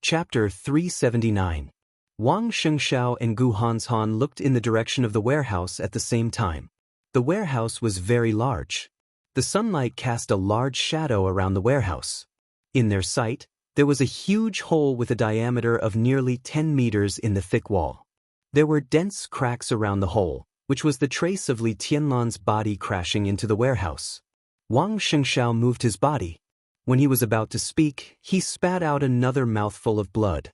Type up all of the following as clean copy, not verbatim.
Chapter 379. Wang Xianxia and Gu Hanshan looked in the direction of the warehouse at the same time. The warehouse was very large. The sunlight cast a large shadow around the warehouse. In their sight, there was a huge hole with a diameter of nearly 10 meters in the thick wall. There were dense cracks around the hole, which was the trace of Li Tianlan's body crashing into the warehouse. Wang Xianxia moved his body. When he was about to speak, he spat out another mouthful of blood.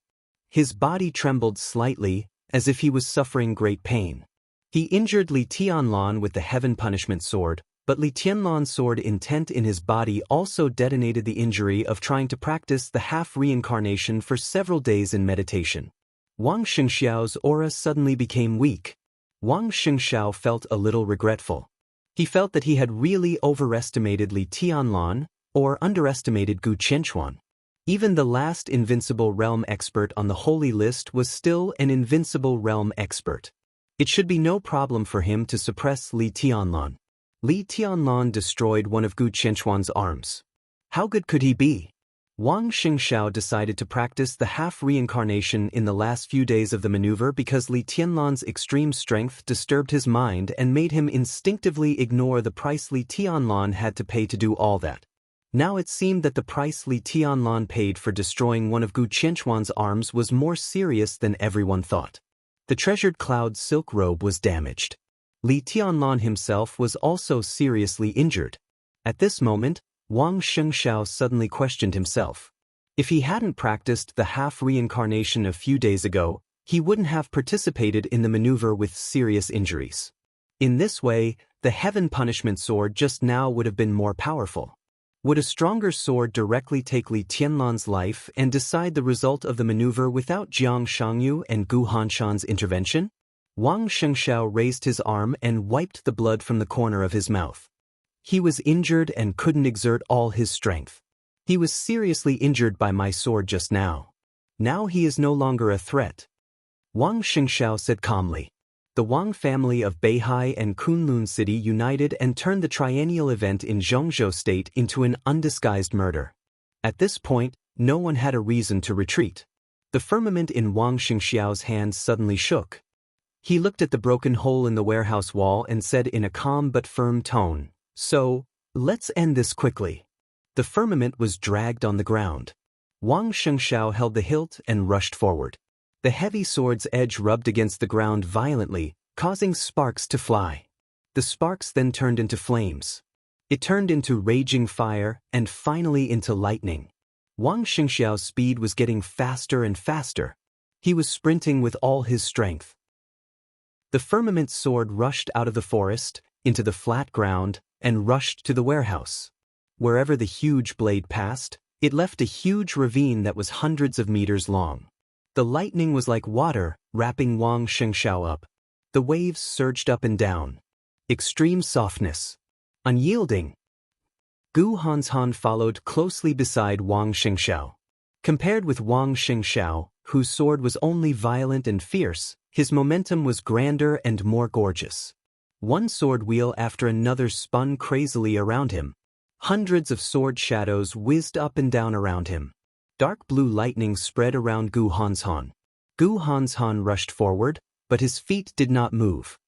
His body trembled slightly, as if he was suffering great pain. He injured Li Tianlan with the Heaven Punishment Sword, but Li Tianlan's sword intent in his body also detonated the injury of trying to practice the half-reincarnation for several days in meditation. Wang Xianxiao's aura suddenly became weak. Wang Xianxia felt a little regretful. He felt that he had really overestimated Li Tianlan, or underestimated Gu Qianchuan. Even the last invincible realm expert on the holy list was still an invincible realm expert. It should be no problem for him to suppress Li Tianlan. Li Tianlan destroyed one of Gu Qianchuan's arms. How good could he be? Wang Xianxia decided to practice the half-reincarnation in the last few days of the maneuver because Li Tianlan's extreme strength disturbed his mind and made him instinctively ignore the price Li Tianlan had to pay to do all that. Now it seemed that the price Li Tianlan paid for destroying one of Gu Qianchuan's arms was more serious than everyone thought. The treasured cloud silk robe was damaged. Li Tianlan himself was also seriously injured. At this moment, Wang Xianxia suddenly questioned himself. If he hadn't practiced the half-reincarnation a few days ago, he wouldn't have participated in the maneuver with serious injuries. In this way, the Heaven Punishment Sword just now would have been more powerful. Would a stronger sword directly take Li Tianlan's life and decide the result of the maneuver without Jiang Shangyu and Gu Hanshan's intervention? Wang Xianxia raised his arm and wiped the blood from the corner of his mouth. He was injured and couldn't exert all his strength. He was seriously injured by my sword just now. Now he is no longer a threat. Wang Xianxia said calmly. The Wang family of Beihai and Kunlun City united and turned the triennial event in Zhongzhou State into an undisguised murder. At this point, no one had a reason to retreat. The firmament in Wang Xianxiao's hands suddenly shook. He looked at the broken hole in the warehouse wall and said in a calm but firm tone, "So, let's end this quickly." The firmament was dragged on the ground. Wang Xianxia held the hilt and rushed forward. The heavy sword's edge rubbed against the ground violently, causing sparks to fly. The sparks then turned into flames. It turned into raging fire and finally into lightning. Wang Xianxiao's speed was getting faster and faster. He was sprinting with all his strength. The firmament sword rushed out of the forest, into the flat ground, and rushed to the warehouse. Wherever the huge blade passed, it left a huge ravine that was hundreds of meters long. The lightning was like water, wrapping Wang Xianxia up. The waves surged up and down. Extreme softness. Unyielding. Gu Hanshan followed closely beside Wang Xianxia. Compared with Wang Xianxia, whose sword was only violent and fierce, his momentum was grander and more gorgeous. One sword wheel after another spun crazily around him. Hundreds of sword shadows whizzed up and down around him. Dark blue lightning spread around Gu Hanshan. Gu Hanshan rushed forward, but his feet did not move.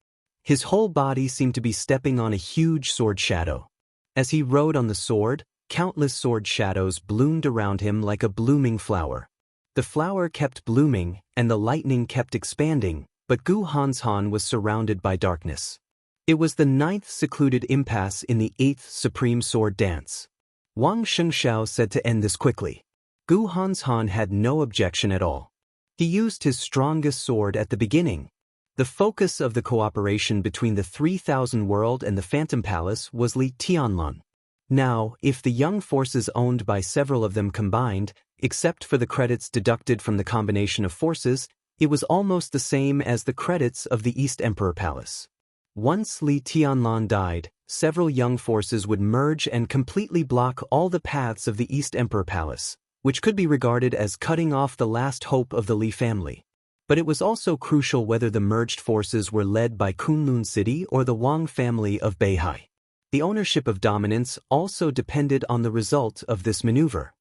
His whole body seemed to be stepping on a huge sword shadow. As he rode on the sword, countless sword shadows bloomed around him like a blooming flower. The flower kept blooming, and the lightning kept expanding, but Gu Hanshan was surrounded by darkness. It was the 9th secluded impasse in the 8th Supreme Sword Dance. Wang Xianxia said to end this quickly. Gu Hanshan had no objection at all. He used his strongest sword at the beginning. The focus of the cooperation between the 3000 World and the Phantom Palace was Li Tianlan. Now, if the young forces owned by several of them combined, except for the credits deducted from the combination of forces, it was almost the same as the credits of the East Emperor Palace. Once Li Tianlan died, several young forces would merge and completely block all the paths of the East Emperor Palace, which could be regarded as cutting off the last hope of the Li family. But it was also crucial whether the merged forces were led by Kunlun City or the Wang family of Beihai. The ownership of dominance also depended on the result of this maneuver.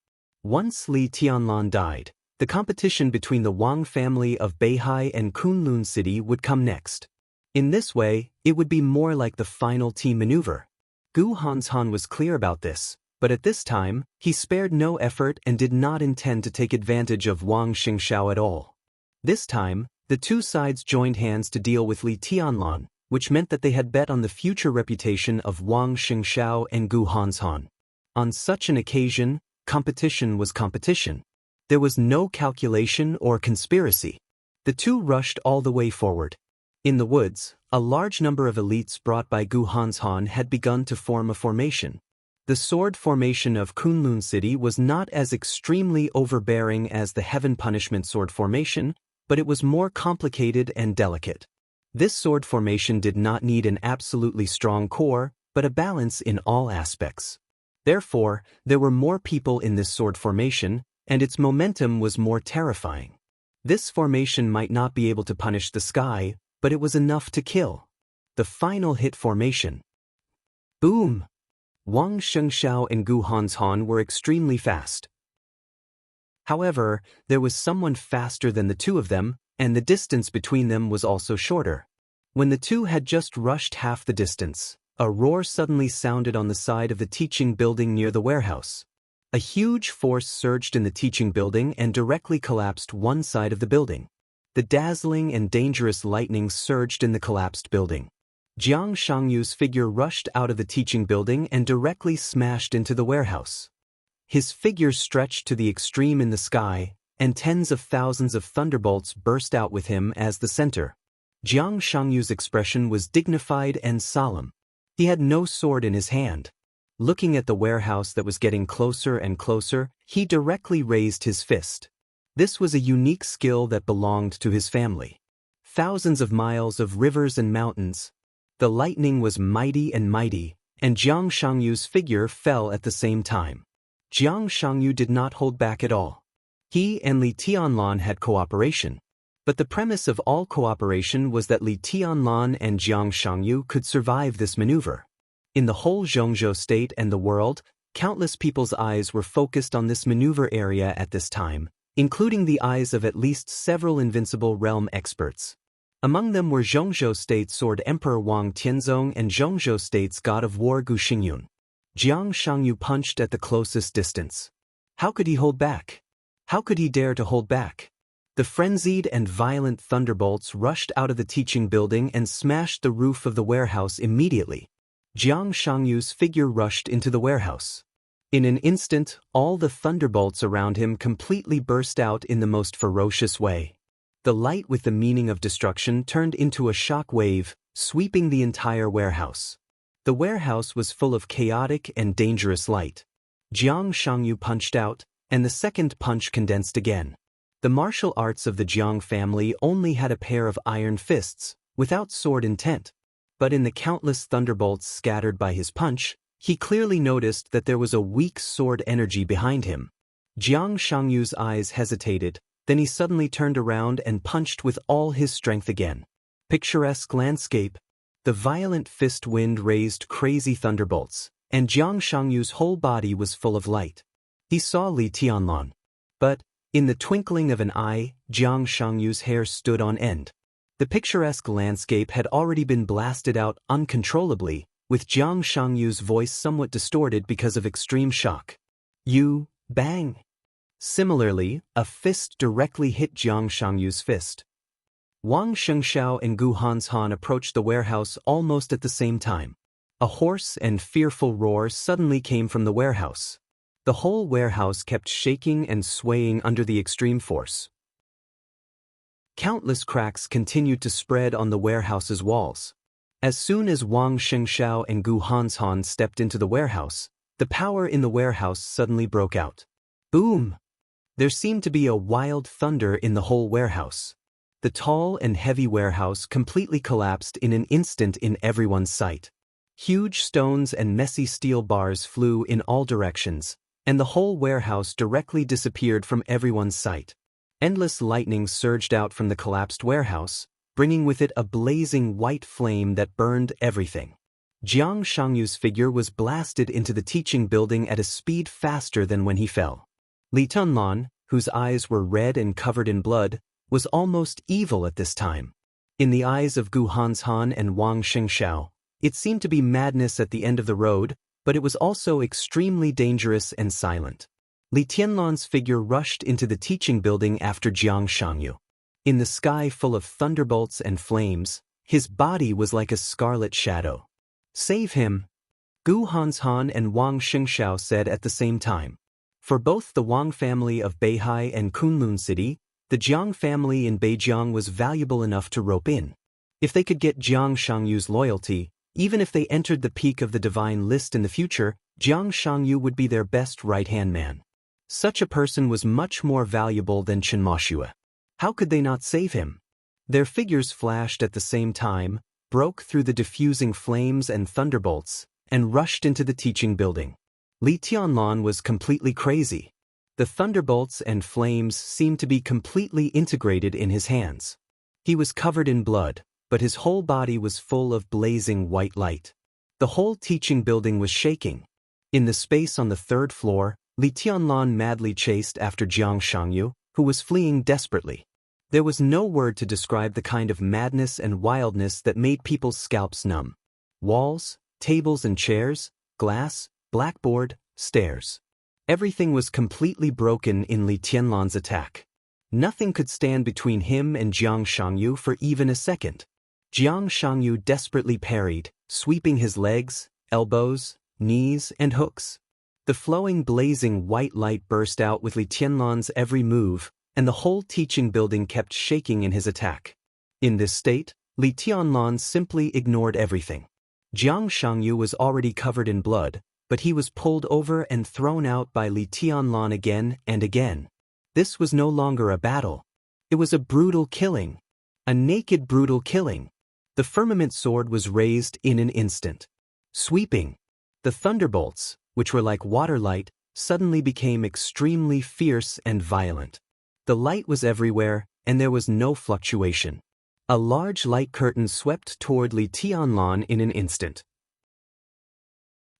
Once Li Tianlan died, The competition between the Wang family of Beihai and Kunlun City would come next. In this way, it would be more like the final team maneuver. Gu Hanshan was clear about this, but at this time, he spared no effort and did not intend to take advantage of Wang Xianxia at all. This time, the two sides joined hands to deal with Li Tianlan, which meant that they had bet on the future reputation of Wang Xianxia and Gu Hanshan. On such an occasion, competition was competition. There was no calculation or conspiracy. The two rushed all the way forward. In the woods, a large number of elites brought by Gu Hanshan had begun to form a formation. The sword formation of Kunlun City was not as extremely overbearing as the Heaven Punishment sword formation, but it was more complicated and delicate. This sword formation did not need an absolutely strong core, but a balance in all aspects. Therefore, there were more people in this sword formation, and its momentum was more terrifying. This formation might not be able to punish the sky, but it was enough to kill. The final hit formation. Boom! Wang Xianxia and Gu Hanshan were extremely fast. However, there was someone faster than the two of them, and the distance between them was also shorter. When the two had just rushed half the distance, a roar suddenly sounded on the side of the teaching building near the warehouse. A huge force surged in the teaching building and directly collapsed one side of the building. The dazzling and dangerous lightning surged in the collapsed building. Jiang Shangyu's figure rushed out of the teaching building and directly smashed into the warehouse. His figure stretched to the extreme in the sky, and tens of thousands of thunderbolts burst out with him as the center. Jiang Shangyu's expression was dignified and solemn. He had no sword in his hand. Looking at the warehouse that was getting closer and closer, he directly raised his fist. This was a unique skill that belonged to his family. Thousands of miles of rivers and mountains. The lightning was mighty, and Jiang Shangyu's figure fell at the same time. Jiang Shangyu did not hold back at all. He and Li Tianlan had cooperation. But the premise of all cooperation was that Li Tianlan and Jiang Shangyu could survive this maneuver. In the whole Zhongzhou state and the world, countless people's eyes were focused on this maneuver area at this time, including the eyes of at least several invincible realm experts. Among them were Zhongzhou State's Sword Emperor Wang Tianzong and Zhongzhou State's God of War Gu Xingyun. Jiang Shangyu punched at the closest distance. How could he hold back? How could he dare to hold back? The frenzied and violent thunderbolts rushed out of the teaching building and smashed the roof of the warehouse immediately. Jiang Shangyu's figure rushed into the warehouse. In an instant, all the thunderbolts around him completely burst out in the most ferocious way. The light with the meaning of destruction turned into a shock wave, sweeping the entire warehouse. The warehouse was full of chaotic and dangerous light. Jiang Shangyu punched out, and the second punch condensed again. The martial arts of the Jiang family only had a pair of iron fists, without sword intent. But in the countless thunderbolts scattered by his punch, he clearly noticed that there was a weak sword energy behind him. Jiang Shangyu's eyes hesitated, then he suddenly turned around and punched with all his strength again. Picturesque landscape. The violent fist wind raised crazy thunderbolts, and Jiang Shangyu's whole body was full of light. He saw Li Tianlan. But, in the twinkling of an eye, Jiang Shangyu's hair stood on end. The picturesque landscape had already been blasted out uncontrollably, with Jiang Shangyu's voice somewhat distorted because of extreme shock. You, bang! Similarly, a fist directly hit Jiang Shangyu's fist. Wang Xianxia and Gu Hanshan approached the warehouse almost at the same time. A hoarse and fearful roar suddenly came from the warehouse. The whole warehouse kept shaking and swaying under the extreme force. Countless cracks continued to spread on the warehouse's walls. As soon as Wang Xianxia and Gu Hanshan stepped into the warehouse, the power in the warehouse suddenly broke out. Boom! There seemed to be a wild thunder in the whole warehouse. The tall and heavy warehouse completely collapsed in an instant in everyone's sight. Huge stones and messy steel bars flew in all directions, and the whole warehouse directly disappeared from everyone's sight. Endless lightning surged out from the collapsed warehouse, bringing with it a blazing white flame that burned everything. Jiang Shangyu's figure was blasted into the teaching building at a speed faster than when he fell. Li Tianlan, whose eyes were red and covered in blood, was almost evil at this time. In the eyes of Gu Hanshan and Wang Xingxiao, it seemed to be madness at the end of the road, but it was also extremely dangerous and silent. Li Tianlan's figure rushed into the teaching building after Jiang Shangyu. In the sky full of thunderbolts and flames, his body was like a scarlet shadow. "Save him!" Gu Hanshan and Wang Xingxiao said at the same time. For both the Wang family of Beihai and Kunlun City, the Jiang family in Beijiang was valuable enough to rope in. If they could get Jiang Shangyu's loyalty, even if they entered the peak of the divine list in the future, Jiang Shangyu would be their best right-hand man. Such a person was much more valuable than Chen Moshue. How could they not save him? Their figures flashed at the same time, broke through the diffusing flames and thunderbolts, and rushed into the teaching building. Li Tianlan was completely crazy. The thunderbolts and flames seemed to be completely integrated in his hands. He was covered in blood, but his whole body was full of blazing white light. The whole teaching building was shaking. In the space on the third floor, Li Tianlan madly chased after Jiang Shangyu, who was fleeing desperately. There was no word to describe the kind of madness and wildness that made people's scalps numb. Walls, tables and chairs, glass, blackboard, stairs. Everything was completely broken in Li Tianlan's attack. Nothing could stand between him and Jiang Shangyu for even a second. Jiang Shangyu desperately parried, sweeping his legs, elbows, knees, and hooks. The flowing blazing white light burst out with Li Tianlan's every move, and the whole teaching building kept shaking in his attack. In this state, Li Tianlan simply ignored everything. Jiang Shangyu was already covered in blood, but he was pulled over and thrown out by Li Tianlan again and again. This was no longer a battle. It was a brutal killing. A naked brutal killing. The firmament sword was raised in an instant. Sweeping. The thunderbolts, which were like water light, suddenly became extremely fierce and violent. The light was everywhere, and there was no fluctuation. A large light curtain swept toward Li Tianlan in an instant.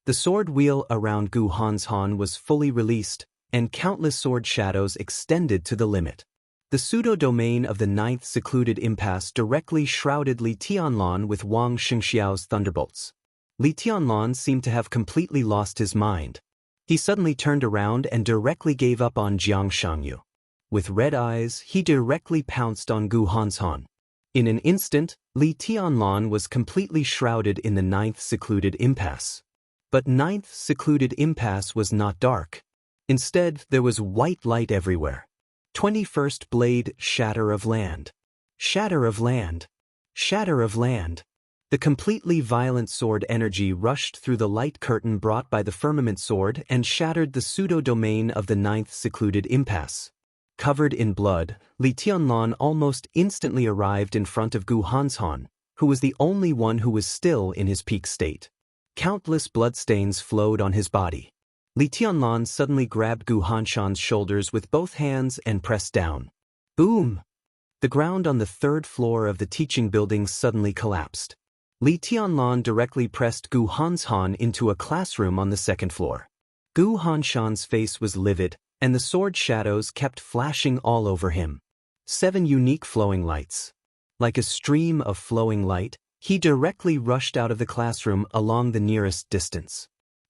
The sword wheel around Gu Hanshan was fully released, and countless sword shadows extended to the limit. The pseudo-domain of the ninth secluded impasse directly shrouded Li Tianlan with Wang Xingxiao's thunderbolts. Li Tianlan seemed to have completely lost his mind. He suddenly turned around and directly gave up on Jiang Shangyu. With red eyes, he directly pounced on Gu Hanshan. In an instant, Li Tianlan was completely shrouded in the ninth secluded impasse. But ninth secluded impasse was not dark. Instead, there was white light everywhere. 21st blade, shatter of land. Shatter of land. Shatter of land. The completely violent sword energy rushed through the light curtain brought by the firmament sword and shattered the pseudo-domain of the ninth secluded impasse. Covered in blood, Li Tianlan almost instantly arrived in front of Gu Hanshan, who was the only one who was still in his peak state. Countless bloodstains flowed on his body. Li Tianlan suddenly grabbed Gu Hanshan's shoulders with both hands and pressed down. Boom! The ground on the third floor of the teaching building suddenly collapsed. Li Tianlan directly pressed Gu Hanshan into a classroom on the second floor. Gu Hanshan's face was livid, and the sword shadows kept flashing all over him. 7 unique flowing lights. Like a stream of flowing light, he directly rushed out of the classroom along the nearest distance.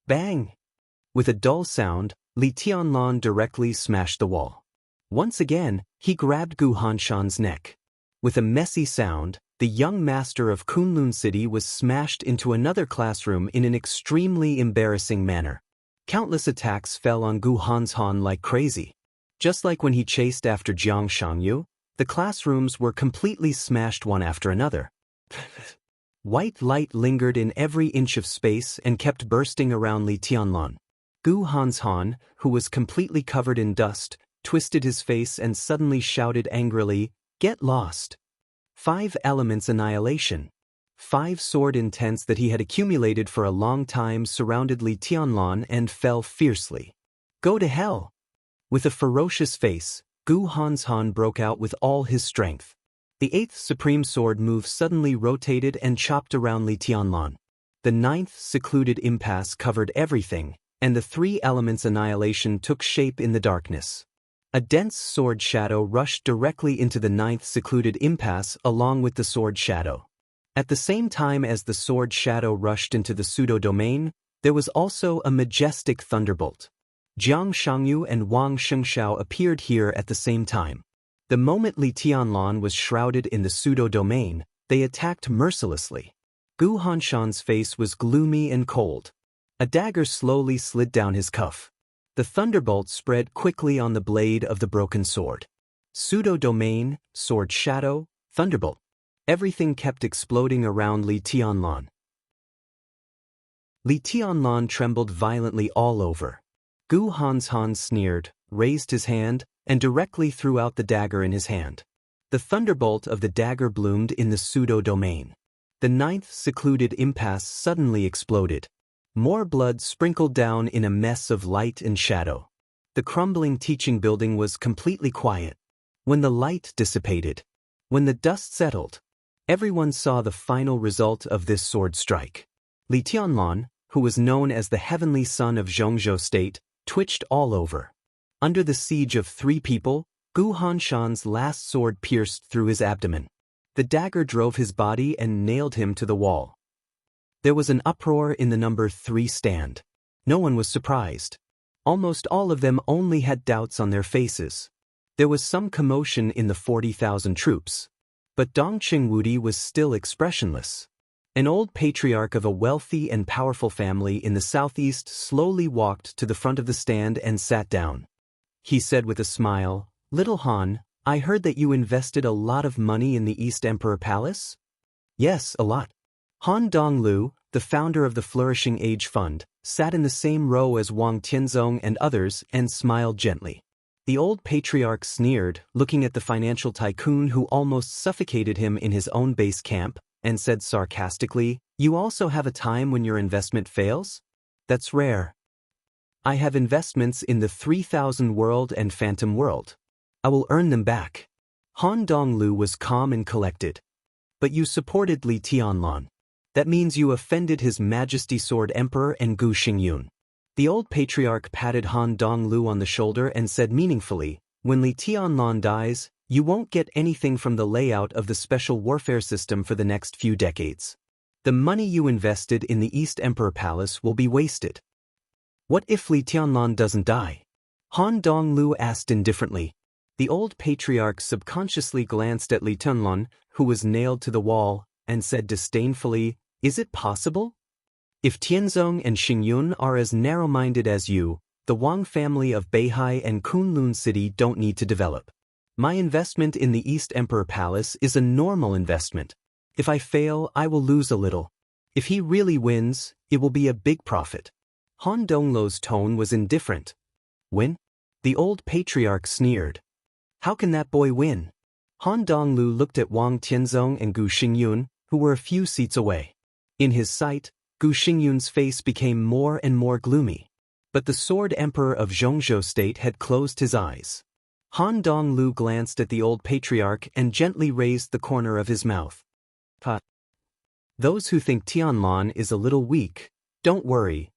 Bang! With a dull sound, Li Tianlan directly smashed the wall. Once again, he grabbed Gu Hanshan's neck. With a messy sound, the young master of Kunlun City was smashed into another classroom in an extremely embarrassing manner. Countless attacks fell on Gu Hanshan like crazy. Just like when he chased after Jiang Shangyu, the classrooms were completely smashed one after another. White light lingered in every inch of space and kept bursting around Li Tianlan. Gu Hanshan, who was completely covered in dust, twisted his face and suddenly shouted angrily, "Get lost!" 5 elements annihilation. 5 sword intents that he had accumulated for a long time surrounded Li Tianlan and fell fiercely. Go to hell! With a ferocious face, Gu Hanshan broke out with all his strength. The 8th supreme sword move suddenly rotated and chopped around Li Tianlan. The 9th secluded impasse covered everything, and the 3 elements annihilation took shape in the darkness. A dense sword shadow rushed directly into the ninth secluded impasse along with the sword shadow. At the same time as the sword shadow rushed into the pseudo-domain, there was also a majestic thunderbolt. Jiang Shangyu and Wang Shengxiao appeared here at the same time. The moment Li Tianlan was shrouded in the pseudo-domain, they attacked mercilessly. Gu Hanshan's face was gloomy and cold. A dagger slowly slid down his cuff. The thunderbolt spread quickly on the blade of the broken sword. Pseudo-domain, sword shadow, thunderbolt. Everything kept exploding around Li Tianlan. Li Tianlan trembled violently all over. Gu Hanshan sneered, raised his hand, and directly threw out the dagger in his hand. The thunderbolt of the dagger bloomed in the pseudo-domain. The ninth secluded impasse suddenly exploded. More blood sprinkled down in a mess of light and shadow. The crumbling teaching building was completely quiet. When the light dissipated, when the dust settled, everyone saw the final result of this sword strike. Li Tianlan, who was known as the heavenly son of Zhongzhou State, twitched all over. Under the siege of 3 people, Gu Hanshan's last sword pierced through his abdomen. The dagger drove his body and nailed him to the wall. There was an uproar in the number 3 stand. No one was surprised. Almost all of them only had doubts on their faces. There was some commotion in the 40,000 troops. But Dong Qingwudi was still expressionless. An old patriarch of a wealthy and powerful family in the southeast slowly walked to the front of the stand and sat down. He said with a smile, "Little Han, I heard that you invested a lot of money in the East Emperor Palace?" "Yes, a lot." Han Donglu, the founder of the Flourishing Age Fund, sat in the same row as Wang Tianzong and others and smiled gently. The old patriarch sneered, looking at the financial tycoon who almost suffocated him in his own base camp, and said sarcastically, "You also have a time when your investment fails? That's rare. I have investments in the 3000 world and phantom world. I will earn them back." Han Donglu was calm and collected. "But you supported Li Tianlan. That means you offended His Majesty Sword Emperor and Gu Xingyun." The old patriarch patted Han Donglu on the shoulder and said meaningfully, "When Li Tianlan dies, you won't get anything from the layout of the special warfare system for the next few decades. The money you invested in the East Emperor Palace will be wasted." "What if Li Tianlan doesn't die?" Han Donglu asked indifferently. The old patriarch subconsciously glanced at Li Tianlan, who was nailed to the wall, and said disdainfully, "Is it possible? If Tianzong and Xingyun are as narrow-minded as you, the Wang family of Beihai and Kunlun City don't need to develop. My investment in the East Emperor Palace is a normal investment. If I fail, I will lose a little. If he really wins, it will be a big profit." Han Donglu's tone was indifferent. "Win?" The old patriarch sneered. "How can that boy win?" Han Donglu looked at Wang Tianzong and Gu Xingyun, who were a few seats away. In his sight, Gu Xingyun's face became more and more gloomy. But the Sword Emperor of Zhongzhou State had closed his eyes. Han Donglu glanced at the old patriarch and gently raised the corner of his mouth. "Those who think Tianlan is a little weak, don't worry."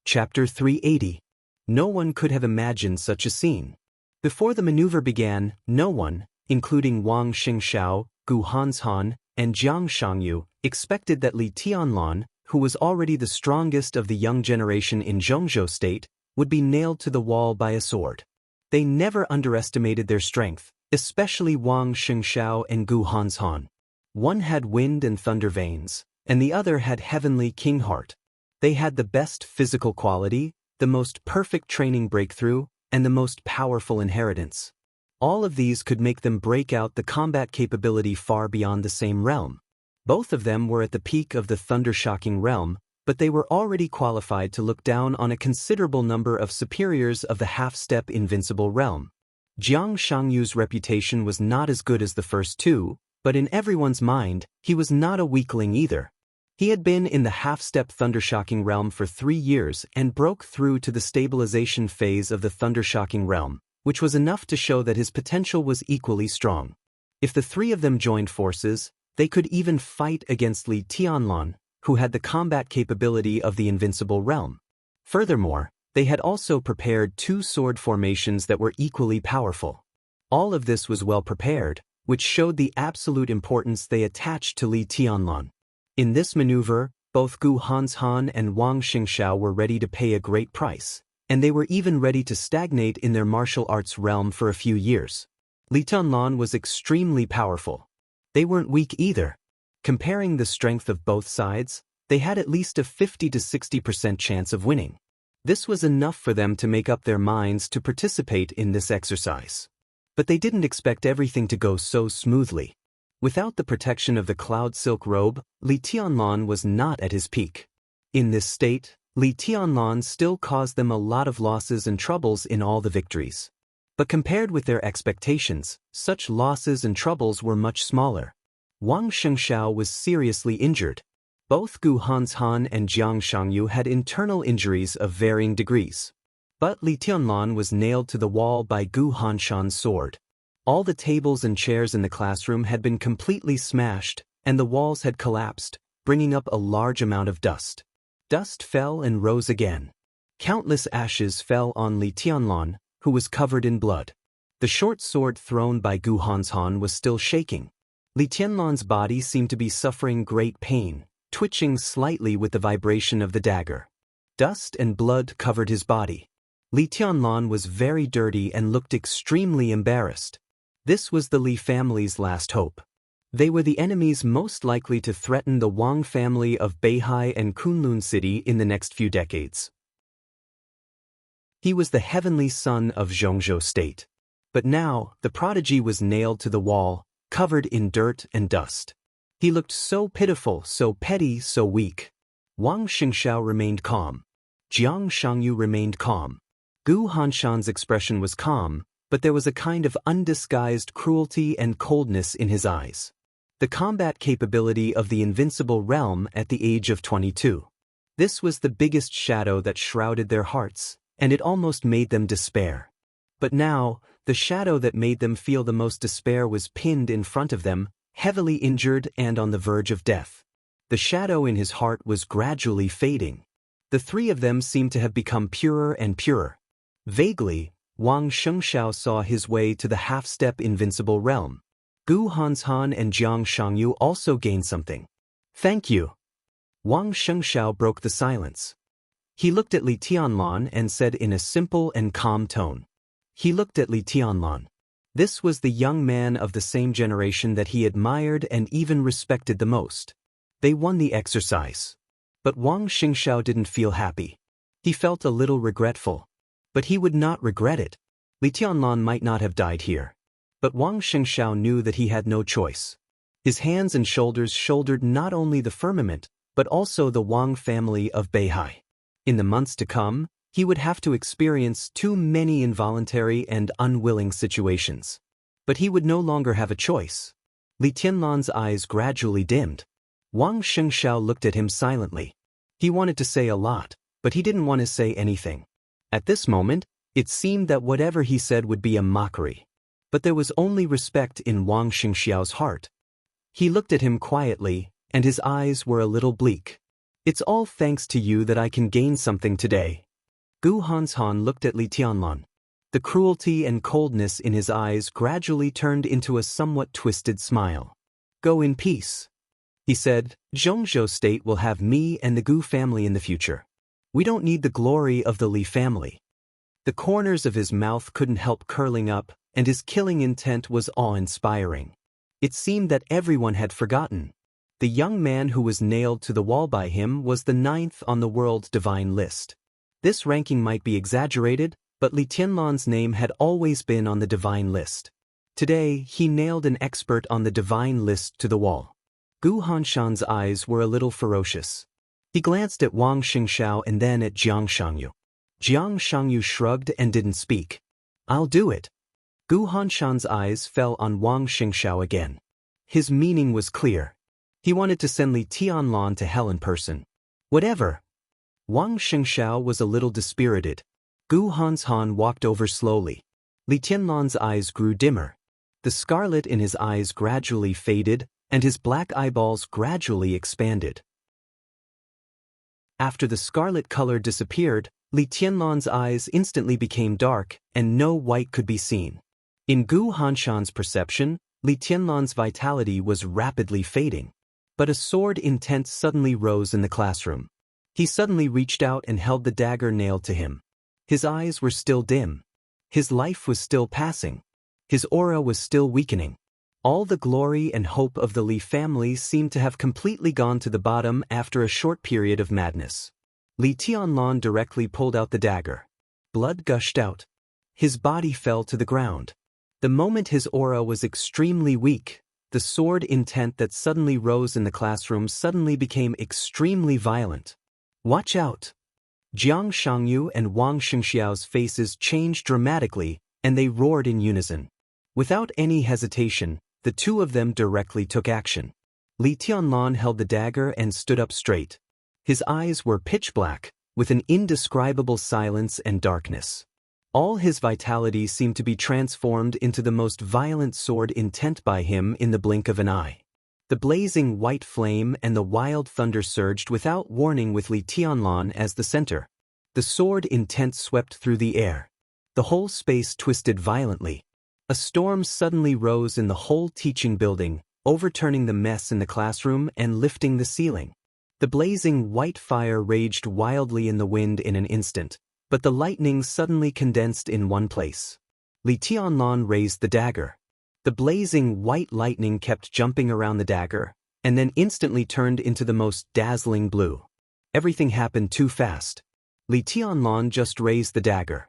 Chapter 380. No one could have imagined such a scene. Before the maneuver began, no one, including Wang Xingxiao, Gu Hanshan, and Jiang Shangyu, expected that Li Tianlan, who was already the strongest of the young generation in Zhongzhou State, would be nailed to the wall by a sword. They never underestimated their strength, especially Wang Xingxiao and Gu Hanshan. One had wind and thunder veins, and the other had heavenly king heart. They had the best physical quality, the most perfect training breakthrough, and the most powerful inheritance. All of these could make them break out the combat capability far beyond the same realm. Both of them were at the peak of the thunder-shocking realm, but they were already qualified to look down on a considerable number of superiors of the half-step invincible realm. Jiang Shangyu's reputation was not as good as the first two, but in everyone's mind, he was not a weakling either. He had been in the half-step thunder-shocking realm for 3 years and broke through to the stabilization phase of the thunder-shocking realm, which was enough to show that his potential was equally strong. If the 3 of them joined forces, they could even fight against Li Tianlan, who had the combat capability of the invincible realm. Furthermore, They had also prepared 2 sword formations that were equally powerful. All of this was well prepared, which showed the absolute importance they attached to Li Tianlan. In this maneuver, both Gu Hanshan and Wang Xingxiao were ready to pay a great price, and they were even ready to stagnate in their martial arts realm for a few years. Li Tianlan was extremely powerful. They weren't weak either. Comparing the strength of both sides, they had at least a 50 to 60% chance of winning. This was enough for them to make up their minds to participate in this exercise. But they didn't expect everything to go so smoothly. Without the protection of the cloud silk robe, Li Tianlan was not at his peak. In this state, Li Tianlan still caused them a lot of losses and troubles in all the victories. But compared with their expectations, such losses and troubles were much smaller. Wang Shengxiao was seriously injured. Both Gu Hanshan and Jiang Shangyu had internal injuries of varying degrees. But Li Tianlan was nailed to the wall by Gu Hanshan's sword. All the tables and chairs in the classroom had been completely smashed, and the walls had collapsed, bringing up a large amount of dust. Dust fell and rose again. Countless ashes fell on Li Tianlan, who was covered in blood. The short sword thrown by Gu Hanshan was still shaking. Li Tianlan's body seemed to be suffering great pain, twitching slightly with the vibration of the dagger. Dust and blood covered his body. Li Tianlan was very dirty and looked extremely embarrassed. This was the Li family's last hope. They were the enemies most likely to threaten the Wang family of Beihai and Kunlun City in the next few decades. He was the heavenly son of Zhongzhou State. But now, the prodigy was nailed to the wall, covered in dirt and dust. He looked so pitiful, so petty, so weak. Wang Xingxiao remained calm. Jiang Shangyu remained calm. Gu Hanshan's expression was calm, but there was a kind of undisguised cruelty and coldness in his eyes. The combat capability of the invincible realm at the age of 22. This was the biggest shadow that shrouded their hearts, and it almost made them despair. But now, the shadow that made them feel the most despair was pinned in front of them, heavily injured and on the verge of death. The shadow in his heart was gradually fading. The 3 of them seemed to have become purer and purer. Vaguely, Wang Shengxiao saw his way to the half-step invincible realm. Gu Hanshan and Jiang Shangyu also gained something. Thank you. Wang Shengxiao broke the silence. He looked at Li Tianlan and said in a simple and calm tone. He looked at Li Tianlan. This was the young man of the same generation that he admired and even respected the most. They won the exercise. But Wang Xingxiao didn't feel happy. He felt a little regretful. But he would not regret it. Li Tianlan might not have died here. But Wang Xingxiao knew that he had no choice. His hands and shoulders shouldered not only the firmament, but also the Wang family of Beihai. In the months to come, he would have to experience too many involuntary and unwilling situations. But he would no longer have a choice. Li Tianlan's eyes gradually dimmed. Wang Xingxiao looked at him silently. He wanted to say a lot, but he didn't want to say anything. At this moment, it seemed that whatever he said would be a mockery. But there was only respect in Wang Xingxiao's heart. He looked at him quietly, and his eyes were a little bleak. It's all thanks to you that I can gain something today. Gu Hanshan looked at Li Tianlan. The cruelty and coldness in his eyes gradually turned into a somewhat twisted smile. Go in peace. He said, Zhongzhou State will have me and the Gu family in the future. We don't need the glory of the Li family. The corners of his mouth couldn't help curling up, and his killing intent was awe-inspiring. It seemed that everyone had forgotten. The young man who was nailed to the wall by him was the 9th on the world divine list. This ranking might be exaggerated, but Li Tianlan's name had always been on the divine list. Today, he nailed an expert on the divine list to the wall. Gu Hanshan's eyes were a little ferocious. He glanced at Wang Xingxiao and then at Jiang Shangyu. Jiang Shangyu shrugged and didn't speak. I'll do it. Gu Hanshan's eyes fell on Wang Xingxiao again. His meaning was clear. He wanted to send Li Tianlan to hell in person. Whatever. Wang Xingxiao was a little dispirited. Gu Hanshan walked over slowly. Li Tianlan's eyes grew dimmer. The scarlet in his eyes gradually faded, and his black eyeballs gradually expanded. After the scarlet color disappeared, Li Tianlan's eyes instantly became dark, and no white could be seen. In Gu Hanshan's perception, Li Tianlan's vitality was rapidly fading. But a sword intent suddenly rose in the classroom. He suddenly reached out and held the dagger nailed to him. His eyes were still dim. His life was still passing. His aura was still weakening. All the glory and hope of the Li family seemed to have completely gone to the bottom after a short period of madness. Li Tianlan directly pulled out the dagger. Blood gushed out. His body fell to the ground. The moment his aura was extremely weak, the sword intent that suddenly rose in the classroom suddenly became extremely violent. Watch out! Jiang Shangyu and Wang Xingxiao's faces changed dramatically, and they roared in unison. Without any hesitation, the two of them directly took action. Li Tianlan held the dagger and stood up straight. His eyes were pitch black, with an indescribable silence and darkness. All his vitality seemed to be transformed into the most violent sword intent by him in the blink of an eye. The blazing white flame and the wild thunder surged without warning with Li Tianlan as the center. The sword intent swept through the air. The whole space twisted violently. A storm suddenly rose in the whole teaching building, overturning the mess in the classroom and lifting the ceiling. The blazing white fire raged wildly in the wind in an instant, but the lightning suddenly condensed in one place. Li Tianlan raised the dagger. The blazing white lightning kept jumping around the dagger, and then instantly turned into the most dazzling blue. Everything happened too fast. Li Tianlan just raised the dagger.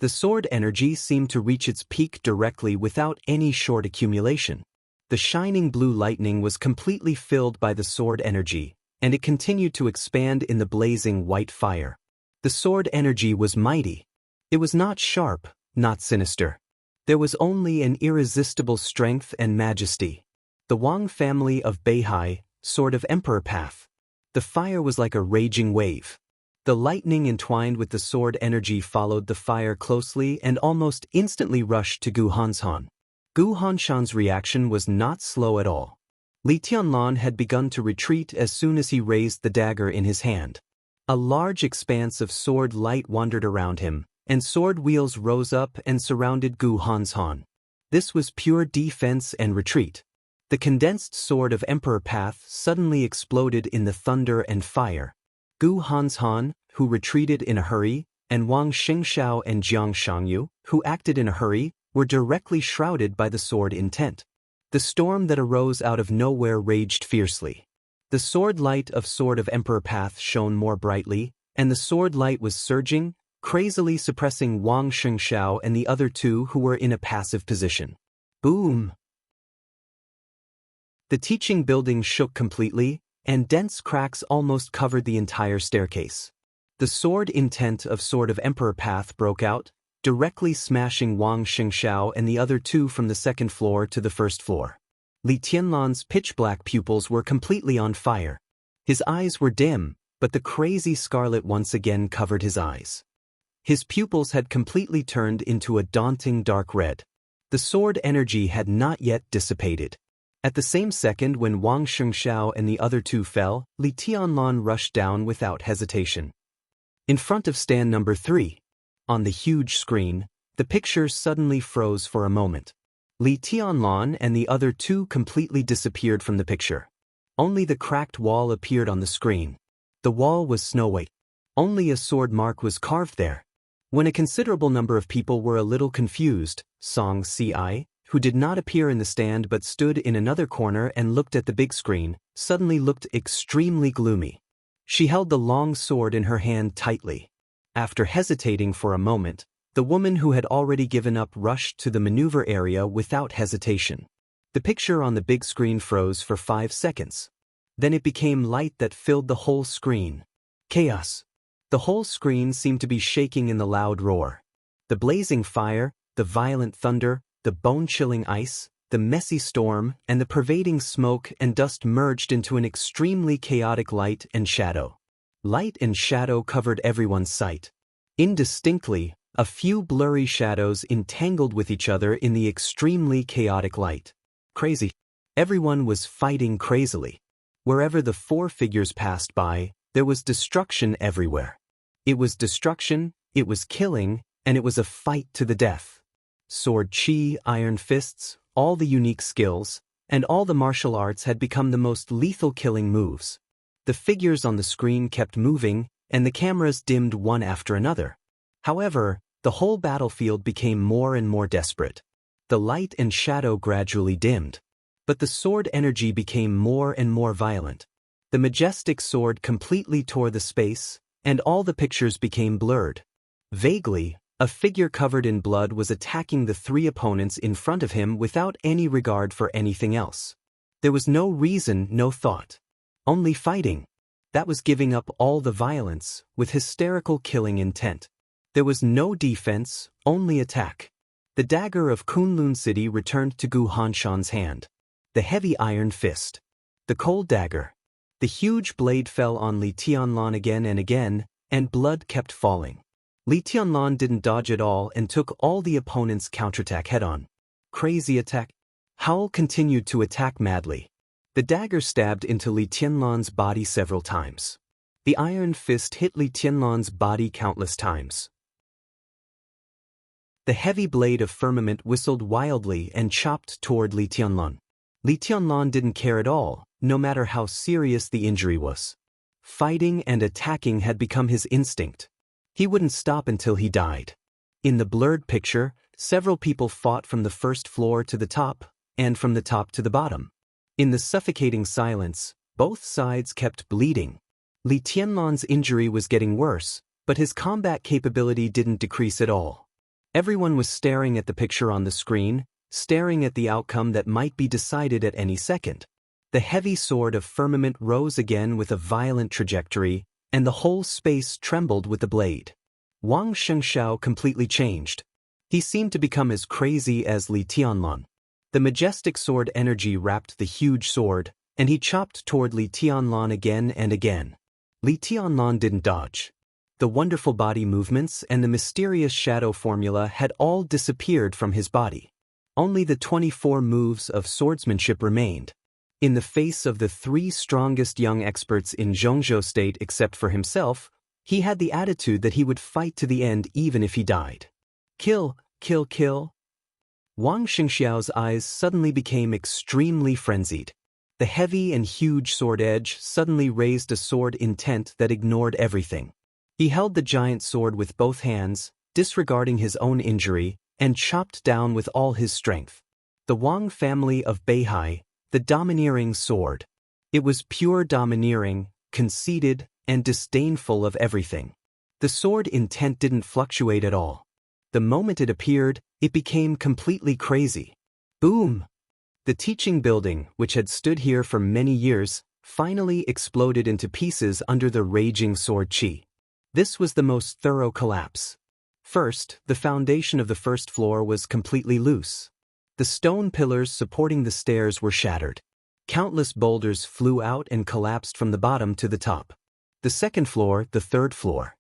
The sword energy seemed to reach its peak directly without any short accumulation. The shining blue lightning was completely filled by the sword energy, and it continued to expand in the blazing white fire. The sword energy was mighty. It was not sharp, not sinister. There was only an irresistible strength and majesty. The Wang family of Beihai, sword of emperor path. The fire was like a raging wave. The lightning entwined with the sword energy followed the fire closely and almost instantly rushed to Gu Hanshan. Gu Hanshan's reaction was not slow at all. Li Tianlan had begun to retreat as soon as he raised the dagger in his hand. A large expanse of sword light wandered around him, and sword wheels rose up and surrounded Gu Hanshan. This was pure defense and retreat. The condensed sword of Emperor Path suddenly exploded in the thunder and fire. Gu Hanshan, who retreated in a hurry, and Wang Xingxiao and Jiang Shangyu, who acted in a hurry, were directly shrouded by the sword intent. The storm that arose out of nowhere raged fiercely. The sword light of Sword of Emperor Path shone more brightly, and the sword light was surging, crazily suppressing Wang Xingxiao and the other two who were in a passive position. Boom! The teaching building shook completely, and dense cracks almost covered the entire staircase. The sword intent of Sword of Emperor Path broke out, directly smashing Wang Xingxiao and the other two from the second floor to the first floor. Li Tianlan's pitch-black pupils were completely on fire. His eyes were dim, but the crazy scarlet once again covered his eyes. His pupils had completely turned into a daunting dark red. The sword energy had not yet dissipated. At the same second when Wang Xingxiao and the other two fell, Li Tianlan rushed down without hesitation. In front of stand number 3, on the huge screen, the picture suddenly froze for a moment. Li Tianlan and the other two completely disappeared from the picture. Only the cracked wall appeared on the screen. The wall was snow-white. Only a sword mark was carved there. When a considerable number of people were a little confused, Song Ci, who did not appear in the stand but stood in another corner and looked at the big screen, suddenly looked extremely gloomy. She held the long sword in her hand tightly. After hesitating for a moment, the woman who had already given up rushed to the maneuver area without hesitation. The picture on the big screen froze for 5 seconds. Then it became light that filled the whole screen. Chaos. The whole screen seemed to be shaking in the loud roar. The blazing fire, the violent thunder, the bone-chilling ice, the messy storm, and the pervading smoke and dust merged into an extremely chaotic light and shadow. Light and shadow covered everyone's sight. Indistinctly, a few blurry shadows entangled with each other in the extremely chaotic light. Crazy. Everyone was fighting crazily. Wherever the 4 figures passed by, there was destruction everywhere. It was destruction, it was killing, and it was a fight to the death. Sword chi, iron fists, all the unique skills, and all the martial arts had become the most lethal killing moves. The figures on the screen kept moving, and the cameras dimmed one after another. However, the whole battlefield became more and more desperate. The light and shadow gradually dimmed. But the sword energy became more and more violent. The majestic sword completely tore the space, and all the pictures became blurred. Vaguely, a figure covered in blood was attacking the three opponents in front of him without any regard for anything else. There was no reason, no thought. Only fighting. That was giving up all the violence, with hysterical killing intent. There was no defense, only attack. The dagger of Kunlun City returned to Gu Hanshan's hand. The heavy iron fist. The cold dagger. The huge blade fell on Li Tianlan again and again, and blood kept falling. Li Tianlan didn't dodge at all and took all the opponent's counterattack head-on. Crazy attack. Howl continued to attack madly. The dagger stabbed into Li Tianlan's body several times. The iron fist hit Li Tianlan's body countless times. The heavy blade of firmament whistled wildly and chopped toward Li Tianlan. Li Tianlan didn't care at all, no matter how serious the injury was. Fighting and attacking had become his instinct. He wouldn't stop until he died. In the blurred picture, several people fought from the first floor to the top, and from the top to the bottom. In the suffocating silence, both sides kept bleeding. Li Tianlan's injury was getting worse, but his combat capability didn't decrease at all. Everyone was staring at the picture on the screen, staring at the outcome that might be decided at any second. The heavy sword of firmament rose again with a violent trajectory, and the whole space trembled with the blade. Wang Xianxia completely changed. He seemed to become as crazy as Li Tianlan. The majestic sword energy wrapped the huge sword, and he chopped toward Li Tianlan again and again. Li Tianlan didn't dodge. The wonderful body movements and the mysterious shadow formula had all disappeared from his body. Only the 24 moves of swordsmanship remained. In the face of the three strongest young experts in Zhongzhou state except for himself, he had the attitude that he would fight to the end even if he died. Kill, kill, kill. Wang Xingxiao's eyes suddenly became extremely frenzied. The heavy and huge sword edge suddenly raised a sword intent that ignored everything. He held the giant sword with both hands, disregarding his own injury, and chopped down with all his strength. The Wang family of Beihai, the domineering sword. It was pure domineering, conceited, and disdainful of everything. The sword intent didn't fluctuate at all. The moment it appeared, it became completely crazy. Boom! The teaching building, which had stood here for many years, finally exploded into pieces under the raging sword chi. This was the most thorough collapse. First, the foundation of the first floor was completely loose. The stone pillars supporting the stairs were shattered. Countless boulders flew out and collapsed from the bottom to the top. The second floor, the third floor.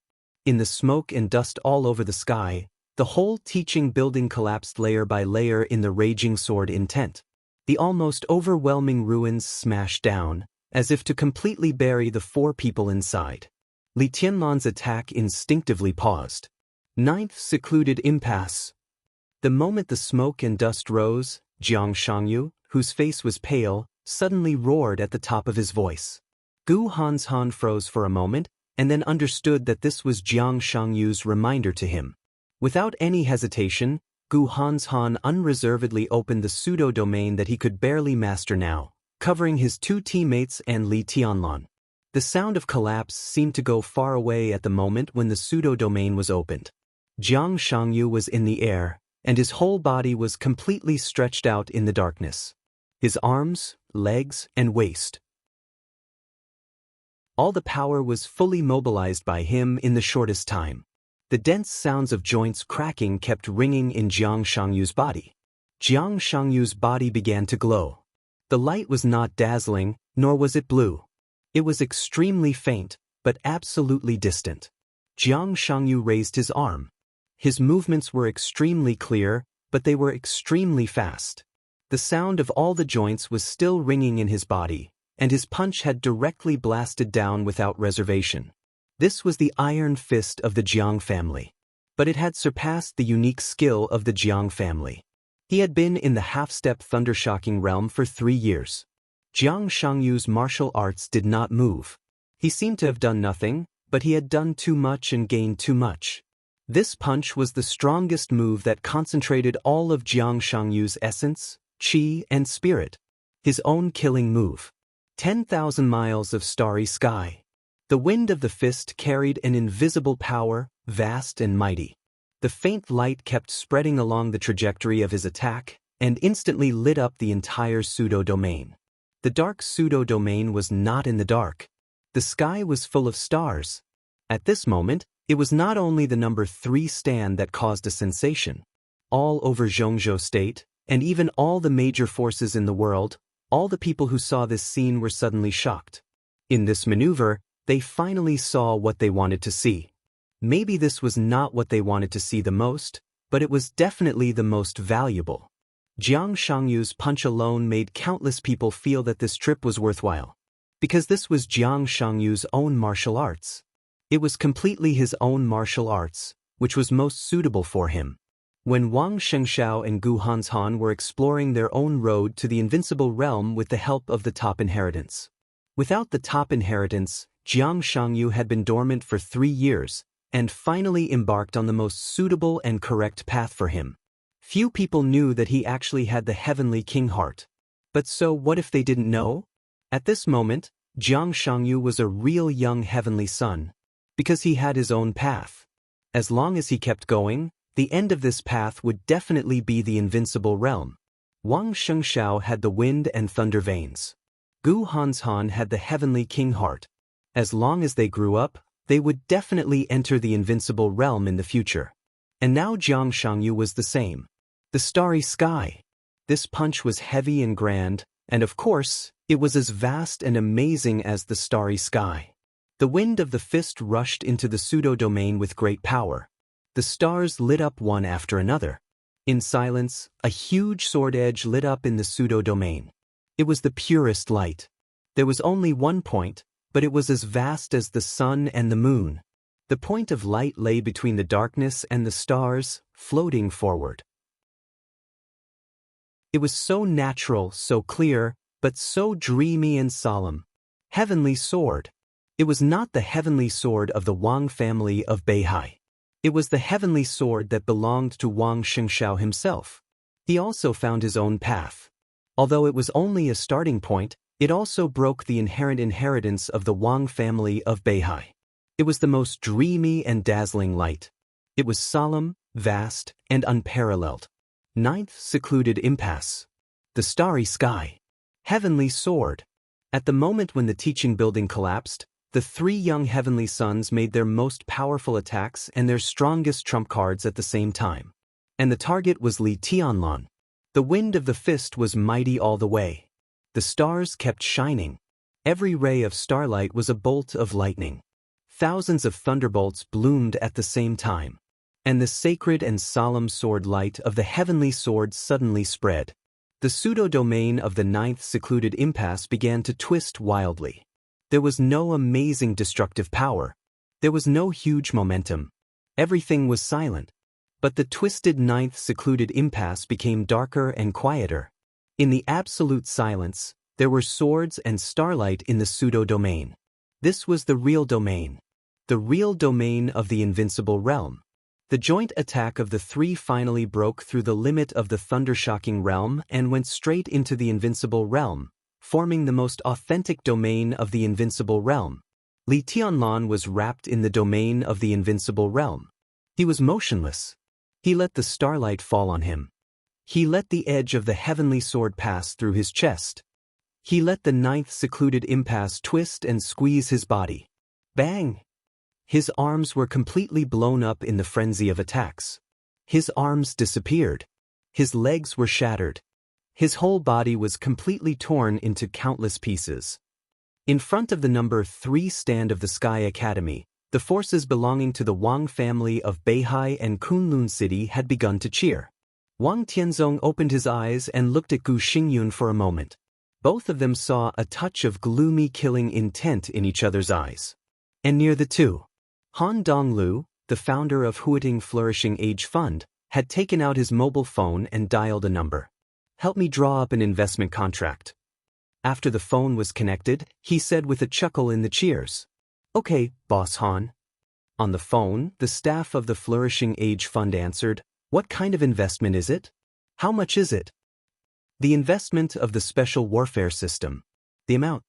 In the smoke and dust all over the sky, the whole teaching building collapsed layer by layer in the raging sword intent. The almost overwhelming ruins smashed down, as if to completely bury the four people inside. Li Tianlan's attack instinctively paused. Ninth secluded impasse. The moment the smoke and dust rose, Jiang Shangyu, whose face was pale, suddenly roared at the top of his voice. Gu Hanshan froze for a moment, and then understood that this was Jiang Shangyu's reminder to him. Without any hesitation, Gu Hanshan unreservedly opened the pseudo-domain that he could barely master now, covering his two teammates and Li Tianlan. The sound of collapse seemed to go far away at the moment when the pseudo-domain was opened. Jiang Shangyu was in the air, and his whole body was completely stretched out in the darkness. His arms, legs, and waist. All the power was fully mobilized by him in the shortest time. The dense sounds of joints cracking kept ringing in Jiang Shangyu's body. Jiang Shangyu's body began to glow. The light was not dazzling, nor was it blue. It was extremely faint, but absolutely distant. Jiang Shangyu raised his arm. His movements were extremely clear, but they were extremely fast. The sound of all the joints was still ringing in his body, and his punch had directly blasted down without reservation. This was the iron fist of the Jiang family. But it had surpassed the unique skill of the Jiang family. He had been in the half-step thundershocking realm for 3 years. Jiang Shangyu's martial arts did not move. He seemed to have done nothing, but he had done too much and gained too much. This punch was the strongest move that concentrated all of Jiang Shangyu's essence, qi, and spirit. His own killing move. 10,000 miles of starry sky. The wind of the fist carried an invisible power, vast and mighty. The faint light kept spreading along the trajectory of his attack, and instantly lit up the entire pseudo-domain. The dark pseudo-domain was not in the dark. The sky was full of stars. At this moment, it was not only the number 3 stand that caused a sensation. All over Zhongzhou State, and even all the major forces in the world, all the people who saw this scene were suddenly shocked. In this maneuver, they finally saw what they wanted to see. Maybe this was not what they wanted to see the most, but it was definitely the most valuable. Jiang Shangyu's punch alone made countless people feel that this trip was worthwhile. Because this was Jiang Shangyu's own martial arts. It was completely his own martial arts, which was most suitable for him. When Wang Shengxiao and Gu Hanshan were exploring their own road to the invincible realm with the help of the top inheritance. Without the top inheritance, Jiang Shangyu had been dormant for 3 years, and finally embarked on the most suitable and correct path for him. Few people knew that he actually had the heavenly king heart. But so what if they didn't know? At this moment, Jiang Shangyu was a real young heavenly son. Because he had his own path. As long as he kept going, the end of this path would definitely be the invincible realm. Wang Shengxiao had the wind and thunder veins. Gu Hanshan had the heavenly king heart. As long as they grew up, they would definitely enter the invincible realm in the future. And now Jiang Shangyu was the same. The starry sky. This punch was heavy and grand, and of course, it was as vast and amazing as the starry sky. The wind of the fist rushed into the pseudo-domain with great power. The stars lit up one after another. In silence, a huge sword edge lit up in the pseudo-domain. It was the purest light. There was only one point, but it was as vast as the sun and the moon. The point of light lay between the darkness and the stars, floating forward. It was so natural, so clear, but so dreamy and solemn. Heavenly sword. It was not the heavenly sword of the Wang family of Beihai. It was the heavenly sword that belonged to Wang Shengxiao himself. He also found his own path. Although it was only a starting point, it also broke the inherent inheritance of the Wang family of Beihai. It was the most dreamy and dazzling light. It was solemn, vast, and unparalleled. 9th secluded impasse. The starry sky. Heavenly sword. At the moment when the teaching building collapsed, the 3 young heavenly sons made their most powerful attacks and their strongest trump cards at the same time. And the target was Li Tianlan. The wind of the fist was mighty all the way. The stars kept shining. Every ray of starlight was a bolt of lightning. Thousands of thunderbolts bloomed at the same time. And the sacred and solemn sword light of the heavenly sword suddenly spread. The pseudo-domain of the 9th secluded impasse began to twist wildly. There was no amazing destructive power. There was no huge momentum. Everything was silent. But the twisted 9th secluded impasse became darker and quieter. In the absolute silence, there were swords and starlight in the pseudo-domain. This was the real domain. The real domain of the invincible realm. The joint attack of the 3 finally broke through the limit of the thundershocking realm and went straight into the invincible realm, forming the most authentic domain of the invincible realm. Li Tianlan was wrapped in the domain of the invincible realm. He was motionless. He let the starlight fall on him. He let the edge of the heavenly sword pass through his chest. He let the 9th secluded impasse twist and squeeze his body. Bang! His arms were completely blown up in the frenzy of attacks. His arms disappeared. His legs were shattered. His whole body was completely torn into countless pieces. In front of the number 3 stand of the Sky Academy, the forces belonging to the Wang family of Beihai and Kunlun City had begun to cheer. Wang Tianzong opened his eyes and looked at Gu Xingyun for a moment. Both of them saw a touch of gloomy killing intent in each other's eyes. And near the two, Han Donglu, the founder of Huiting Flourishing Age Fund, had taken out his mobile phone and dialed a number. "Help me draw up an investment contract." After the phone was connected, he said with a chuckle in the cheers, "Okay, Boss Han." On the phone, the staff of the Flourishing Age Fund answered, "What kind of investment is it? How much is it?" "The investment of the Special Warfare System." "The amount?"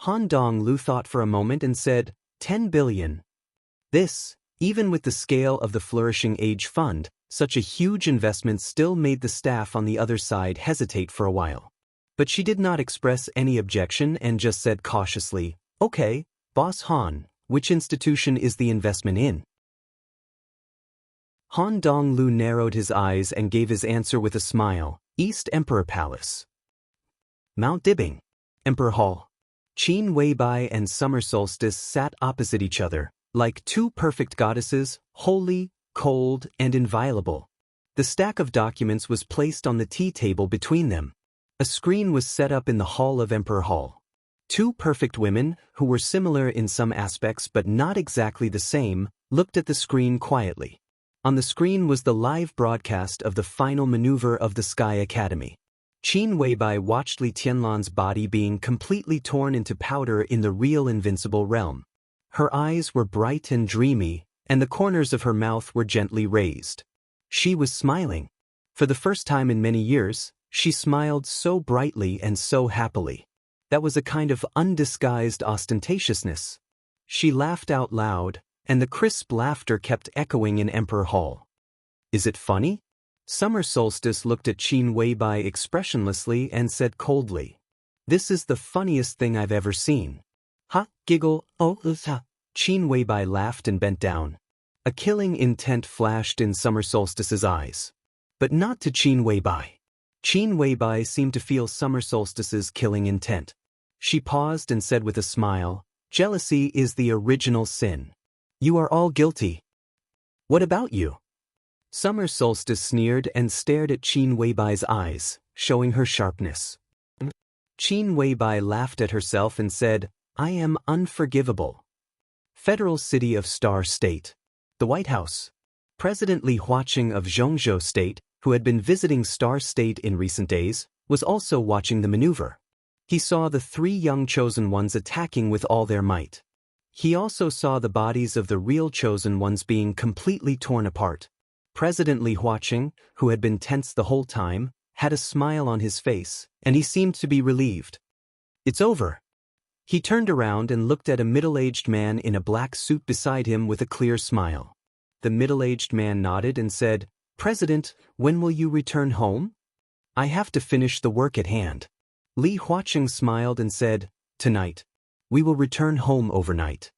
Han Donglu thought for a moment and said, 10 billion. This, even with the scale of the Flourishing Age Fund, such a huge investment still made the staff on the other side hesitate for a while. But she did not express any objection and just said cautiously, "Okay, Boss Han, which institution is the investment in?" Han Donglu narrowed his eyes and gave his answer with a smile, "East Emperor Palace." Mount Dibbing. Emperor Hall. Qin Weibai and Summer Solstice sat opposite each other, like two perfect goddesses, holy, cold, and inviolable. The stack of documents was placed on the tea table between them. A screen was set up in the hall of Emperor Hall. Two perfect women, who were similar in some aspects but not exactly the same, looked at the screen quietly. On the screen was the live broadcast of the final maneuver of the Sky Academy. Qin Weibai watched Li Tianlan's body being completely torn into powder in the real invincible realm. Her eyes were bright and dreamy, and the corners of her mouth were gently raised. She was smiling. For the first time in many years, she smiled so brightly and so happily. That was a kind of undisguised ostentatiousness. She laughed out loud, and the crisp laughter kept echoing in Emperor Hall. "Is it funny?" Summer Solstice looked at Qin Weibai expressionlessly and said coldly, "This is the funniest thing I've ever seen." "Ha, giggle, oh, ha." Qin Weibai laughed and bent down. A killing intent flashed in Summer Solstice's eyes. But not to Qin Weibai. Qin Weibai seemed to feel Summer Solstice's killing intent. She paused and said with a smile, "Jealousy is the original sin. You are all guilty." "What about you?" Summer Solstice sneered and stared at Qin Weibai's eyes, showing her sharpness. Qin Weibai laughed at herself and said, "I am unforgivable." Federal City of Star State. The White House. President Li Huaqing of Zhongzhou State, who had been visiting Star State in recent days, was also watching the maneuver. He saw the three young chosen ones attacking with all their might. He also saw the bodies of the real chosen ones being completely torn apart. President Li Huaqing, who had been tense the whole time, had a smile on his face, and he seemed to be relieved. "It's over." He turned around and looked at a middle-aged man in a black suit beside him with a clear smile. The middle-aged man nodded and said, "President, when will you return home?" "I have to finish the work at hand." Li Huaqing smiled and said, "Tonight. We will return home overnight."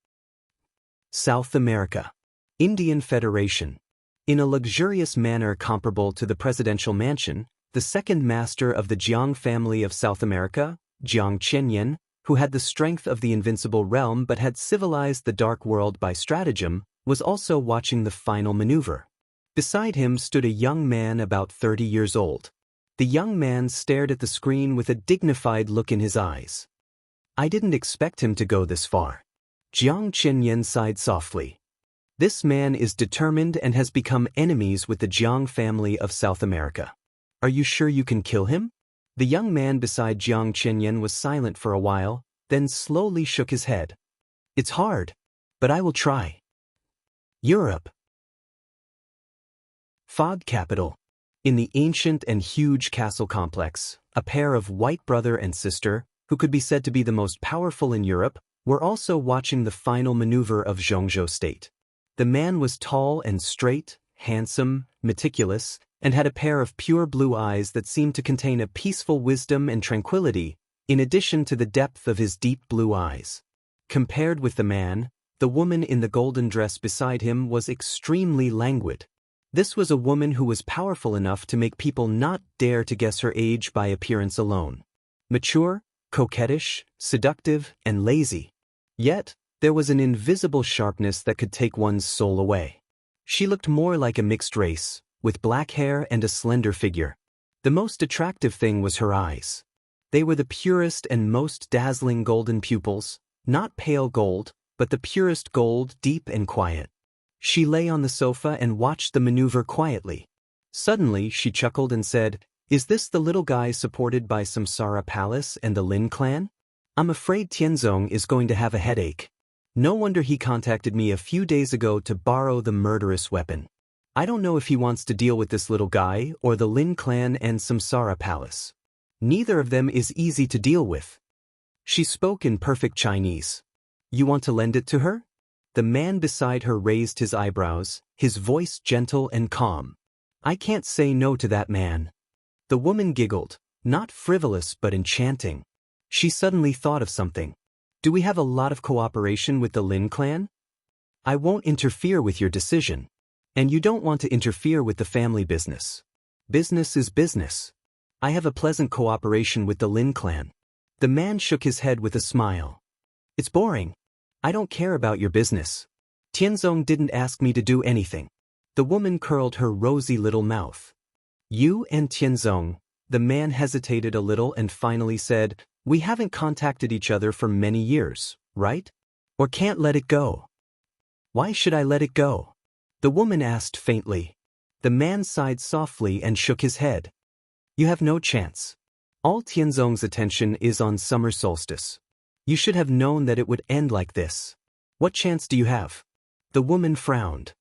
South America. Indian Federation. In a luxurious manner comparable to the presidential mansion, the second master of the Jiang family of South America, Jiang Chenyan, who had the strength of the invincible realm but had civilized the dark world by stratagem, was also watching the final maneuver. Beside him stood a young man about 30 years old. The young man stared at the screen with a dignified look in his eyes. "I didn't expect him to go this far." Jiang Chenyan sighed softly. "This man is determined and has become enemies with the Jiang family of South America. Are you sure you can kill him?" The young man beside Jiang Chenyan was silent for a while, then slowly shook his head. "It's hard, but I will try." Europe. Fog Capital. In the ancient and huge castle complex, a pair of white brother and sister, who could be said to be the most powerful in Europe, were also watching the final maneuver of Zhongzhou State. The man was tall and straight, handsome, meticulous, and had a pair of pure blue eyes that seemed to contain a peaceful wisdom and tranquility, in addition to the depth of his deep blue eyes. Compared with the man, the woman in the golden dress beside him was extremely languid. This was a woman who was powerful enough to make people not dare to guess her age by appearance alone. Mature, coquettish, seductive, and lazy. Yet, there was an invisible sharpness that could take one's soul away. She looked more like a mixed race, with black hair and a slender figure. The most attractive thing was her eyes. They were the purest and most dazzling golden pupils, not pale gold, but the purest gold, deep and quiet. She lay on the sofa and watched the maneuver quietly. Suddenly, she chuckled and said, "Is this the little guy supported by Samsara Palace and the Lin clan? I'm afraid Tianzong is going to have a headache. No wonder he contacted me a few days ago to borrow the murderous weapon. I don't know if he wants to deal with this little guy or the Lin clan and Samsara Palace. Neither of them is easy to deal with." She spoke in perfect Chinese. "You want to lend it to her?" The man beside her raised his eyebrows, his voice gentle and calm. "I can't say no to that man." The woman giggled, not frivolous but enchanting. She suddenly thought of something. "Do we have a lot of cooperation with the Lin clan?" "I won't interfere with your decision. And you don't want to interfere with the family business. Business is business. I have a pleasant cooperation with the Lin clan." The man shook his head with a smile. "It's boring. I don't care about your business. Tianzong didn't ask me to do anything." The woman curled her rosy little mouth. "You and Tianzong." The man hesitated a little and finally said, "We haven't contacted each other for many years, right? Or can't let it go?" "Why should I let it go?" the woman asked faintly. The man sighed softly and shook his head. "You have no chance. All Tianzong's attention is on summer solstice. You should have known that it would end like this. What chance do you have?" The woman frowned.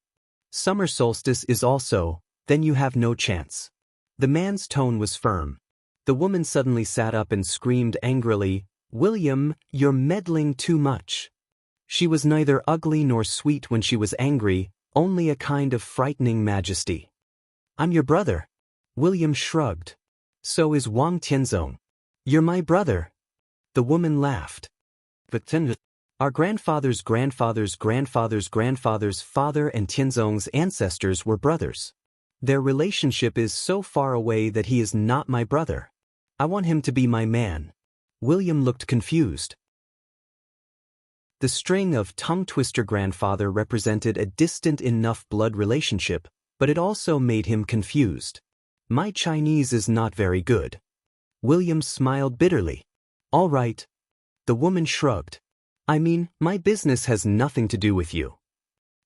"Summer solstice is also, then you have no chance." The man's tone was firm. The woman suddenly sat up and screamed angrily, "William, you're meddling too much." She was neither ugly nor sweet when she was angry, only a kind of frightening majesty. "I'm your brother." William shrugged. "So is Wang Tianzong." "You're my brother." The woman laughed. "But our grandfather's grandfather's grandfather's grandfather's father and Tianzong's ancestors were brothers. Their relationship is so far away that he is not my brother. I want him to be my man." William looked confused. The string of tongue-twister grandfather represented a distant enough blood relationship, but it also made him confused. "My Chinese is not very good." William smiled bitterly. "All right." The woman shrugged. "I mean, my business has nothing to do with you."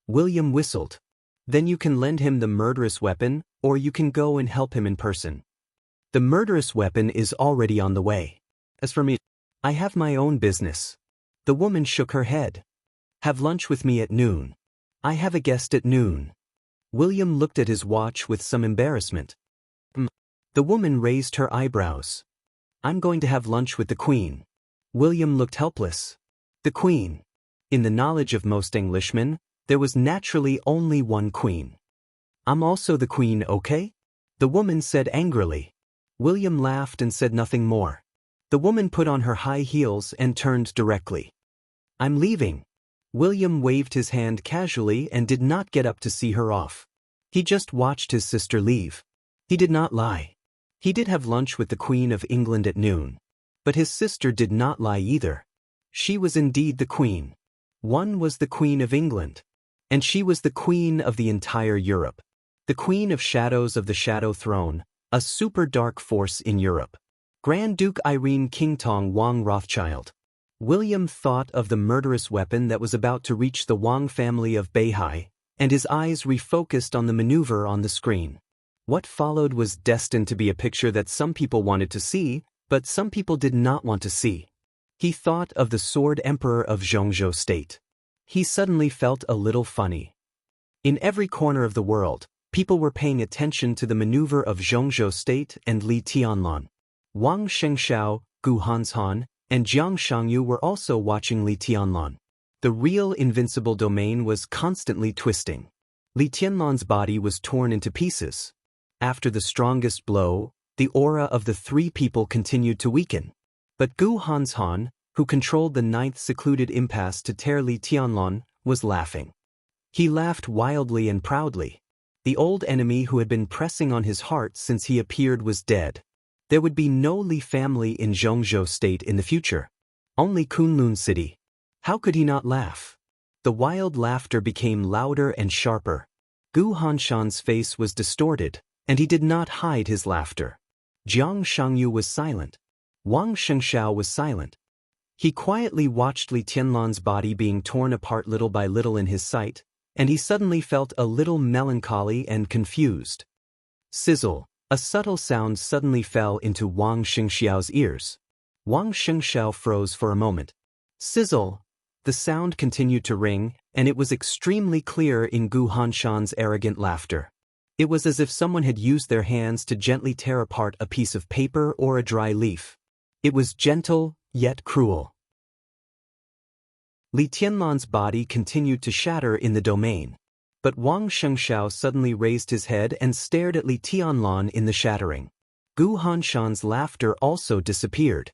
William whistled. "Then you can lend him the murderous weapon, or you can go and help him in person. The murderous weapon is already on the way. As for me, I have my own business." The woman shook her head. "Have lunch with me at noon. I have a guest at noon." William looked at his watch with some embarrassment. The woman raised her eyebrows. "I'm going to have lunch with the Queen." William looked helpless. The Queen. In the knowledge of most Englishmen, there was naturally only one Queen. "I'm also the Queen, okay?" the woman said angrily. William laughed and said nothing more. The woman put on her high heels and turned directly. "I'm leaving." William waved his hand casually and did not get up to see her off. He just watched his sister leave. He did not lie. He did have lunch with the Queen of England at noon. But his sister did not lie either. She was indeed the Queen. One was the Queen of England. And she was the Queen of the entire Europe. The Queen of Shadows of the Shadow Throne, a super dark force in Europe. Grand Duke Irene Qingtong Wang Rothschild. William thought of the murderous weapon that was about to reach the Wang family of Beihai, and his eyes refocused on the maneuver on the screen. What followed was destined to be a picture that some people wanted to see, but some people did not want to see. He thought of the Sword Emperor of Zhongzhou State. He suddenly felt a little funny. In every corner of the world, people were paying attention to the maneuver of Zhongzhou State and Li Tianlan. Wang Shengxiao, Gu Hanshan, and Jiang Shangyu were also watching Li Tianlan. The real invincible domain was constantly twisting. Li Tianlan's body was torn into pieces. After the strongest blow, the aura of the three people continued to weaken. But Gu Hanshan, who controlled the ninth secluded impasse to tear Li Tianlan, was laughing. He laughed wildly and proudly. The old enemy who had been pressing on his heart since he appeared was dead. There would be no Li family in Zhongzhou State in the future. Only Kunlun City. How could he not laugh? The wild laughter became louder and sharper. Gu Hanshan's face was distorted, and he did not hide his laughter. Jiang Shangyu was silent. Wang Shengxiao was silent. He quietly watched Li Tianlan's body being torn apart little by little in his sight, and he suddenly felt a little melancholy and confused. Sizzle. A subtle sound suddenly fell into Wang Xingxiao's ears. Wang Xingxiao froze for a moment. Sizzle. The sound continued to ring, and it was extremely clear in Gu Hanshan's arrogant laughter. It was as if someone had used their hands to gently tear apart a piece of paper or a dry leaf. It was gentle, yet cruel. Li Tianlan's body continued to shatter in the domain. But Wang Shengxiao suddenly raised his head and stared at Li Tianlan in the shattering. Gu Hanshan's laughter also disappeared.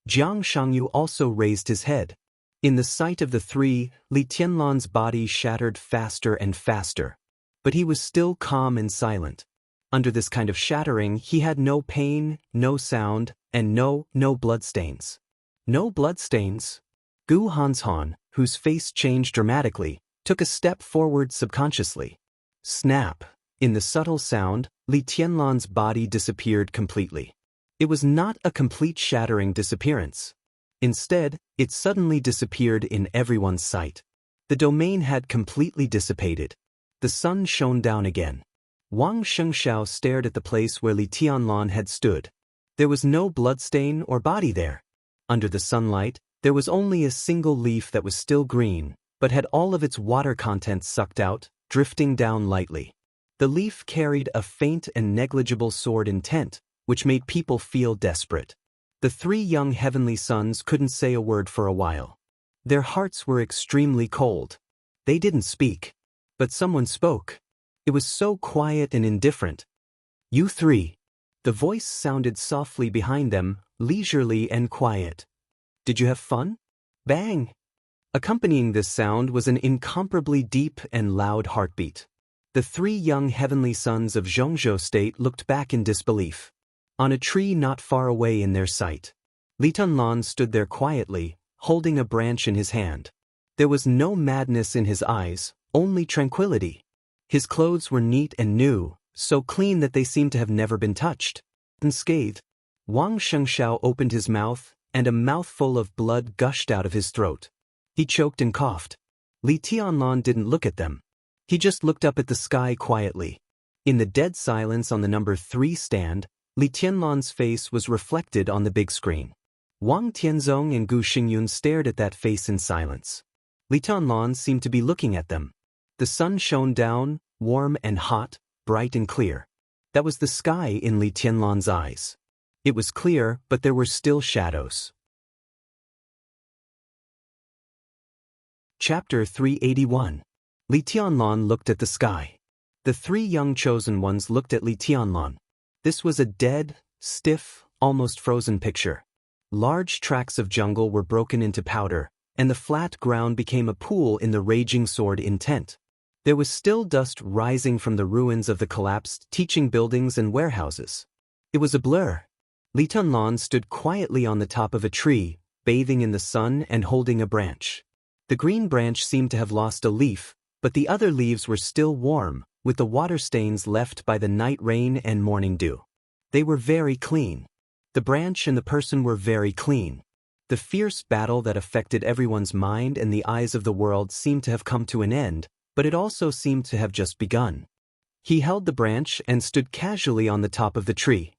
Jiang Shangyu also raised his head. In the sight of the three, Li Tianlan's body shattered faster and faster. But he was still calm and silent. Under this kind of shattering, he had no pain, no sound, and no bloodstains. No bloodstains? Gu Hanshan, whose face changed dramatically, took a step forward subconsciously. Snap. In the subtle sound, Li Tianlan's body disappeared completely. It was not a complete shattering disappearance. Instead, it suddenly disappeared in everyone's sight. The domain had completely dissipated. The sun shone down again. Wang Shengxiao stared at the place where Li Tianlan had stood. There was no bloodstain or body there. Under the sunlight, there was only a single leaf that was still green, but had all of its water contents sucked out, drifting down lightly. The leaf carried a faint and negligible sword intent, which made people feel desperate. The three young heavenly sons couldn't say a word for a while. Their hearts were extremely cold. They didn't speak. But someone spoke. It was so quiet and indifferent. You three. The voice sounded softly behind them, leisurely and quiet. Did you have fun? Bang! Accompanying this sound was an incomparably deep and loud heartbeat. The three young heavenly sons of Zhongzhou State looked back in disbelief. On a tree not far away in their sight, Li Tianlan stood there quietly, holding a branch in his hand. There was no madness in his eyes, only tranquility. His clothes were neat and new, so clean that they seemed to have never been touched. Unscathed, Wang Shengxiao opened his mouth, and a mouthful of blood gushed out of his throat. He choked and coughed. Li Tianlan didn't look at them. He just looked up at the sky quietly. In the dead silence on the number 3 stand, Li Tianlan's face was reflected on the big screen. Wang Tianzong and Gu Xingyun stared at that face in silence. Li Tianlan seemed to be looking at them. The sun shone down, warm and hot, bright and clear. That was the sky in Li Tianlan's eyes. It was clear, but there were still shadows. Chapter 381. Li Tianlan looked at the sky. The three young chosen ones looked at Li Tianlan. This was a dead, stiff, almost frozen picture. Large tracts of jungle were broken into powder, and the flat ground became a pool in the raging sword intent. There was still dust rising from the ruins of the collapsed teaching buildings and warehouses. It was a blur. Li Tianlan stood quietly on the top of a tree, bathing in the sun and holding a branch. The green branch seemed to have lost a leaf, but the other leaves were still warm, with the water stains left by the night rain and morning dew. They were very clean. The branch and the person were very clean. The fierce battle that affected everyone's mind and the eyes of the world seemed to have come to an end, but it also seemed to have just begun. He held the branch and stood casually on the top of the tree.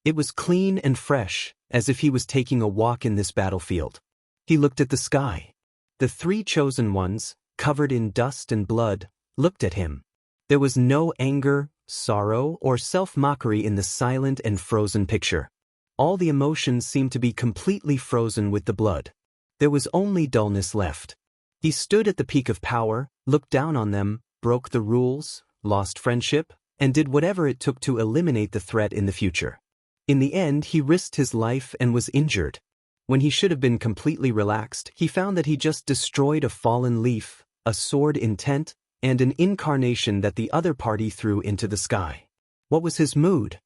It was clean and fresh, as if he was taking a walk in this battlefield. He looked at the sky. The three chosen ones, covered in dust and blood, looked at him. There was no anger, sorrow, or self-mockery in the silent and frozen picture. All the emotions seemed to be completely frozen with the blood. There was only dullness left. He stood at the peak of power, looked down on them, broke the rules, lost friendship, and did whatever it took to eliminate the threat in the future. In the end, he risked his life and was injured. When he should have been completely relaxed, he found that he just destroyed a fallen leaf, a sword intent, and an incarnation that the other party threw into the sky. What was his mood?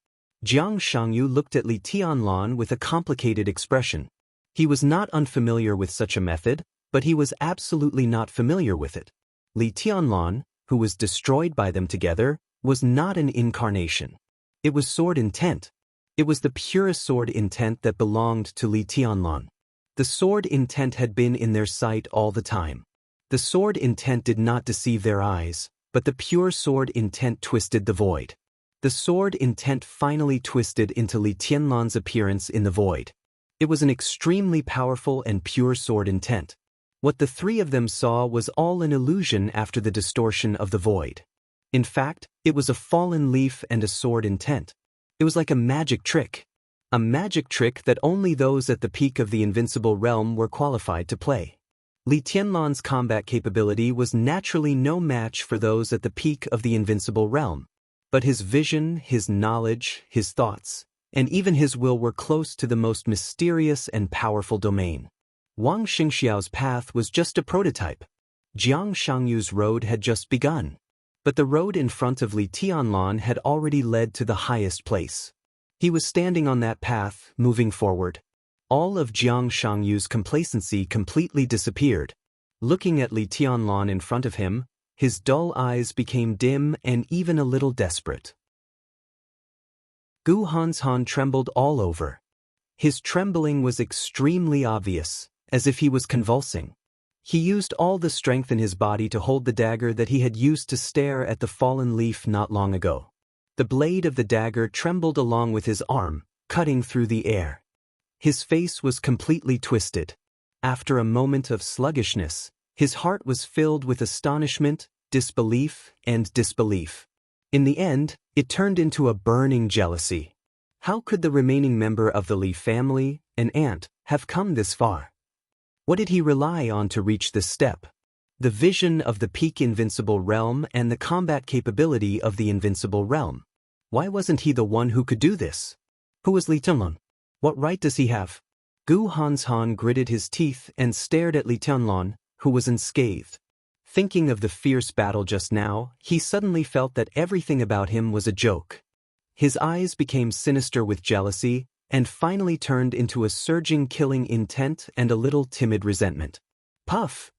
Jiang Shangyu looked at Li Tianlan with a complicated expression. He was not unfamiliar with such a method, but he was absolutely not familiar with it. Li Tianlan, who was destroyed by them together, was not an incarnation. It was sword intent. It was the purest sword intent that belonged to Li Tianlan. The sword intent had been in their sight all the time. The sword intent did not deceive their eyes, but the pure sword intent twisted the void. The sword intent finally twisted into Li Tianlan's appearance in the void. It was an extremely powerful and pure sword intent. What the three of them saw was all an illusion after the distortion of the void. In fact, it was a fallen leaf and a sword intent. It was like a magic trick. A magic trick that only those at the peak of the invincible realm were qualified to play. Li Tianlan's combat capability was naturally no match for those at the peak of the invincible realm. But his vision, his knowledge, his thoughts, and even his will were close to the most mysterious and powerful domain. Wang Xingxiao's path was just a prototype. Jiang Shangyu's road had just begun. But the road in front of Li Tianlan had already led to the highest place. He was standing on that path, moving forward. All of Jiang Shangyu's complacency completely disappeared. Looking at Li Tianlan in front of him, his dull eyes became dim and even a little desperate. Gu Hanshan trembled all over. His trembling was extremely obvious, as if he was convulsing. He used all the strength in his body to hold the dagger that he had used to stare at the fallen leaf not long ago. The blade of the dagger trembled along with his arm, cutting through the air. His face was completely twisted. After a moment of sluggishness, his heart was filled with astonishment, disbelief, and disbelief. In the end, it turned into a burning jealousy. How could the remaining member of the Li family, an ant, have come this far? What did he rely on to reach this step? The vision of the peak invincible realm and the combat capability of the invincible realm. Why wasn't he the one who could do this? Who was Li Tianlan? What right does he have? Gu Hanshan gritted his teeth and stared at Li Tianlan, who was unscathed. Thinking of the fierce battle just now, he suddenly felt that everything about him was a joke. His eyes became sinister with jealousy, and finally turned into a surging killing intent and a little timid resentment. Puff!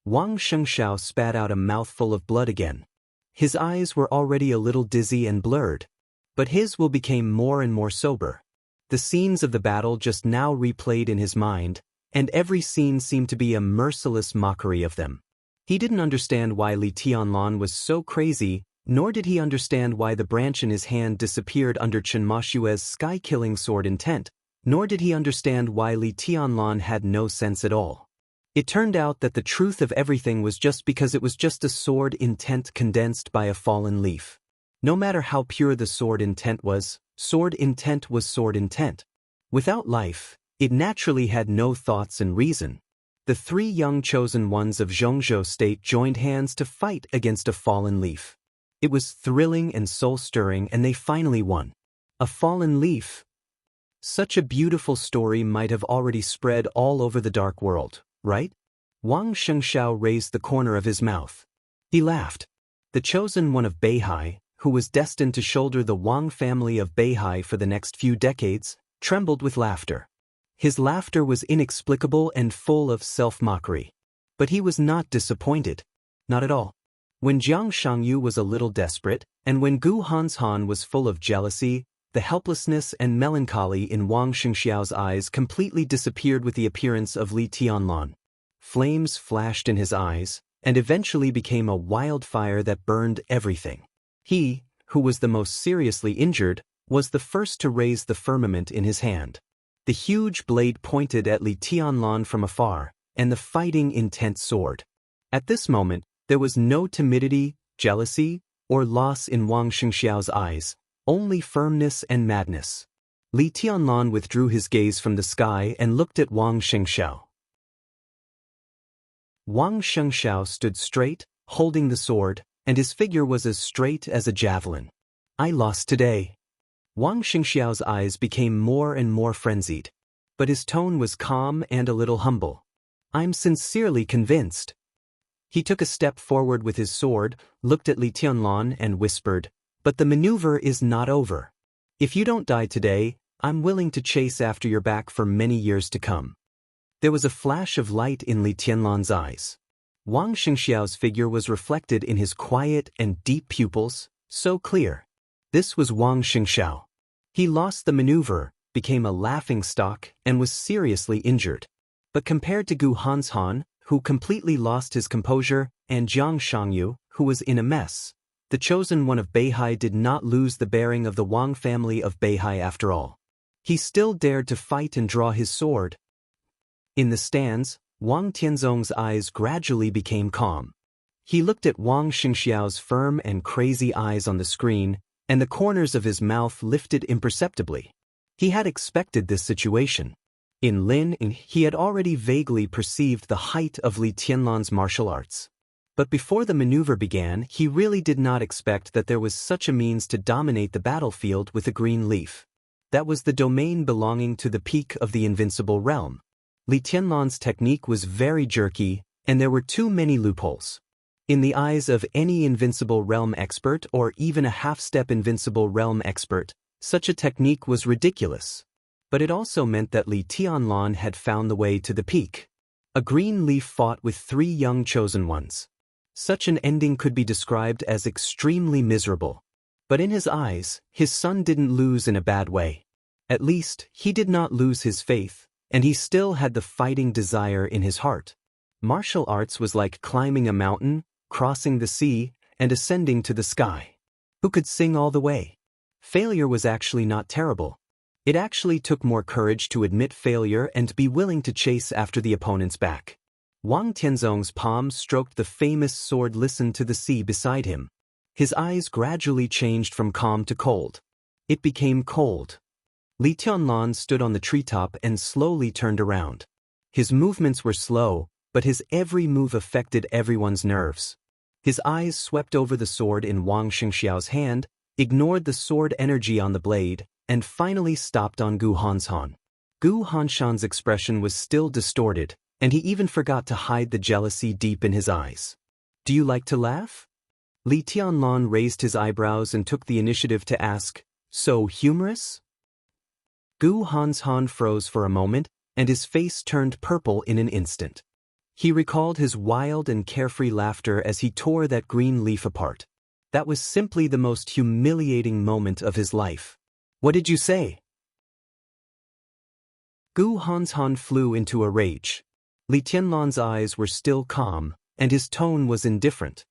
Wang Shengxiao spat out a mouthful of blood again. His eyes were already a little dizzy and blurred, but his will became more and more sober. The scenes of the battle just now replayed in his mind, and every scene seemed to be a merciless mockery of them. He didn't understand why Li Tianlan was so crazy, nor did he understand why the branch in his hand disappeared under Chen Mashue's sky-killing sword intent, nor did he understand why Li Tianlan had no sense at all. It turned out that the truth of everything was just because it was just a sword intent condensed by a fallen leaf. No matter how pure the sword intent was sword intent. Without life, it naturally had no thoughts and reason. The three young chosen ones of Zhongzhou state joined hands to fight against a fallen leaf. It was thrilling and soul-stirring, and they finally won. A fallen leaf. Such a beautiful story might have already spread all over the dark world, right? Wang Shengxiao raised the corner of his mouth. He laughed. The chosen one of Beihai, who was destined to shoulder the Wang family of Beihai for the next few decades, trembled with laughter. His laughter was inexplicable and full of self-mockery. But he was not disappointed. Not at all. When Jiang Shangyu was a little desperate, and when Gu Hanshan was full of jealousy, the helplessness and melancholy in Wang Xingxiao's eyes completely disappeared with the appearance of Li Tianlan. Flames flashed in his eyes, and eventually became a wildfire that burned everything. He, who was the most seriously injured, was the first to raise the firmament in his hand. The huge blade pointed at Li Tianlan from afar, and the fighting intent sword. At this moment, there was no timidity, jealousy, or loss in Wang Xingxiao's eyes, only firmness and madness. Li Tianlan withdrew his gaze from the sky and looked at Wang Xingxiao. Wang Xingxiao stood straight, holding the sword, and his figure was as straight as a javelin. I lost today. Wang Xingxiao's eyes became more and more frenzied, but his tone was calm and a little humble. I'm sincerely convinced. He took a step forward with his sword, looked at Li Tianlan and whispered, but the maneuver is not over. If you don't die today, I'm willing to chase after your back for many years to come. There was a flash of light in Li Tianlan's eyes. Wang Xingxiao's figure was reflected in his quiet and deep pupils, so clear. This was Wang Xingxiao. He lost the maneuver, became a laughingstock, and was seriously injured. But compared to Gu Hanshan, who completely lost his composure, and Xianxia, who was in a mess. The chosen one of Beihai did not lose the bearing of the Wang family of Beihai after all. He still dared to fight and draw his sword. In the stands, Wang Tianzong's eyes gradually became calm. He looked at Wang Xingxiao's firm and crazy eyes on the screen, and the corners of his mouth lifted imperceptibly. He had expected this situation. In Lin, he had already vaguely perceived the height of Li Tianlan's martial arts. But before the maneuver began, he really did not expect that there was such a means to dominate the battlefield with a green leaf. That was the domain belonging to the peak of the invincible realm. Li Tianlan's technique was very jerky, and there were too many loopholes. In the eyes of any invincible realm expert or even a half-step invincible realm expert, such a technique was ridiculous. But it also meant that Li Tianlan had found the way to the peak. A green leaf fought with 3 young chosen ones. Such an ending could be described as extremely miserable. But in his eyes, his son didn't lose in a bad way. At least, he did not lose his faith, and he still had the fighting desire in his heart. Martial arts was like climbing a mountain, crossing the sea, and ascending to the sky. Who could sing all the way? Failure was actually not terrible. It actually took more courage to admit failure and be willing to chase after the opponent's back. Wang Tianzong's palm stroked the famous sword. Listened to the sea beside him. His eyes gradually changed from calm to cold. It became cold. Li Tianlan stood on the treetop and slowly turned around. His movements were slow, but his every move affected everyone's nerves. His eyes swept over the sword in Wang Xingxiao's hand, ignored the sword energy on the blade, and finally stopped on Gu Hanshan. Gu Hanshan's expression was still distorted, and he even forgot to hide the jealousy deep in his eyes. "Do you like to laugh?" Li Tianlan raised his eyebrows and took the initiative to ask, "So humorous?" Gu Hanshan froze for a moment, and his face turned purple in an instant. He recalled his wild and carefree laughter as he tore that green leaf apart. That was simply the most humiliating moment of his life. "What did you say?" Gu Hanshan flew into a rage. Li Tianlan's eyes were still calm, and his tone was indifferent.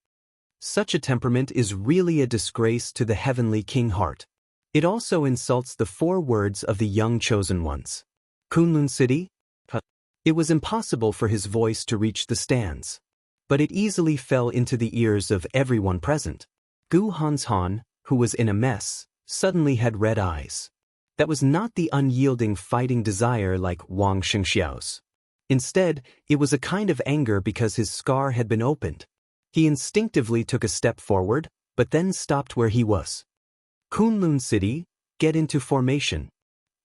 Such a temperament is really a disgrace to the heavenly king heart. It also insults the 4 words of the young chosen ones. Kunlun City? It was impossible for his voice to reach the stands. But it easily fell into the ears of everyone present. Gu Hanshan, who was in a mess, suddenly had red eyes. That was not the unyielding fighting desire like Wang Xingxiao's. Instead, it was a kind of anger because his scar had been opened. He instinctively took a step forward, but then stopped where he was. "Kunlun City, get into formation."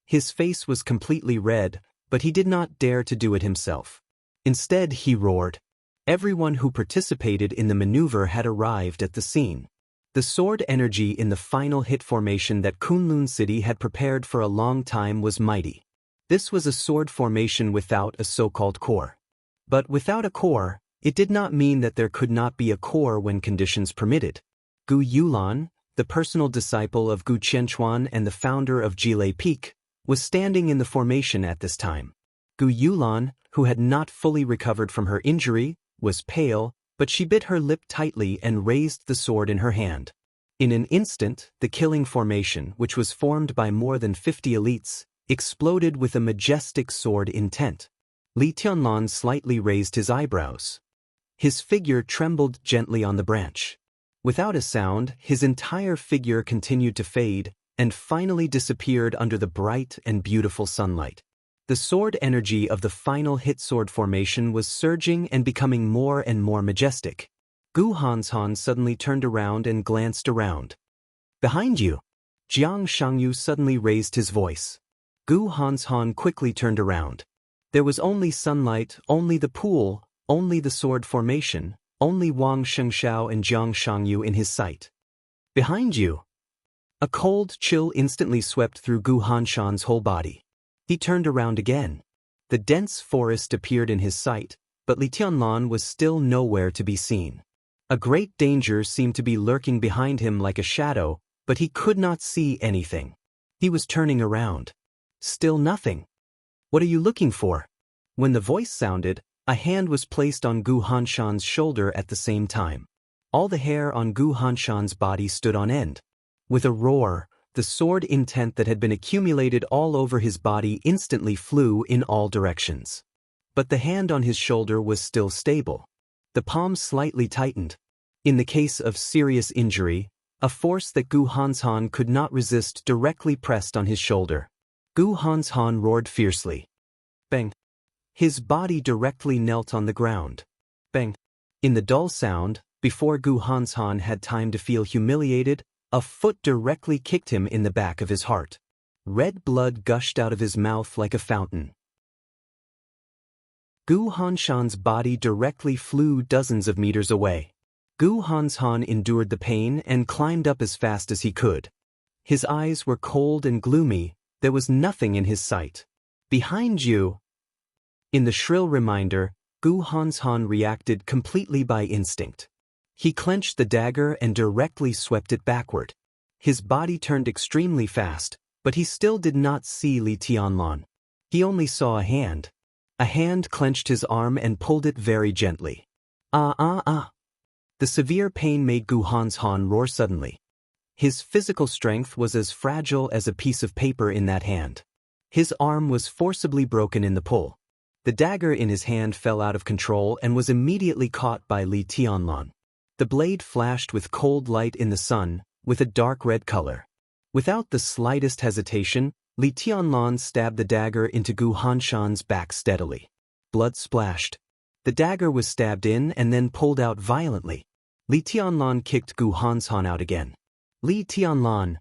His face was completely red, but he did not dare to do it himself. Instead, he roared. Everyone who participated in the maneuver had arrived at the scene. The sword energy in the final hit formation that Kunlun City had prepared for a long time was mighty. This was a sword formation without a so-called core. But without a core, it did not mean that there could not be a core when conditions permitted. Gu Yulan, the personal disciple of Gu Qianchuan and the founder of Jilei Peak, was standing in the formation at this time. Gu Yulan, who had not fully recovered from her injury, was pale, but she bit her lip tightly and raised the sword in her hand. In an instant, the killing formation, which was formed by more than 50 elites, exploded with a majestic sword intent. Li Tianlan slightly raised his eyebrows. His figure trembled gently on the branch. Without a sound, his entire figure continued to fade, and finally disappeared under the bright and beautiful sunlight. The sword energy of the final hit sword formation was surging and becoming more and more majestic. Gu Hanshan suddenly turned around and glanced around. "Behind you!" Jiang Shangyu suddenly raised his voice. Gu Hanshan quickly turned around. There was only sunlight, only the pool, only the sword formation, only Wang Shengxiao and Jiang Shangyu in his sight. "Behind you!" A cold chill instantly swept through Gu Hanshan's whole body. He turned around again. The dense forest appeared in his sight, but Li Tianlan was still nowhere to be seen. A great danger seemed to be lurking behind him like a shadow, but he could not see anything. He was turning around. Still nothing. "What are you looking for?" When the voice sounded, A hand was placed on Gu Hanshan's shoulder at the same time. All the hair on Gu Hanshan's body stood on end. With a roar, the sword intent that had been accumulated all over his body instantly flew in all directions. But the hand on his shoulder was still stable. The palm slightly tightened. In the case of serious injury, a force that Gu Hanshan could not resist directly pressed on his shoulder. Gu Hanshan roared fiercely. Bang! His body directly knelt on the ground. Bang! In the dull sound, before Gu Hanshan had time to feel humiliated, a foot directly kicked him in the back of his heart. Red blood gushed out of his mouth like a fountain. Gu Hanshan's body directly flew dozens of meters away. Gu Hanshan endured the pain and climbed up as fast as he could. His eyes were cold and gloomy, there was nothing in his sight. Behind you! In the shrill reminder, Gu Hanshan reacted completely by instinct. He clenched the dagger and directly swept it backward. His body turned extremely fast, but he still did not see Li Tianlan. He only saw a hand. A hand clenched his arm and pulled it very gently. Ah. The severe pain made Gu Hanshan roar suddenly. His physical strength was as fragile as a piece of paper in that hand. His arm was forcibly broken in the pull. The dagger in his hand fell out of control and was immediately caught by Li Tianlan. The blade flashed with cold light in the sun, with a dark red color. Without the slightest hesitation, Li Tianlan stabbed the dagger into Gu Hanshan's back steadily. Blood splashed. The dagger was stabbed in and then pulled out violently. Li Tianlan kicked Gu Hanshan out again. Li Tianlan!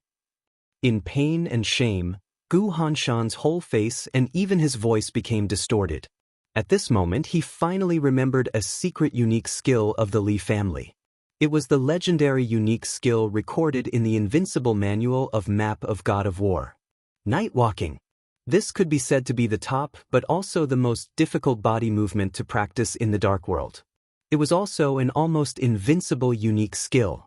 In pain and shame, Gu Hanshan's whole face and even his voice became distorted. At this moment he finally remembered a secret unique skill of the Li family. It was the legendary unique skill recorded in the Invincible Manual of Map of God of War. Night walking. This could be said to be the top but also the most difficult body movement to practice in the Dark World. It was also an almost invincible unique skill.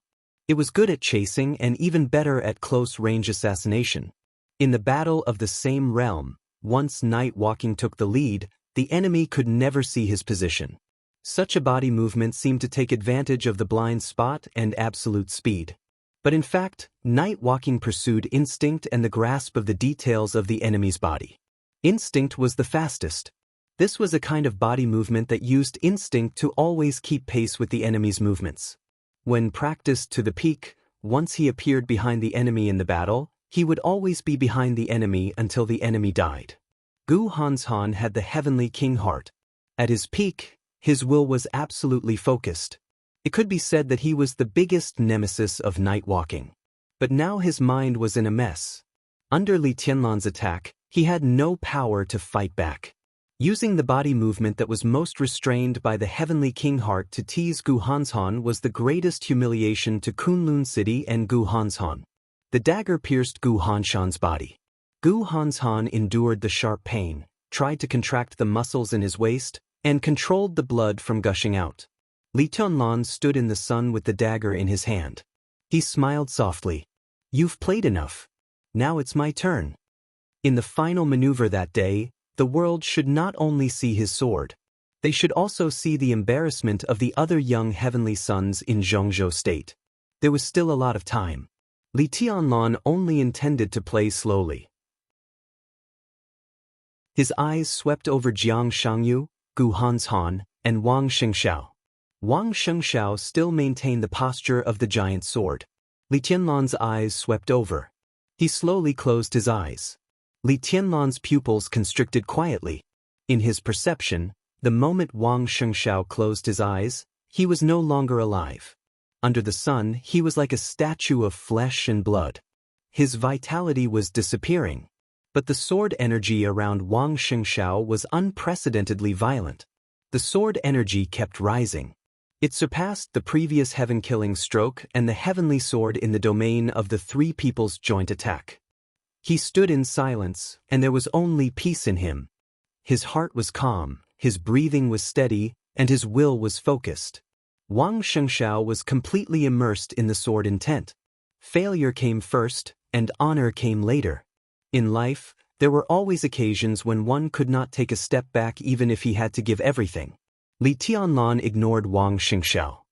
It was good at chasing and even better at close-range assassination. In the battle of the same realm, once night walking took the lead, the enemy could never see his position. Such a body movement seemed to take advantage of the blind spot and absolute speed. But in fact, night walking pursued instinct and the grasp of the details of the enemy's body. Instinct was the fastest. This was a kind of body movement that used instinct to always keep pace with the enemy's movements. When practiced to the peak, once he appeared behind the enemy in the battle, he would always be behind the enemy until the enemy died. Gu Hanshan had the heavenly king heart. At his peak, his will was absolutely focused. It could be said that he was the biggest nemesis of night walking. But now his mind was in a mess. Under Li Tianlan's attack, he had no power to fight back. Using the body movement that was most restrained by the heavenly king heart to tease Gu Hanshan was the greatest humiliation to Kunlun City and Gu Hanshan. The dagger pierced Gu Hanshan's body. Gu Hanshan endured the sharp pain, tried to contract the muscles in his waist, and controlled the blood from gushing out. Li Tianlan stood in the sun with the dagger in his hand. He smiled softly. "You've played enough. Now it's my turn." In the final maneuver that day, the world should not only see his sword. They should also see the embarrassment of the other young heavenly sons in Zhongzhou state. There was still a lot of time. Li Tianlan only intended to play slowly. His eyes swept over Jiang Shangyu, Gu Hanshan, and Wang Xianxia. Wang Xianxia still maintained the posture of the giant sword. Li Tianlan's eyes swept over. He slowly closed his eyes. Li Tianlan's pupils constricted quietly. In his perception, the moment Wang Xianxia closed his eyes, he was no longer alive. Under the sun, he was like a statue of flesh and blood. His vitality was disappearing. But the sword energy around Wang Xianxia was unprecedentedly violent. The sword energy kept rising. It surpassed the previous heaven-killing stroke and the heavenly sword in the domain of the three people's joint attack. He stood in silence, and there was only peace in him. His heart was calm, his breathing was steady, and his will was focused. Wang Xianxia was completely immersed in the sword intent. Failure came first, and honor came later. In life, there were always occasions when one could not take a step back even if he had to give everything. Li Tianlan ignored Wang Xingxiao.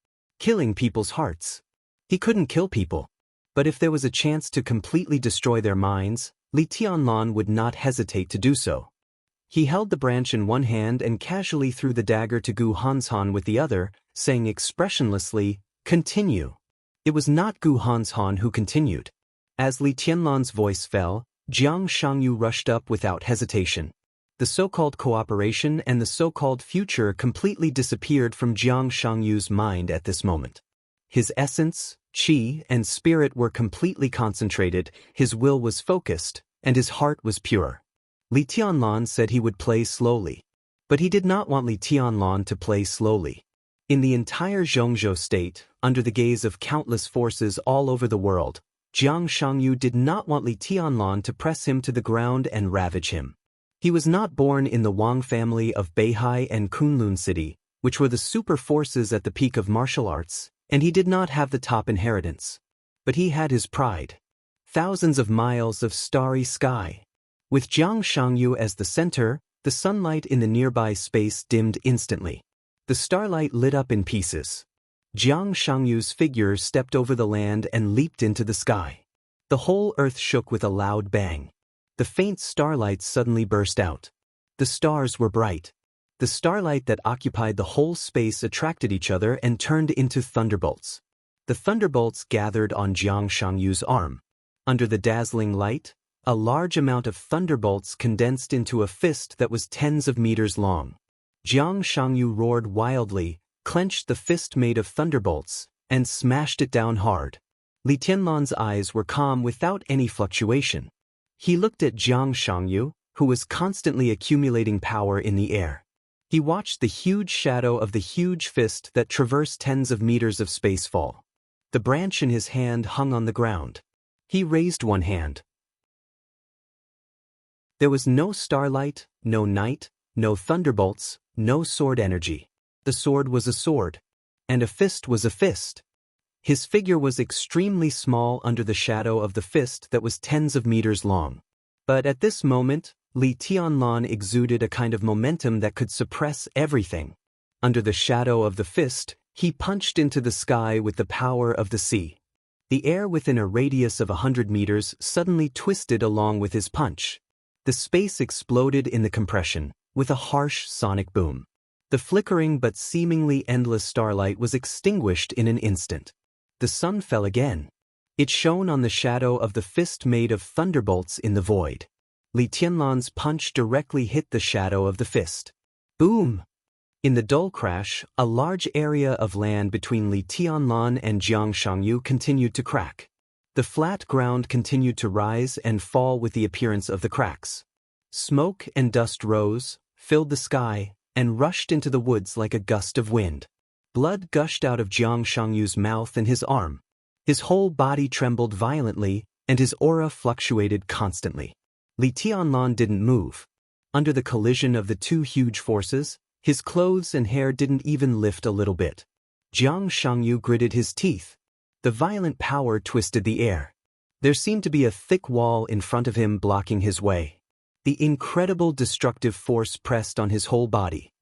Killing people's hearts. He couldn't kill people. But if there was a chance to completely destroy their minds, Li Tianlan would not hesitate to do so. He held the branch in one hand and casually threw the dagger to Gu Hanshan with the other, saying expressionlessly, "Continue." It was not Gu Hanshan who continued. As Li Tianlan's voice fell, Jiang Shangyu rushed up without hesitation. The so-called cooperation and the so-called future completely disappeared from Jiang Shangyu's mind at this moment. His essence, qi, and spirit were completely concentrated, his will was focused, and his heart was pure. Li Tianlan said he would play slowly. But he did not want Li Tianlan to play slowly. In the entire Zhongzhou state, under the gaze of countless forces all over the world, Jiang Shangyu did not want Li Tianlan to press him to the ground and ravage him. He was not born in the Wang family of Beihai and Kunlun City, which were the super forces at the peak of martial arts, and he did not have the top inheritance. But he had his pride. Thousands of miles of starry sky. With Jiang Shangyu as the center, the sunlight in the nearby space dimmed instantly. The starlight lit up in pieces. Jiang Shangyu's figure stepped over the land and leaped into the sky. The whole earth shook with a loud bang. The faint starlight suddenly burst out. The stars were bright. The starlight that occupied the whole space attracted each other and turned into thunderbolts. The thunderbolts gathered on Jiang Shangyu's arm. Under the dazzling light, a large amount of thunderbolts condensed into a fist that was tens of meters long. Jiang Shangyu roared wildly, clenched the fist made of thunderbolts, and smashed it down hard. Li Tianlan's eyes were calm without any fluctuation. He looked at Jiang Shangyu, who was constantly accumulating power in the air. He watched the huge shadow of the huge fist that traversed tens of meters of space fall. The branch in his hand hung on the ground. He raised one hand. There was no starlight, no night, no thunderbolts, no sword energy. The sword was a sword. And a fist was a fist. His figure was extremely small under the shadow of the fist that was tens of meters long. But at this moment, Li Tianlan exuded a kind of momentum that could suppress everything. Under the shadow of the fist, he punched into the sky with the power of the sea. The air within a radius of 100 meters suddenly twisted along with his punch. The space exploded in the compression, with a harsh sonic boom. The flickering but seemingly endless starlight was extinguished in an instant. The sun fell again. It shone on the shadow of the fist made of thunderbolts in the void. Li Tianlan's punch directly hit the shadow of the fist. Boom! In the dull crash, a large area of land between Li Tianlan and Jiang Shangyu continued to crack. The flat ground continued to rise and fall with the appearance of the cracks. Smoke and dust rose, filled the sky, and rushed into the woods like a gust of wind. Blood gushed out of Jiang Shangyu's mouth and his arm. His whole body trembled violently, and his aura fluctuated constantly. Li Tianlan didn't move. Under the collision of the two huge forces, his clothes and hair didn't even lift a little bit. Jiang Shangyu gritted his teeth. The violent power twisted the air. There seemed to be a thick wall in front of him blocking his way. The incredible destructive force pressed on his whole body.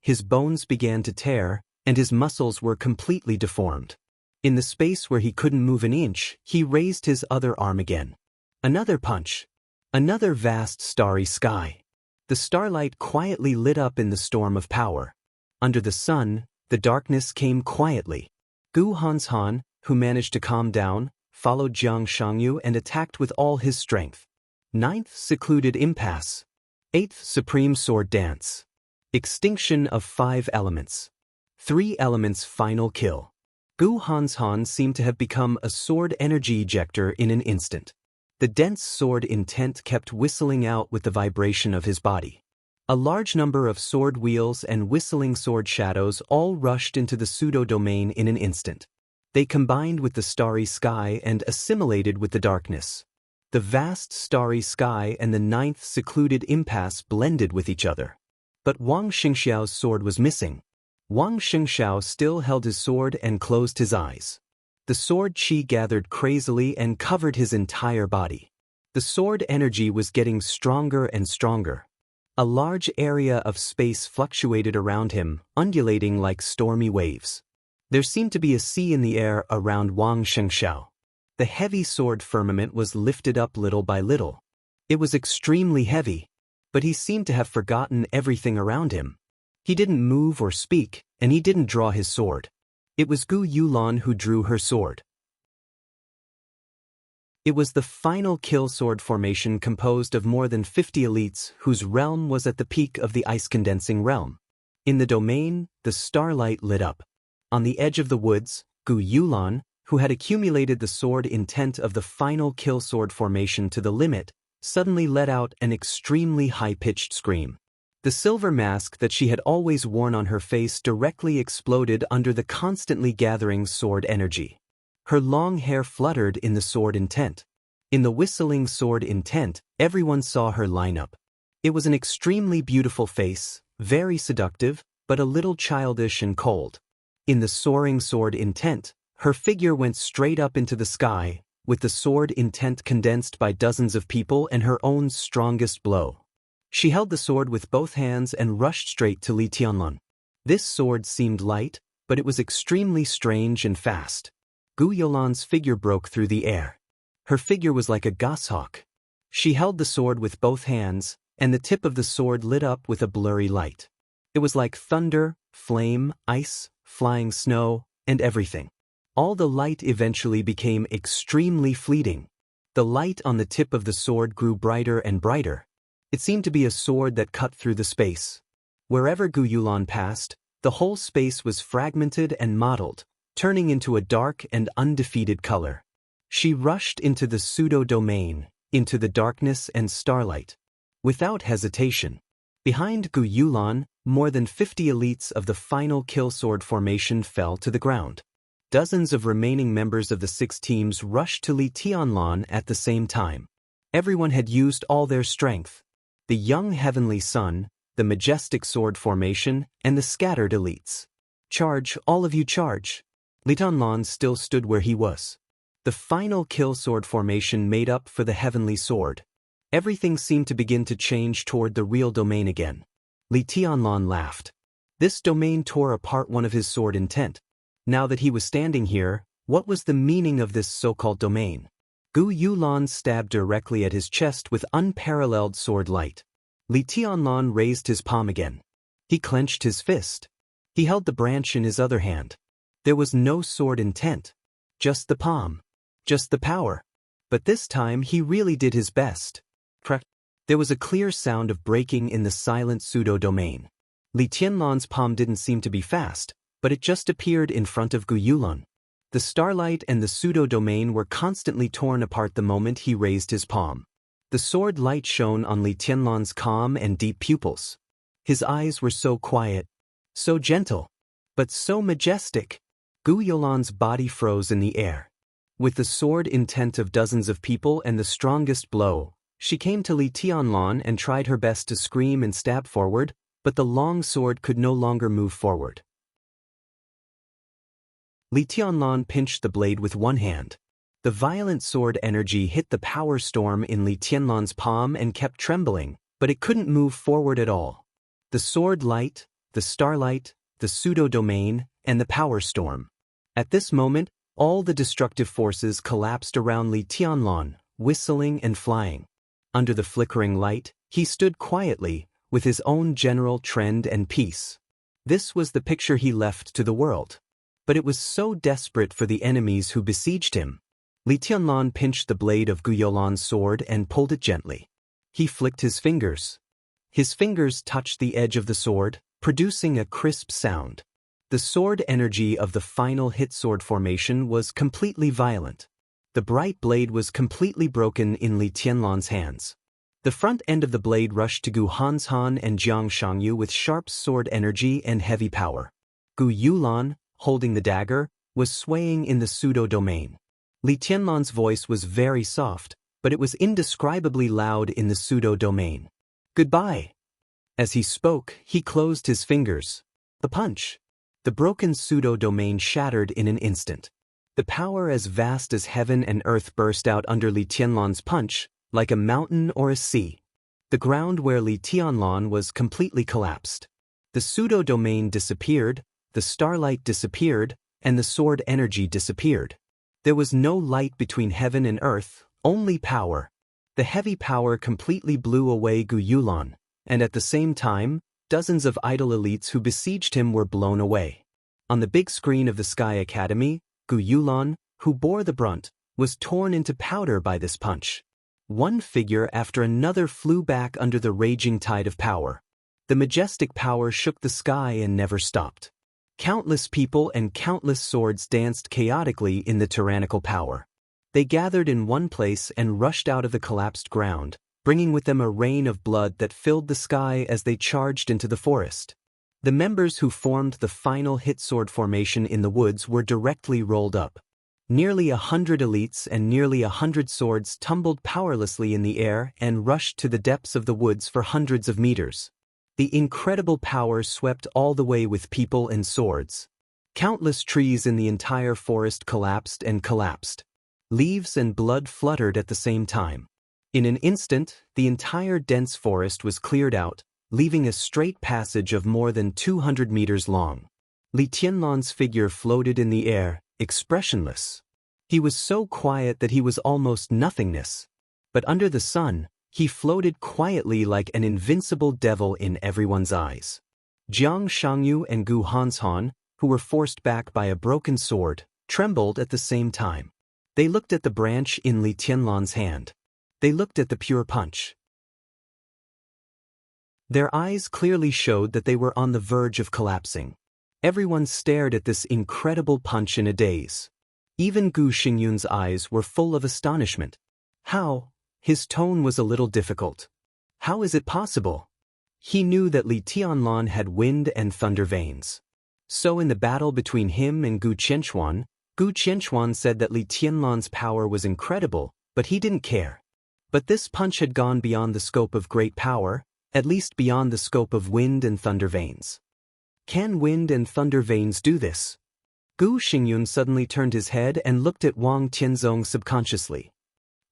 His bones began to tear, and his muscles were completely deformed. In the space where he couldn't move an inch, he raised his other arm again. Another punch. Another vast starry sky. The starlight quietly lit up in the storm of power. Under the sun, the darkness came quietly. Gu Hanshan, who managed to calm down, followed Jiang Shangyu and attacked with all his strength. 9th Secluded Impasse. 8th Supreme Sword Dance. Extinction of 5 elements. 3 elements final kill. Gu Hanshan seemed to have become a sword energy ejector in an instant. The dense sword intent kept whistling out with the vibration of his body. A large number of sword wheels and whistling sword shadows all rushed into the pseudo-domain in an instant. They combined with the starry sky and assimilated with the darkness. The vast starry sky and the 9th Secluded Impasse blended with each other. But Wang Xingxiao's sword was missing. Wang Xingxiao still held his sword and closed his eyes. The sword qi gathered crazily and covered his entire body. The sword energy was getting stronger and stronger. A large area of space fluctuated around him, undulating like stormy waves. There seemed to be a sea in the air around Wang Xianxia. The heavy sword firmament was lifted up little by little. It was extremely heavy, but he seemed to have forgotten everything around him. He didn't move or speak, and he didn't draw his sword. It was Gu Yulan who drew her sword. It was the final kill sword formation composed of more than 50 elites whose realm was at the peak of the ice-condensing realm. In the domain, the starlight lit up. On the edge of the woods, Gu Yulan, who had accumulated the sword intent of the final kill sword formation to the limit, suddenly let out an extremely high-pitched scream. The silver mask that she had always worn on her face directly exploded under the constantly gathering sword energy. Her long hair fluttered in the sword intent. In the whistling sword intent, everyone saw her line up. It was an extremely beautiful face, very seductive, but a little childish and cold. In the soaring sword intent, her figure went straight up into the sky, with the sword intent condensed by dozens of people and her own strongest blow. She held the sword with both hands and rushed straight to Li Tianlan. This sword seemed light, but it was extremely strange and fast. Gu Yulan's figure broke through the air. Her figure was like a goshawk. She held the sword with both hands, and the tip of the sword lit up with a blurry light. It was like thunder, flame, ice, flying snow, and everything. All the light eventually became extremely fleeting. The light on the tip of the sword grew brighter and brighter. It seemed to be a sword that cut through the space. Wherever Gu Yulan passed, the whole space was fragmented and mottled, turning into a dark and undefeated color. She rushed into the pseudo-domain, into the darkness and starlight. Without hesitation. Behind Gu Yulan, more than 50 elites of the final kill sword formation fell to the ground. Dozens of remaining members of the 6 teams rushed to Li Tianlan at the same time. Everyone had used all their strength. The young heavenly sun, the majestic sword formation, and the scattered elites. Charge, all of you charge. Li Tianlan still stood where he was. The final kill sword formation made up for the heavenly sword. Everything seemed to begin to change toward the real domain again. Li Tianlan laughed. This domain tore apart one of his sword intent. Now that he was standing here, what was the meaning of this so-called domain? Gu Yulan stabbed directly at his chest with unparalleled sword light. Li Tianlan raised his palm again. He clenched his fist. He held the branch in his other hand. There was no sword intent. Just the palm. Just the power. But this time he really did his best. Crack. There was a clear sound of breaking in the silent pseudo-domain. Li Tianlan's palm didn't seem to be fast, but it just appeared in front of Gu Yulan. The starlight and the pseudo-domain were constantly torn apart the moment he raised his palm. The sword light shone on Li Tianlan's calm and deep pupils. His eyes were so quiet, so gentle, but so majestic. Gu Yulan's body froze in the air. With the sword intent of dozens of people and the strongest blow, she came to Li Tianlan and tried her best to scream and stab forward, but the long sword could no longer move forward. Li Tianlan pinched the blade with one hand. The violent sword energy hit the power storm in Li Tianlan's palm and kept trembling, but it couldn't move forward at all. The sword light, the starlight, the pseudo-domain, and the power storm. At this moment, all the destructive forces collapsed around Li Tianlan, whistling and flying. Under the flickering light, he stood quietly, with his own general trend and peace. This was the picture he left to the world. But it was so desperate for the enemies who besieged him. Li Tianlan pinched the blade of Gu Yulan's sword and pulled it gently. He flicked his fingers. His fingers touched the edge of the sword, producing a crisp sound. The sword energy of the final hit sword formation was completely violent. The bright blade was completely broken in Li Tianlan's hands. The front end of the blade rushed to Gu Hanshan and Jiang Shangyu with sharp sword energy and heavy power. Gu Yulan, holding the dagger, was swaying in the pseudo-domain. Li Tianlan's voice was very soft, but it was indescribably loud in the pseudo-domain. Goodbye. As he spoke, he closed his fingers. The punch. The broken pseudo-domain shattered in an instant. The power as vast as heaven and earth burst out under Li Tianlan's punch, like a mountain or a sea. The ground where Li Tianlan was completely collapsed. The pseudo-domain disappeared, the starlight disappeared, and the sword energy disappeared. There was no light between heaven and earth, only power. The heavy power completely blew away Gu Yulan, and at the same time, dozens of idol elites who besieged him were blown away. On the big screen of the Sky Academy, Gu Yulan, who bore the brunt, was torn into powder by this punch. One figure after another flew back under the raging tide of power. The majestic power shook the sky and never stopped. Countless people and countless swords danced chaotically in the tyrannical power. They gathered in one place and rushed out of the collapsed ground, bringing with them a rain of blood that filled the sky as they charged into the forest. The members who formed the final hit sword formation in the woods were directly rolled up. Nearly 100 elites and nearly 100 swords tumbled powerlessly in the air and rushed to the depths of the woods for hundreds of meters. The incredible power swept all the way with people and swords. Countless trees in the entire forest collapsed and collapsed. Leaves and blood fluttered at the same time. In an instant, the entire dense forest was cleared out, leaving a straight passage of more than 200 meters long. Li Tianlan's figure floated in the air, expressionless. He was so quiet that he was almost nothingness. But under the sun, he floated quietly like an invincible devil in everyone's eyes. Jiang Shangyu and Gu Hanshan, who were forced back by a broken sword, trembled at the same time. They looked at the branch in Li Tianlan's hand. They looked at the pure punch. Their eyes clearly showed that they were on the verge of collapsing. Everyone stared at this incredible punch in a daze. Even Gu Xingyun's eyes were full of astonishment. How? His tone was a little difficult. How is it possible? He knew that Li Tianlan had wind and thunder veins. So in the battle between him and Gu Qianchuan said that Li Tianlan's power was incredible, but he didn't care. But this punch had gone beyond the scope of great power, at least beyond the scope of wind and thunder veins. Can wind and thunder veins do this? Gu Xingyun suddenly turned his head and looked at Wang Tianzong subconsciously.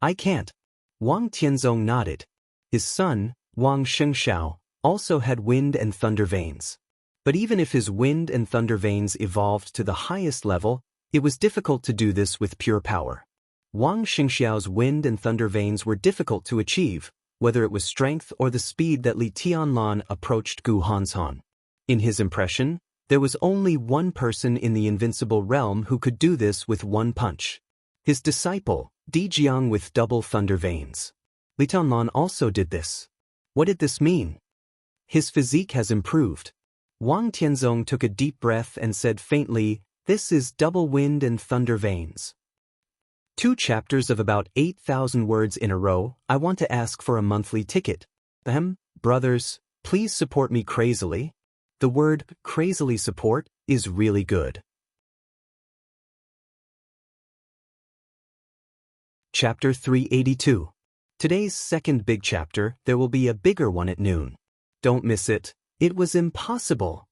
I can't. Wang Tianzong nodded. His son, Wang Shengxiao, also had wind and thunder veins. But even if his wind and thunder veins evolved to the highest level, it was difficult to do this with pure power. Wang Shengxiao's wind and thunder veins were difficult to achieve, whether it was strength or the speed that Li Tianlan approached Gu Hanshan. In his impression, there was only one person in the invincible realm who could do this with one punch. His disciple, Di Jiang with double thunder veins. Li Tianlan also did this. What did this mean? His physique has improved. Wang Tianzong took a deep breath and said faintly, "This is double wind and thunder veins." 2 chapters of about 8,000 words in a row. I want to ask for a monthly ticket. Brothers, please support me crazily. The word crazily support is really good. Chapter 382. Today's second big chapter, there will be a bigger one at noon. Don't miss it. It was impossible.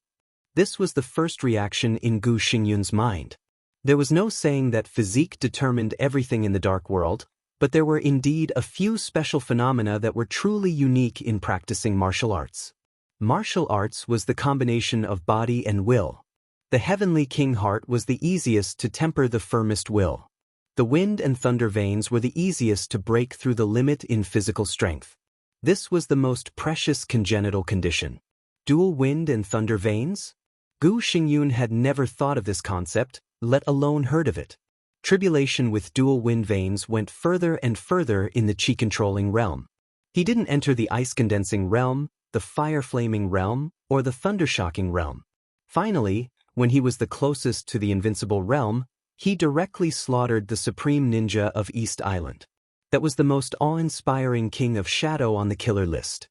This was the first reaction in Gu Xingyun's mind. There was no saying that physique determined everything in the dark world, but there were indeed a few special phenomena that were truly unique in practicing martial arts. Martial arts was the combination of body and will. The heavenly king heart was the easiest to temper the firmest will. The wind and thunder veins were the easiest to break through the limit in physical strength. This was the most precious congenital condition. Dual wind and thunder veins? Gu Xingyun had never thought of this concept, let alone heard of it. Tribulation with dual wind veins went further and further in the chi-controlling realm. He didn't enter the ice-condensing realm, the fire-flaming realm, or the thunder-shocking realm. Finally, when he was the closest to the invincible realm, he directly slaughtered the supreme ninja of East Island. That was the most awe-inspiring king of shadow on the killer list.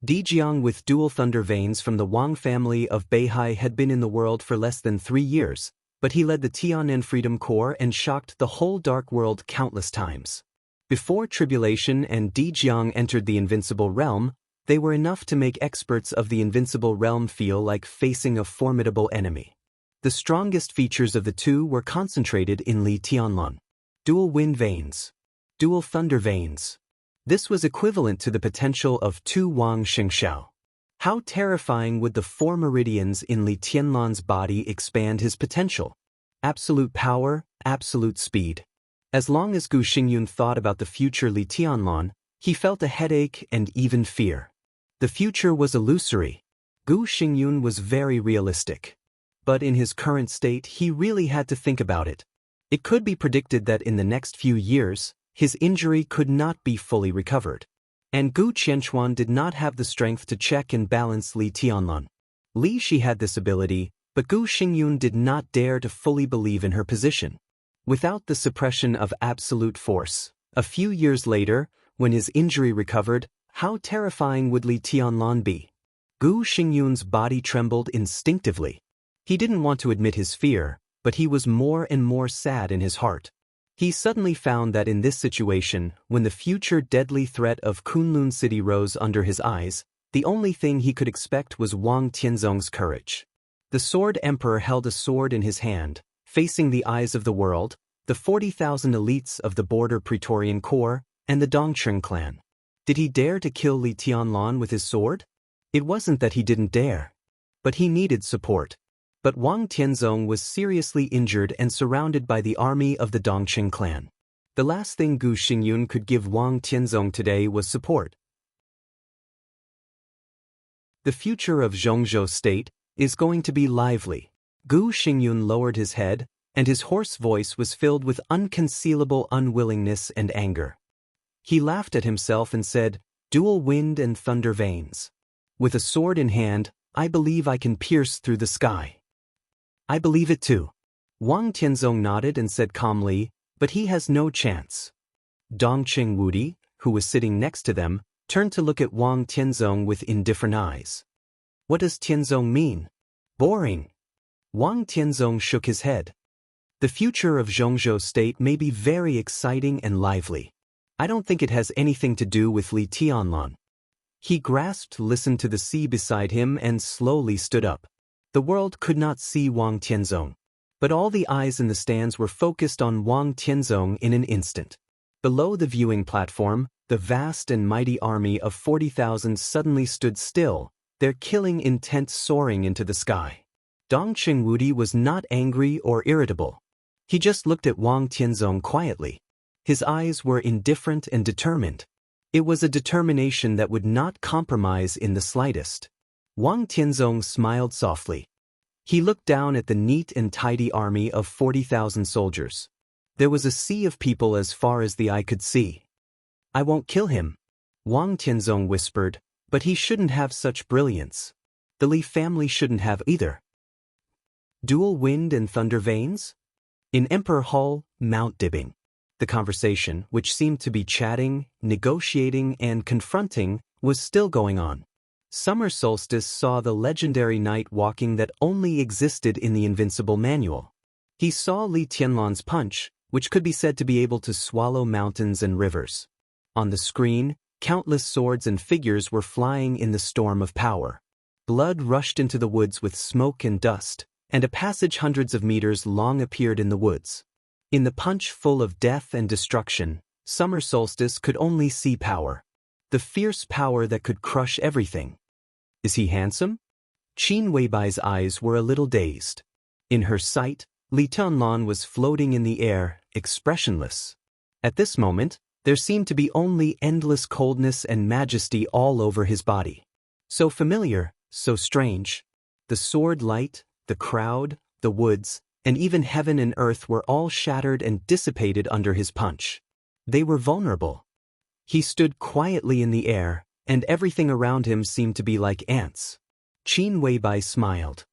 Di Jiang with dual thunder veins from the Wang family of Beihai had been in the world for less than 3 years, but he led the Tian'an Freedom Corps and shocked the whole dark world countless times. Before Tribulation and Di Jiang entered the invincible realm, they were enough to make experts of the invincible realm feel like facing a formidable enemy. The strongest features of the two were concentrated in Li Tianlan. Dual wind veins. Dual thunder veins. This was equivalent to the potential of 2 Wang Xianxia. How terrifying would the 4 meridians in Li Tianlan's body expand his potential? Absolute power, absolute speed. As long as Gu Xingyun thought about the future Li Tianlan, he felt a headache and even fear. The future was illusory. Gu Xingyun was very realistic. But in his current state, he really had to think about it. It could be predicted that in the next few years, his injury could not be fully recovered. And Gu Qianchuan did not have the strength to check and balance Li Tianlan. Li Shi had this ability, but Gu Xingyun did not dare to fully believe in her position. Without the suppression of absolute force, a few years later, when his injury recovered, how terrifying would Li Tianlan be? Gu Xingyun's body trembled instinctively. He didn't want to admit his fear, but he was more and more sad in his heart. He suddenly found that in this situation, when the future deadly threat of Kunlun City rose under his eyes, the only thing he could expect was Wang Tianzong's courage. The Sword Emperor held a sword in his hand, facing the eyes of the world, the 40,000 elites of the border Praetorian Corps, and the Dongcheng clan. Did he dare to kill Li Tianlan with his sword? It wasn't that he didn't dare. But he needed support. But Wang Tianzong was seriously injured and surrounded by the army of the Dongcheng clan. The last thing Gu Xingyun could give Wang Tianzong today was support. The future of Zhongzhou State is going to be lively. Gu Xingyun lowered his head, and his hoarse voice was filled with unconcealable unwillingness and anger. He laughed at himself and said, "Dual wind and thunder veins. With a sword in hand, I believe I can pierce through the sky." "I believe it too." Wang Tianzong nodded and said calmly, "But he has no chance." Dongcheng Wudi, who was sitting next to them, turned to look at Wang Tianzong with indifferent eyes. "What does Tianzong mean?" "Boring." Wang Tianzong shook his head. "The future of Zhongzhou State may be very exciting and lively. I don't think it has anything to do with Li Tianlan." He grasped, listened to the sea beside him, and slowly stood up. The world could not see Wang Tianzong, but all the eyes in the stands were focused on Wang Tianzong in an instant. Below the viewing platform, the vast and mighty army of 40,000 suddenly stood still, their killing intent soaring into the sky. Dongcheng Wudi was not angry or irritable. He just looked at Wang Tianzong quietly. His eyes were indifferent and determined. It was a determination that would not compromise in the slightest. Wang Tianzong smiled softly. He looked down at the neat and tidy army of 40,000 soldiers. There was a sea of people as far as the eye could see. "I won't kill him," Wang Tianzong whispered, "but he shouldn't have such brilliance. The Li family shouldn't have either." Dual wind and thunder veins? In Emperor Hall, Mount Dibbing. The conversation, which seemed to be chatting, negotiating, and confronting, was still going on. Summer Solstice saw the legendary night walking that only existed in the Invincible Manual. He saw Li Tianlan's punch, which could be said to be able to swallow mountains and rivers. On the screen, countless swords and figures were flying in the storm of power. Blood rushed into the woods with smoke and dust, and a passage hundreds of meters long appeared in the woods. In the punch full of death and destruction, Summer Solstice could only see power. The fierce power that could crush everything. Is he handsome? Qin Weibai's eyes were a little dazed. In her sight, Li Tianlan was floating in the air, expressionless. At this moment, there seemed to be only endless coldness and majesty all over his body. So familiar, so strange. The sword light, the crowd, the woods, and even heaven and earth were all shattered and dissipated under his punch. They were vulnerable. He stood quietly in the air, and everything around him seemed to be like ants. Qin Weibai smiled.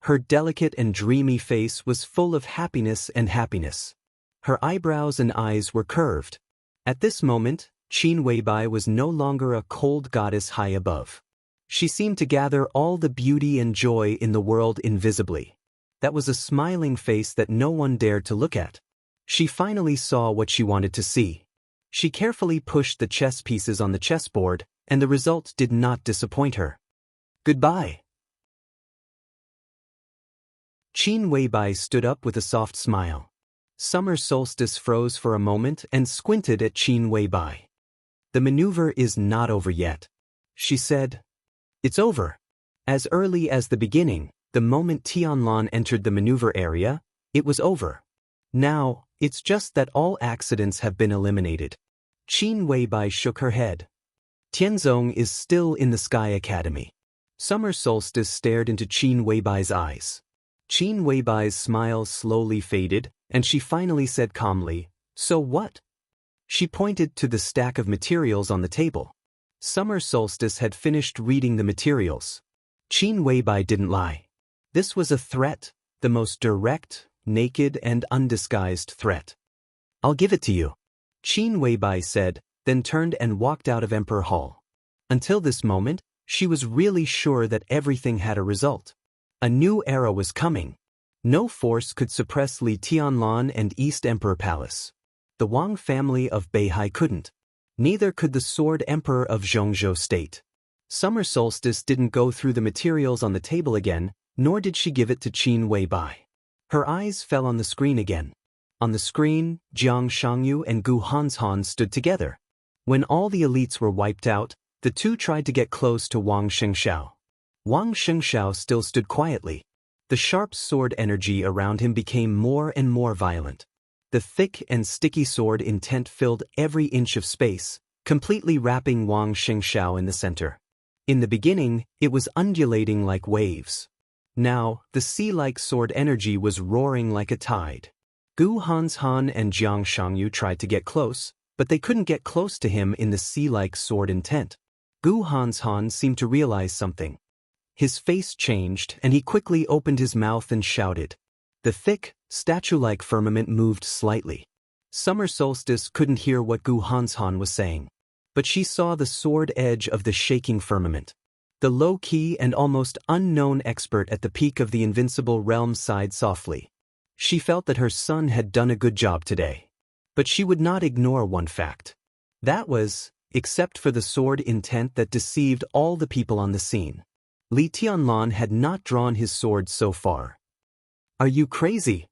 Her delicate and dreamy face was full of happiness and happiness. Her eyebrows and eyes were curved. At this moment, Qin Weibai was no longer a cold goddess high above. She seemed to gather all the beauty and joy in the world invisibly. That was a smiling face that no one dared to look at. She finally saw what she wanted to see. She carefully pushed the chess pieces on the chessboard, and the result did not disappoint her. "Goodbye." Qin Weibai stood up with a soft smile. Summer Solstice froze for a moment and squinted at Qin Weibai. The maneuver is not over yet. She said. It's over. As early as the beginning, the moment Tianlan entered the maneuver area, it was over. Now, it's just that all accidents have been eliminated. Qin Weibai shook her head. Tianzong is still in the Sky Academy. Summer Solstice stared into Qin Weibai's eyes. Qin Weibai's smile slowly faded, and she finally said calmly, "So what?" She pointed to the stack of materials on the table. Summer Solstice had finished reading the materials. Qin Weibai didn't lie. This was a threat, the most direct, naked and undisguised threat. "I'll give it to you," Qin Weibai said, then turned and walked out of Emperor Hall. Until this moment, she was really sure that everything had a result. A new era was coming. No force could suppress Li Tianlan and East Emperor Palace. The Wang family of Beihai couldn't. Neither could the Sword Emperor of Zhongzhou State. Summer Solstice didn't go through the materials on the table again, nor did she give it to Qin Weibai. Her eyes fell on the screen again. On the screen, Jiang Shangyu and Gu Hanshan stood together. When all the elites were wiped out, the two tried to get close to Wang Shengxiao. Wang Shengxiao still stood quietly. The sharp sword energy around him became more and more violent. The thick and sticky sword intent filled every inch of space, completely wrapping Wang Shengxiao in the center. In the beginning, it was undulating like waves. Now, the sea-like sword energy was roaring like a tide. Gu Hanshan and Jiang Shangyu tried to get close, but they couldn't get close to him in the sea-like sword intent. Gu Hanshan seemed to realize something. His face changed, and he quickly opened his mouth and shouted. The thick, statue-like firmament moved slightly. Summer Solstice couldn't hear what Gu Hanshan was saying, but she saw the sword edge of the shaking firmament. The low-key and almost unknown expert at the peak of the invincible realm sighed softly. She felt that her son had done a good job today. But she would not ignore one fact. That was, except for the sword intent that deceived all the people on the scene, Li Tianlan had not drawn his sword so far. Are you crazy?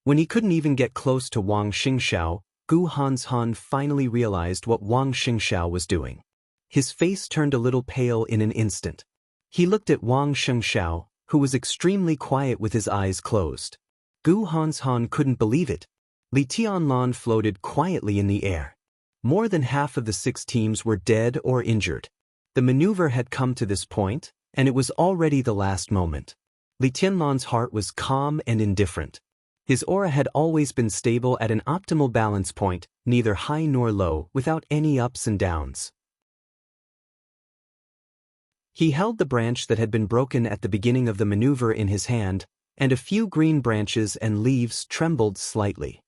When he couldn't even get close to Wang Xingxiao, Gu Hanshan finally realized what Wang Xingxiao was doing. His face turned a little pale in an instant. He looked at Wang Shengxiao, who was extremely quiet with his eyes closed. Gu Hanshan couldn't believe it. Li Tianlan floated quietly in the air. More than half of the 6 teams were dead or injured. The maneuver had come to this point, and it was already the last moment. Li Tianlan's heart was calm and indifferent. His aura had always been stable at an optimal balance point, neither high nor low, without any ups and downs. He held the branch that had been broken at the beginning of the maneuver in his hand, and a few green branches and leaves trembled slightly.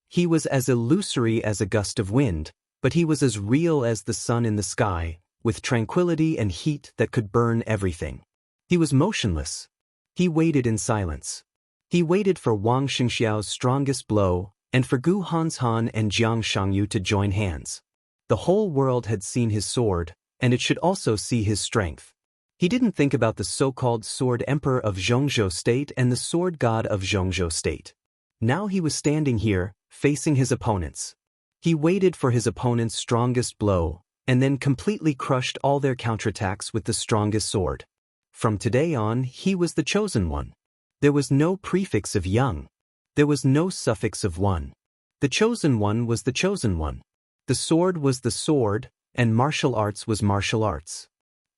He was as illusory as a gust of wind, but he was as real as the sun in the sky, with tranquility and heat that could burn everything. He was motionless. He waited in silence. He waited for Wang Xingxiao's strongest blow, and for Gu Hanshan and Jiang Shangyu to join hands. The whole world had seen his sword, and it should also see his strength. He didn't think about the so-called Sword Emperor of Zhongzhou State and the Sword God of Zhongzhou State. Now he was standing here, facing his opponents. He waited for his opponent's strongest blow, and then completely crushed all their counterattacks with the strongest sword. From today on, he was the chosen one. There was no prefix of young. There was no suffix of one. The chosen one was the chosen one. The sword was the sword, and martial arts was martial arts.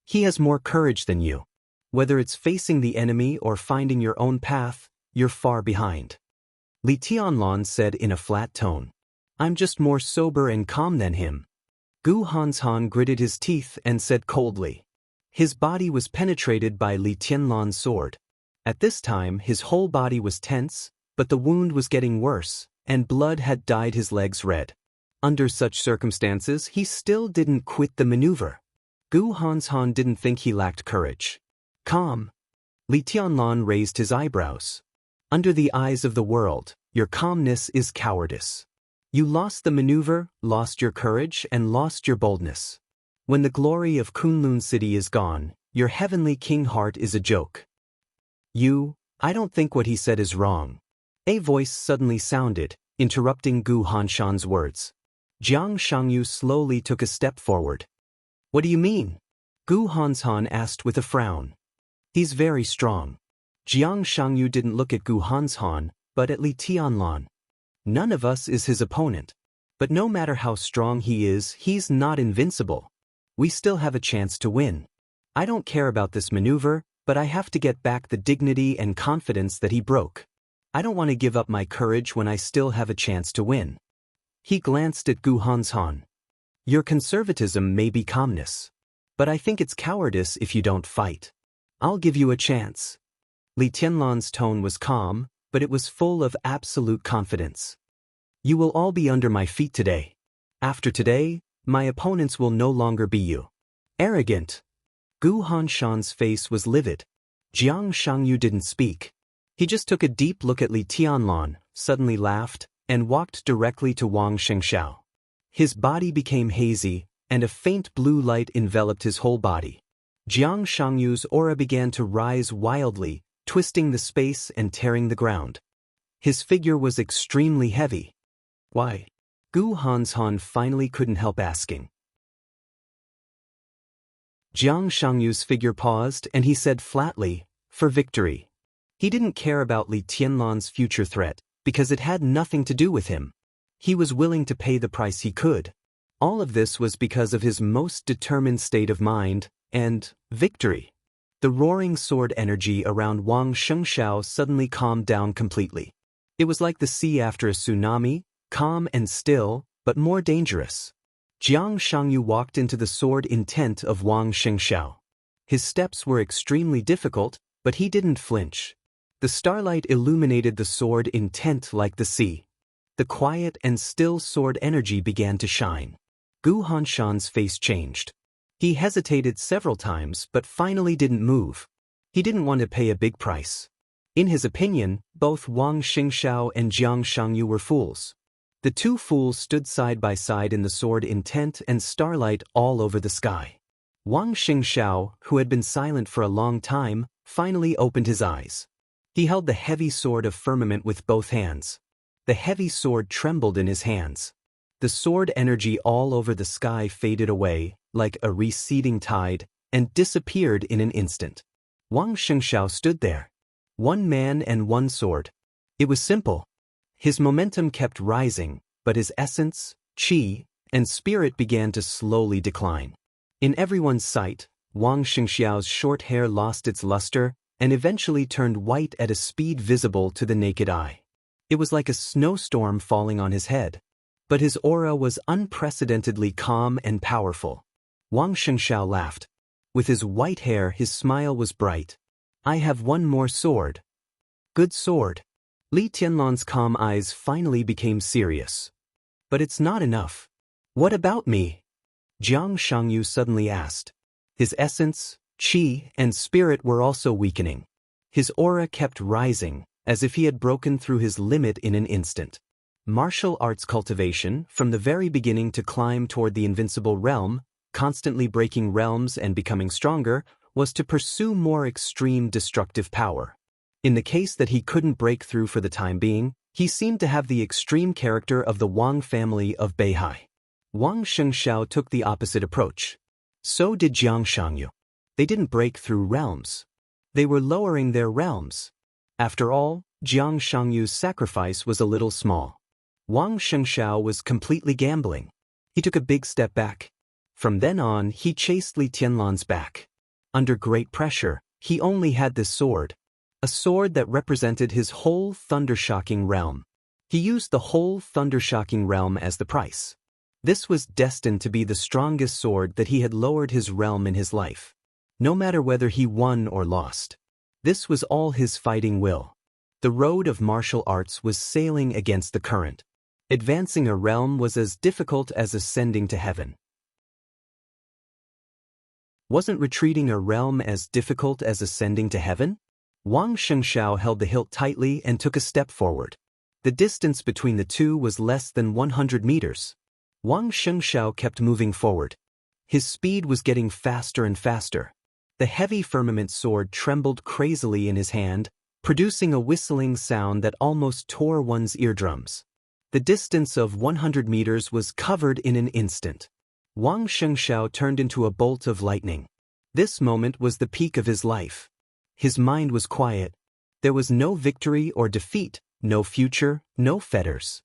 He has more courage than you. Whether it's facing the enemy or finding your own path, you're far behind. Li Tianlan said in a flat tone. I'm just more sober and calm than him. Gu Hanshan gritted his teeth and said coldly. His body was penetrated by Li Tianlan's sword. At this time, his whole body was tense, but the wound was getting worse, and blood had dyed his legs red. Under such circumstances, he still didn't quit the maneuver. Gu Hanshan didn't think he lacked courage. Calm. Li Tianlan raised his eyebrows. Under the eyes of the world, your calmness is cowardice. You lost the maneuver, lost your courage, and lost your boldness. When the glory of Kunlun City is gone, your heavenly king heart is a joke. I don't think what he said is wrong. A voice suddenly sounded, interrupting Gu Hanshan's words. Jiang Shangyu slowly took a step forward. What do you mean? Gu Hanshan asked with a frown. He's very strong. Jiang Shangyu didn't look at Gu Hanshan, but at Li Tianlan. None of us is his opponent. But no matter how strong he is, he's not invincible. We still have a chance to win. I don't care about this maneuver, but I have to get back the dignity and confidence that he broke. I don't want to give up my courage when I still have a chance to win. He glanced at Gu Hanshan. Your conservatism may be calmness. But I think it's cowardice if you don't fight. I'll give you a chance. Li Tianlan's tone was calm, but it was full of absolute confidence. You will all be under my feet today. After today, my opponents will no longer be you. Arrogant. Gu Hanshan's face was livid. Jiang Shangyu didn't speak. He just took a deep look at Li Tianlan, suddenly laughed, and walked directly to Wang Xianxia. His body became hazy, and a faint blue light enveloped his whole body. Jiang Shangyu's aura began to rise wildly, twisting the space and tearing the ground. His figure was extremely heavy. Why? Gu Hanshan finally couldn't help asking. Jiang Shangyu's figure paused and he said flatly, for victory. He didn't care about Li Tianlan's future threat, because it had nothing to do with him. He was willing to pay the price he could. All of this was because of his most determined state of mind, and victory. The roaring sword energy around Wang Xianxiao suddenly calmed down completely. It was like the sea after a tsunami, calm and still, but more dangerous. Jiang Shangyu walked into the sword intent of Wang Xianxiao. His steps were extremely difficult, but he didn't flinch. The starlight illuminated the sword intent like the sea. The quiet and still sword energy began to shine. Gu Hanshan's face changed. He hesitated several times but finally didn't move. He didn't want to pay a big price. In his opinion, both Wang Xianxiao and Jiang Shangyu were fools. The two fools stood side by side in the sword intent and starlight all over the sky. Wang Xianxiao, who had been silent for a long time, finally opened his eyes. He held the heavy sword of firmament with both hands. The heavy sword trembled in his hands. The sword energy all over the sky faded away, like a receding tide, and disappeared in an instant. Wang Xianxiao stood there. One man and one sword. It was simple. His momentum kept rising, but his essence, qi, and spirit began to slowly decline. In everyone's sight, Wang Xianxiao's short hair lost its luster and eventually turned white at a speed visible to the naked eye. It was like a snowstorm falling on his head. But his aura was unprecedentedly calm and powerful. Wang Xianxiao laughed. With his white hair, his smile was bright. I have one more sword. Good sword. Li Tianlan's calm eyes finally became serious. But it's not enough. What about me? Jiang Shangyu suddenly asked. His essence, qi, and spirit were also weakening. His aura kept rising, as if he had broken through his limit in an instant. Martial arts cultivation, from the very beginning to climb toward the invincible realm, constantly breaking realms and becoming stronger, was to pursue more extreme destructive power. In the case that he couldn't break through for the time being, he seemed to have the extreme character of the Wang family of Beihai. Wang Xianxiao took the opposite approach. So did Jiang Shangyu. They didn't break through realms. They were lowering their realms. After all, Jiang Shangyu's sacrifice was a little small. Wang Xianxiao was completely gambling. He took a big step back. From then on, he chased Li Tianlan's back. Under great pressure, he only had this sword. A sword that represented his whole thundershocking realm. He used the whole thundershocking realm as the price. This was destined to be the strongest sword that he had lowered his realm in his life. No matter whether he won or lost. This was all his fighting will. The road of martial arts was sailing against the current. Advancing a realm was as difficult as ascending to heaven. Wasn't retreating a realm as difficult as ascending to heaven? Wang Xianxiao held the hilt tightly and took a step forward. The distance between the two was less than 100 meters. Wang Xianxiao kept moving forward. His speed was getting faster and faster. The heavy firmament sword trembled crazily in his hand, producing a whistling sound that almost tore one's eardrums. The distance of 100 meters was covered in an instant. Wang Xianxia turned into a bolt of lightning. This moment was the peak of his life. His mind was quiet. There was no victory or defeat, no future, no fetters.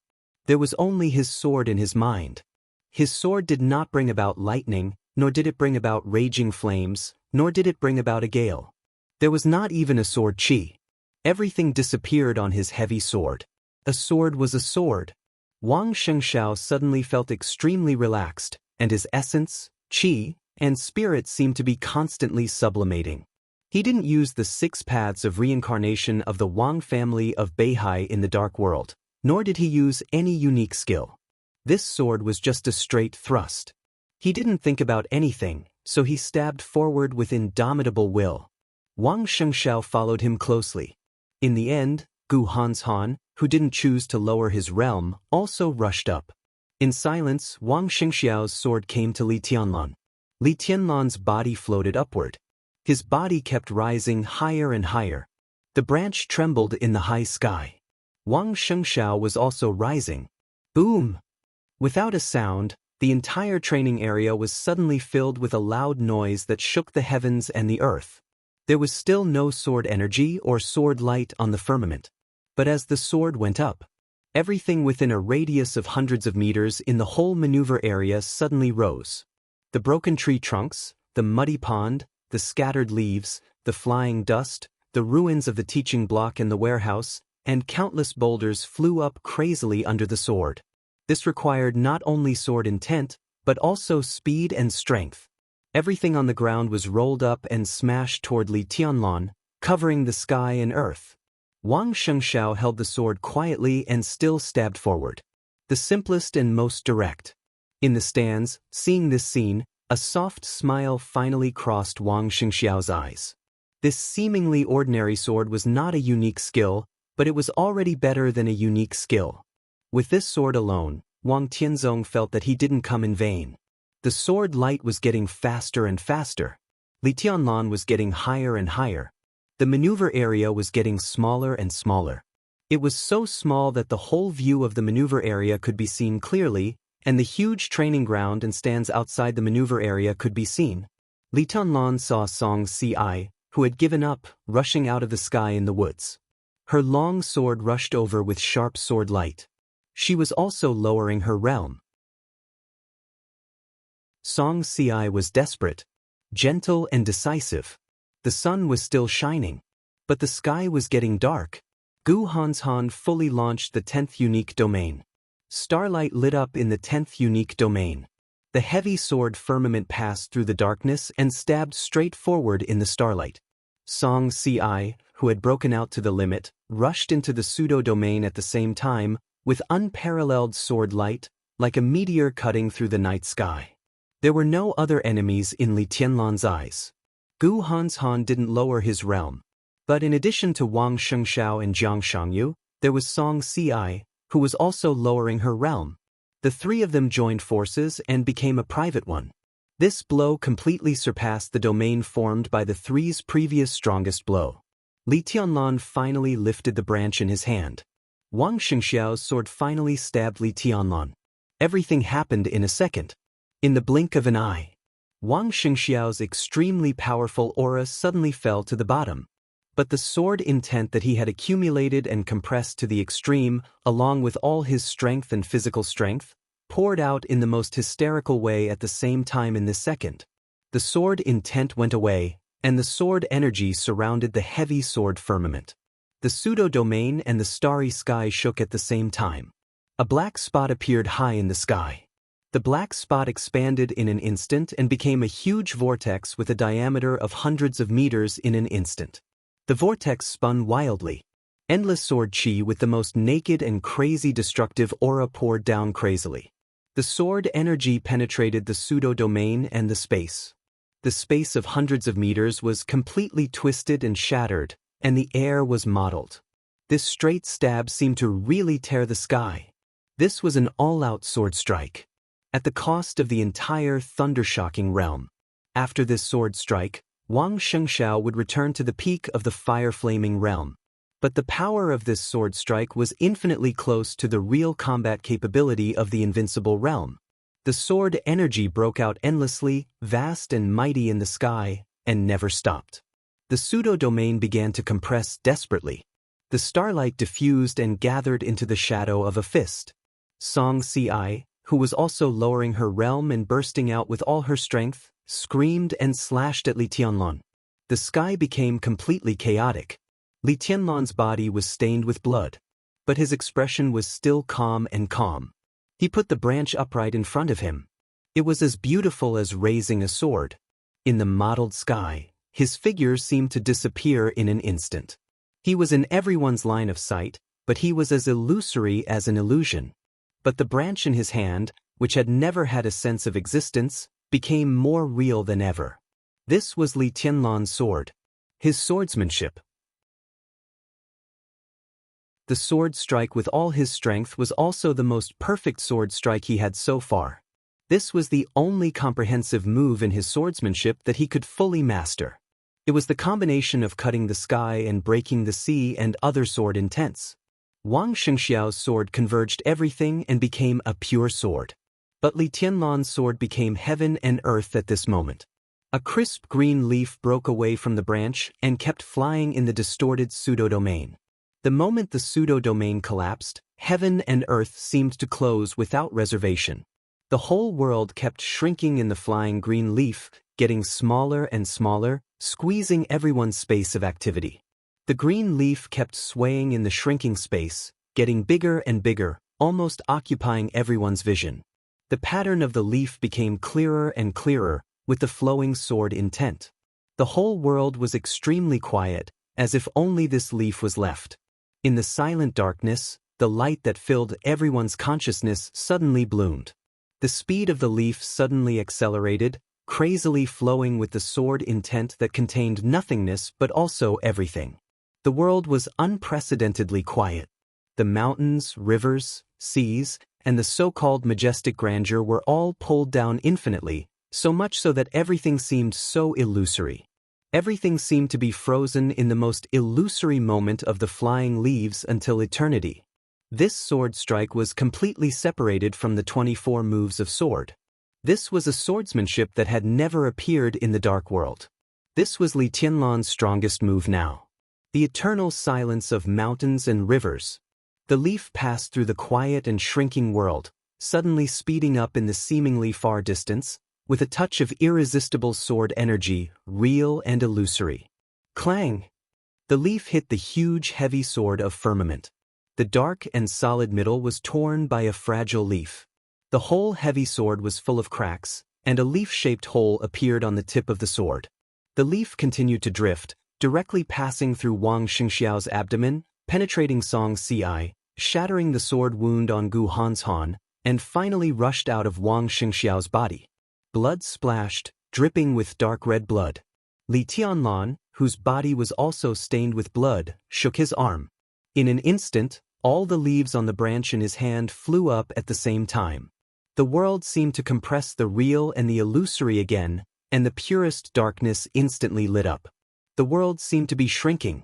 There was only his sword in his mind. His sword did not bring about lightning, nor did it bring about raging flames, nor did it bring about a gale. There was not even a sword qi. Everything disappeared on his heavy sword. A sword was a sword. Wang Xianxia suddenly felt extremely relaxed, and his essence, qi, and spirit seemed to be constantly sublimating. He didn't use the 6 paths of reincarnation of the Wang family of Beihai in the dark world, nor did he use any unique skill. This sword was just a straight thrust. He didn't think about anything, so he stabbed forward with indomitable will. Wang Xianxia followed him closely. In the end, Gu Hanshan, who didn't choose to lower his realm, also rushed up. In silence, Wang Xianxiao's sword came to Li Tianlan. Li Tianlan's body floated upward. His body kept rising higher and higher. The branch trembled in the high sky. Wang Xianxia was also rising. Boom! Without a sound, the entire training area was suddenly filled with a loud noise that shook the heavens and the earth. There was still no sword energy or sword light on the firmament. But as the sword went up, everything within a radius of hundreds of meters in the whole maneuver area suddenly rose. The broken tree trunks, the muddy pond, the scattered leaves, the flying dust, the ruins of the teaching block and the warehouse, and countless boulders flew up crazily under the sword. This required not only sword intent, but also speed and strength. Everything on the ground was rolled up and smashed toward Li Tianlan, covering the sky and earth. Wang Xianxia held the sword quietly and still stabbed forward. The simplest and most direct. In the stands, seeing this scene, a soft smile finally crossed Wang Xianxiao's eyes. This seemingly ordinary sword was not a unique skill, but it was already better than a unique skill. With this sword alone, Wang Tianzong felt that he didn't come in vain. The sword light was getting faster and faster. Li Tianlan was getting higher and higher. The maneuver area was getting smaller and smaller. It was so small that the whole view of the maneuver area could be seen clearly, and the huge training ground and stands outside the maneuver area could be seen. Li Tianlan saw Song Ci, who had given up, rushing out of the sky in the woods. Her long sword rushed over with sharp sword light. She was also lowering her realm. Song Ci was desperate, gentle and decisive. The sun was still shining, but the sky was getting dark. Gu Hanshan fully launched the 10th unique domain. Starlight lit up in the 10th unique domain. The heavy sword firmament passed through the darkness and stabbed straight forward in the starlight. Song Ci, who had broken out to the limit, rushed into the pseudo-domain at the same time, with unparalleled sword light, like a meteor cutting through the night sky. There were no other enemies in Li Tianlan's eyes. Gu Hanshan didn't lower his realm. But in addition to Wang Xianxiao and Jiang Shangyu, there was Song Ci, who was also lowering her realm. The 3 of them joined forces and became a private one. This blow completely surpassed the domain formed by the 3's previous strongest blow. Li Tianlan finally lifted the branch in his hand. Wang Xianxiao's sword finally stabbed Li Tianlan. Everything happened in a second. In the blink of an eye. Wang Xianxiao's extremely powerful aura suddenly fell to the bottom. But the sword intent that he had accumulated and compressed to the extreme, along with all his strength and physical strength, poured out in the most hysterical way at the same time in this second. The sword intent went away, and the sword energy surrounded the heavy sword firmament. The pseudo-domain and the starry sky shook at the same time. A black spot appeared high in the sky. The black spot expanded in an instant and became a huge vortex with a diameter of hundreds of meters in an instant. The vortex spun wildly. Endless sword qi with the most naked and crazy destructive aura poured down crazily. The sword energy penetrated the pseudo-domain and the space. The space of hundreds of meters was completely twisted and shattered, and the air was mottled. This straight stab seemed to really tear the sky. This was an all-out sword strike. At the cost of the entire thunder-shocking realm. After this sword strike, Wang Xianxiao would return to the peak of the fire-flaming realm. But the power of this sword strike was infinitely close to the real combat capability of the invincible realm. The sword energy broke out endlessly, vast and mighty in the sky, and never stopped. The pseudo-domain began to compress desperately. The starlight diffused and gathered into the shadow of a fist. Xianxia, who was also lowering her realm and bursting out with all her strength, screamed and slashed at Li Tianlan. The sky became completely chaotic. Li Tianlan's body was stained with blood, but his expression was still calm and calm. He put the branch upright in front of him. It was as beautiful as raising a sword. In the mottled sky, his figure seemed to disappear in an instant. He was in everyone's line of sight, but he was as illusory as an illusion. But the branch in his hand, which had never had a sense of existence, became more real than ever. This was Li Tianlan's sword. His swordsmanship. The sword strike with all his strength was also the most perfect sword strike he had so far. This was the only comprehensive move in his swordsmanship that he could fully master. It was the combination of cutting the sky and breaking the sea and other sword intents. Wang Xiangxiao's sword converged everything and became a pure sword. But Li Tianlan's sword became heaven and earth at this moment. A crisp green leaf broke away from the branch and kept flying in the distorted pseudo-domain. The moment the pseudo-domain collapsed, heaven and earth seemed to close without reservation. The whole world kept shrinking in the flying green leaf, getting smaller and smaller, squeezing everyone's space of activity. The green leaf kept swaying in the shrinking space, getting bigger and bigger, almost occupying everyone's vision. The pattern of the leaf became clearer and clearer, with the flowing sword intent. The whole world was extremely quiet, as if only this leaf was left. In the silent darkness, the light that filled everyone's consciousness suddenly bloomed. The speed of the leaf suddenly accelerated, crazily flowing with the sword intent that contained nothingness but also everything. The world was unprecedentedly quiet. The mountains, rivers, seas, and the so-called majestic grandeur were all pulled down infinitely, so much so that everything seemed so illusory. Everything seemed to be frozen in the most illusory moment of the flying leaves until eternity. This sword strike was completely separated from the 24 moves of sword. This was a swordsmanship that had never appeared in the dark world. This was Li Tianlan's strongest move now. The eternal silence of mountains and rivers. The leaf passed through the quiet and shrinking world, suddenly speeding up in the seemingly far distance, with a touch of irresistible sword energy, real and illusory. Clang! The leaf hit the huge heavy sword of firmament. The dark and solid middle was torn by a fragile leaf. The whole heavy sword was full of cracks, and a leaf-shaped hole appeared on the tip of the sword. The leaf continued to drift, directly passing through Wang Xiangxiao's abdomen, penetrating Xianxia, shattering the sword wound on Gu Han's Han, and finally rushed out of Wang Xiangxiao's body. Blood splashed, dripping with dark red blood. Li Tianlan, whose body was also stained with blood, shook his arm. In an instant, all the leaves on the branch in his hand flew up at the same time. The world seemed to compress the real and the illusory again, and the purest darkness instantly lit up. The world seemed to be shrinking.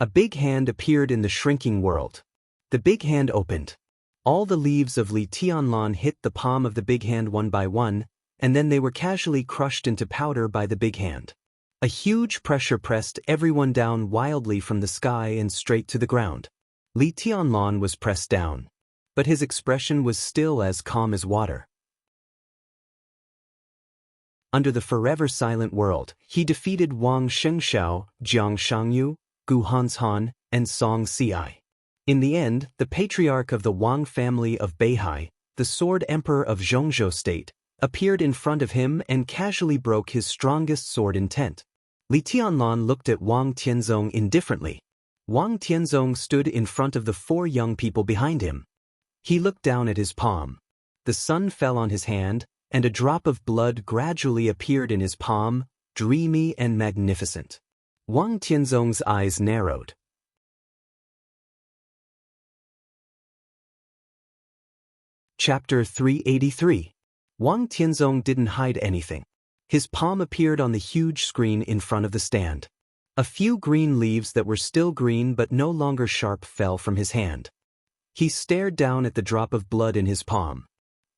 A big hand appeared in the shrinking world. The big hand opened. All the leaves of Li Tianlan hit the palm of the big hand one by one, and then they were casually crushed into powder by the big hand. A huge pressure pressed everyone down wildly from the sky and straight to the ground. Li Tianlan was pressed down, but his expression was still as calm as water. Under the forever silent world, he defeated Wang Xiangxiao, Jiang Shangyu, Gu Han's Han, and Xianxia. In the end, the patriarch of the Wang family of Beihai, the sword emperor of Zhongzhou state, appeared in front of him and casually broke his strongest sword intent. Li Tianlan looked at Wang Tianzong indifferently. Wang Tianzong stood in front of the 4 young people behind him. He looked down at his palm. The sun fell on his hand, and a drop of blood gradually appeared in his palm, dreamy and magnificent. Wang Tianzong's eyes narrowed. Chapter 383. Wang Tianzong didn't hide anything. His palm appeared on the huge screen in front of the stand. A few green leaves that were still green but no longer sharp fell from his hand. He stared down at the drop of blood in his palm.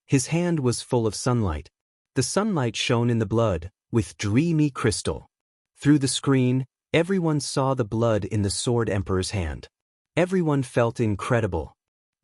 His hand was full of sunlight. The sunlight shone in the blood, with dreamy crystal. Through the screen, everyone saw the blood in the Sword Emperor's hand. Everyone felt incredible.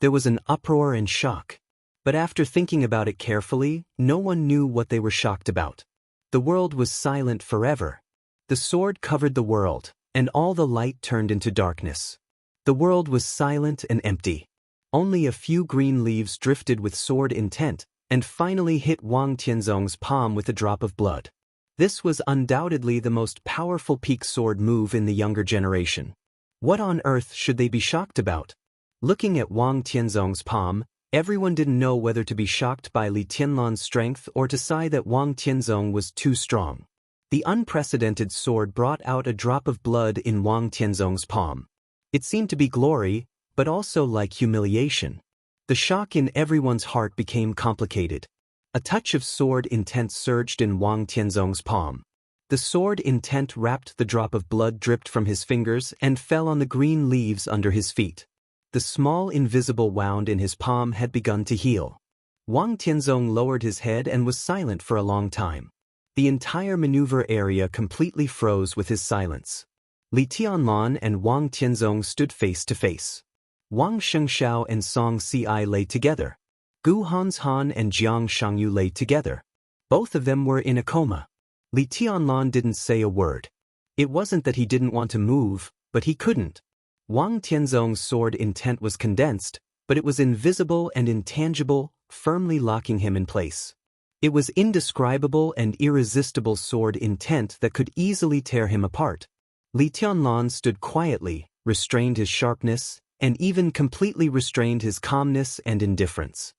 There was an uproar and shock. But after thinking about it carefully, no one knew what they were shocked about. The world was silent forever. The sword covered the world, and all the light turned into darkness. The world was silent and empty. Only a few green leaves drifted with sword intent, and finally hit Wang Tianzong's palm with a drop of blood. This was undoubtedly the most powerful peak sword move in the younger generation. What on earth should they be shocked about? Looking at Wang Tianzong's palm, everyone didn't know whether to be shocked by Li Tianlan's strength or to sigh that Wang Tianzong was too strong. The unprecedented sword brought out a drop of blood in Wang Tianzong's palm. It seemed to be glory, but also like humiliation. The shock in everyone's heart became complicated. A touch of sword intent surged in Wang Tianzong's palm. The sword intent wrapped the drop of blood dripped from his fingers and fell on the green leaves under his feet. The small invisible wound in his palm had begun to heal. Wang Tianzong lowered his head and was silent for a long time. The entire maneuver area completely froze with his silence. Li Tianlan and Wang Tianzong stood face to face. Wang Xianxia and Song Ci lay together. Gu Hanshan and Jiang Shangyu lay together. Both of them were in a coma. Li Tianlan didn't say a word. It wasn't that he didn't want to move, but he couldn't. Wang Tianzong's sword intent was condensed, but it was invisible and intangible, firmly locking him in place. It was indescribable and irresistible sword intent that could easily tear him apart. Li Tianlan stood quietly, restrained his sharpness, and even completely restrained his calmness and indifference.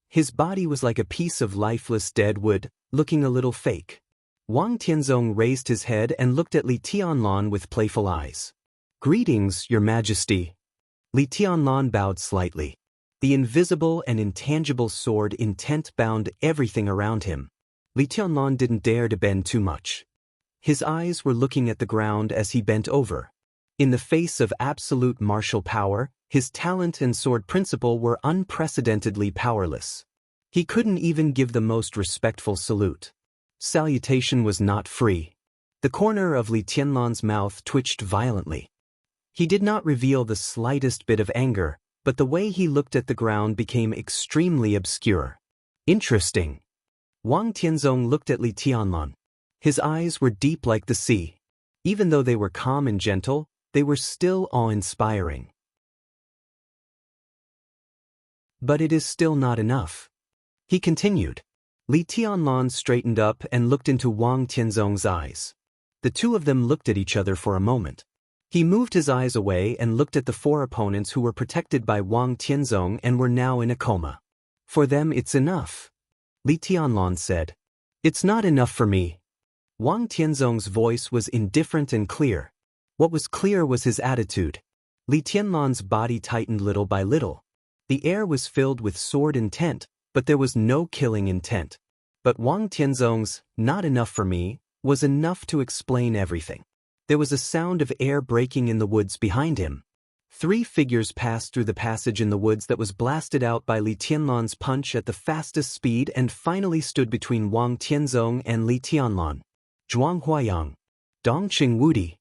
His body was like a piece of lifeless dead wood, looking a little fake. Wang Tianzong raised his head and looked at Li Tianlan with playful eyes. "Greetings, Your Majesty." Li Tianlan bowed slightly. The invisible and intangible sword intent bound everything around him. Li Tianlan didn't dare to bend too much. His eyes were looking at the ground as he bent over. In the face of absolute martial power, his talent and sword principle were unprecedentedly powerless. He couldn't even give the most respectful salute. Salutation was not free. The corner of Li Tianlan's mouth twitched violently. He did not reveal the slightest bit of anger, but the way he looked at the ground became extremely obscure. Interesting. Wang Tianzong looked at Li Tianlan. His eyes were deep like the sea. Even though they were calm and gentle, they were still awe-inspiring. But it is still not enough. He continued. Li Tianlan straightened up and looked into Wang Tianzong's eyes. The two of them looked at each other for a moment. He moved his eyes away and looked at the four opponents who were protected by Wang Tianzong and were now in a coma. "For them it's enough," Li Tianlan said. "It's not enough for me." Wang Tianzong's voice was indifferent and clear. What was clear was his attitude. Li Tianlan's body tightened little by little. The air was filled with sword intent, but there was no killing intent. But Wang Tianzong's "not enough for me" was enough to explain everything. There was a sound of air breaking in the woods behind him. 3 figures passed through the passage in the woods that was blasted out by Li Tianlan's punch at the fastest speed and finally stood between Wang Tianzong and Li Tianlan. Zhuang Huayang, Dongqing Wudi,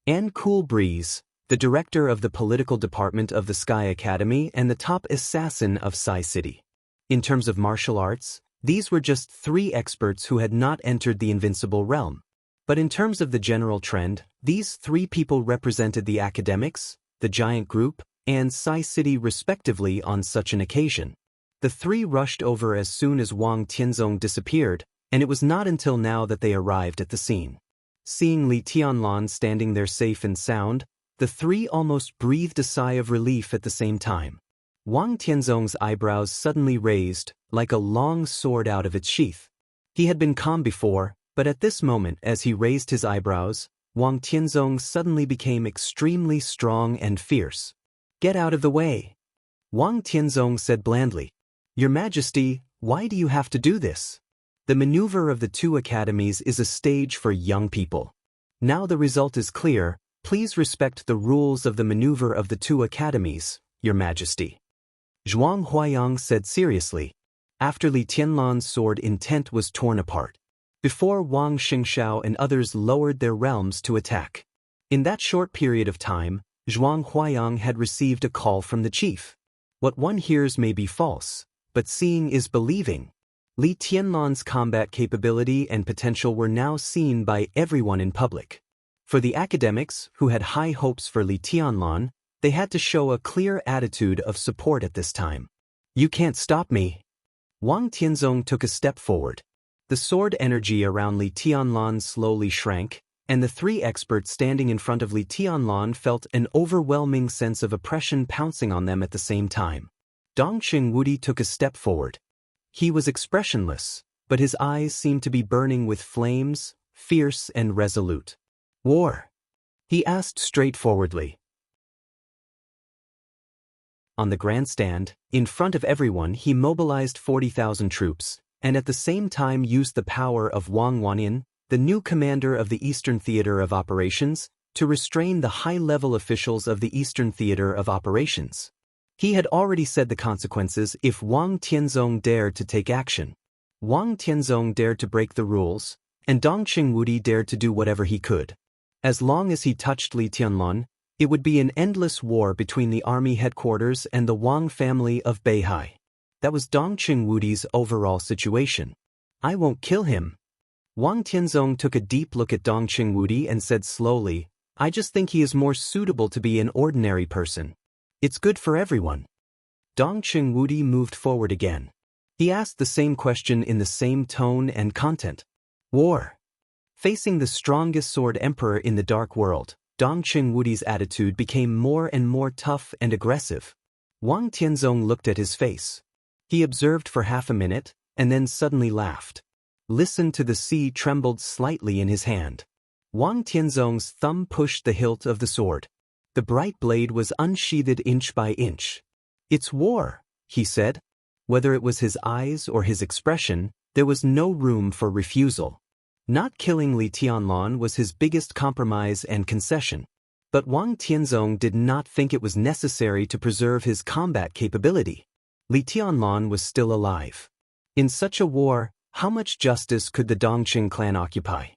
and Cool Breeze, the director of the political department of the Sky Academy and the top assassin of Sai City. In terms of martial arts, these were just 3 experts who had not entered the invincible realm. But in terms of the general trend, these 3 people represented the academics, the giant group, and Sai City respectively on such an occasion. The 3 rushed over as soon as Wang Tianzong disappeared, and it was not until now that they arrived at the scene. Seeing Li Tianlan standing there safe and sound, the 3 almost breathed a sigh of relief at the same time. Wang Tianzong's eyebrows suddenly raised, like a long sword out of its sheath. He had been calm before, but at this moment as he raised his eyebrows, Wang Tianzong suddenly became extremely strong and fierce. "Get out of the way," Wang Tianzong said blandly. "Your Majesty, why do you have to do this? The maneuver of the 2 academies is a stage for young people. Now the result is clear, please respect the rules of the maneuver of the two academies, Your Majesty," Zhuang Huayang said seriously, after Li Tianlan's sword intent was torn apart, before Wang Xingxiao and others lowered their realms to attack. In that short period of time, Zhuang Huayang had received a call from the chief. What one hears may be false, but seeing is believing. Li Tianlan's combat capability and potential were now seen by everyone in public. For the academics who had high hopes for Li Tianlan, they had to show a clear attitude of support at this time. "You can't stop me." Wang Tianzong took a step forward. The sword energy around Li Tianlan slowly shrank, and the three experts standing in front of Li Tianlan felt an overwhelming sense of oppression pouncing on them at the same time. Dongqing Wudi took a step forward. He was expressionless, but his eyes seemed to be burning with flames, fierce and resolute. "War?" he asked straightforwardly. On the grandstand, in front of everyone, he mobilized 40,000 troops, and at the same time used the power of Wang Wanyan, the new commander of the Eastern Theater of Operations, to restrain the high-level officials of the Eastern Theater of Operations. He had already said the consequences if Wang Tianzong dared to take action. Wang Tianzong dared to break the rules, and Dongqing Wudi dared to do whatever he could. As long as he touched Li Tianlan, it would be an endless war between the army headquarters and the Wang family of Beihai. That was Dongqing Wudi's overall situation. "I won't kill him." Wang Tianzong took a deep look at Dongqing Wudi and said slowly, "I just think he is more suitable to be an ordinary person. It's good for everyone." Dongqing Wudi moved forward again. He asked the same question in the same tone and content. "War?" Facing the strongest sword emperor in the dark world, Dongqing Wudi's attitude became more and more tough and aggressive. Wang Tianzong looked at his face. He observed for half a minute, and then suddenly laughed. Listened to the sea trembled slightly in his hand. Wang Tianzong's thumb pushed the hilt of the sword. The bright blade was unsheathed inch by inch. "It's war," he said. Whether it was his eyes or his expression, there was no room for refusal. Not killing Li Tianlan was his biggest compromise and concession. But Wang Tianzong did not think it was necessary to preserve his combat capability. Li Tianlan was still alive. In such a war, how much justice could the Dongqing clan occupy?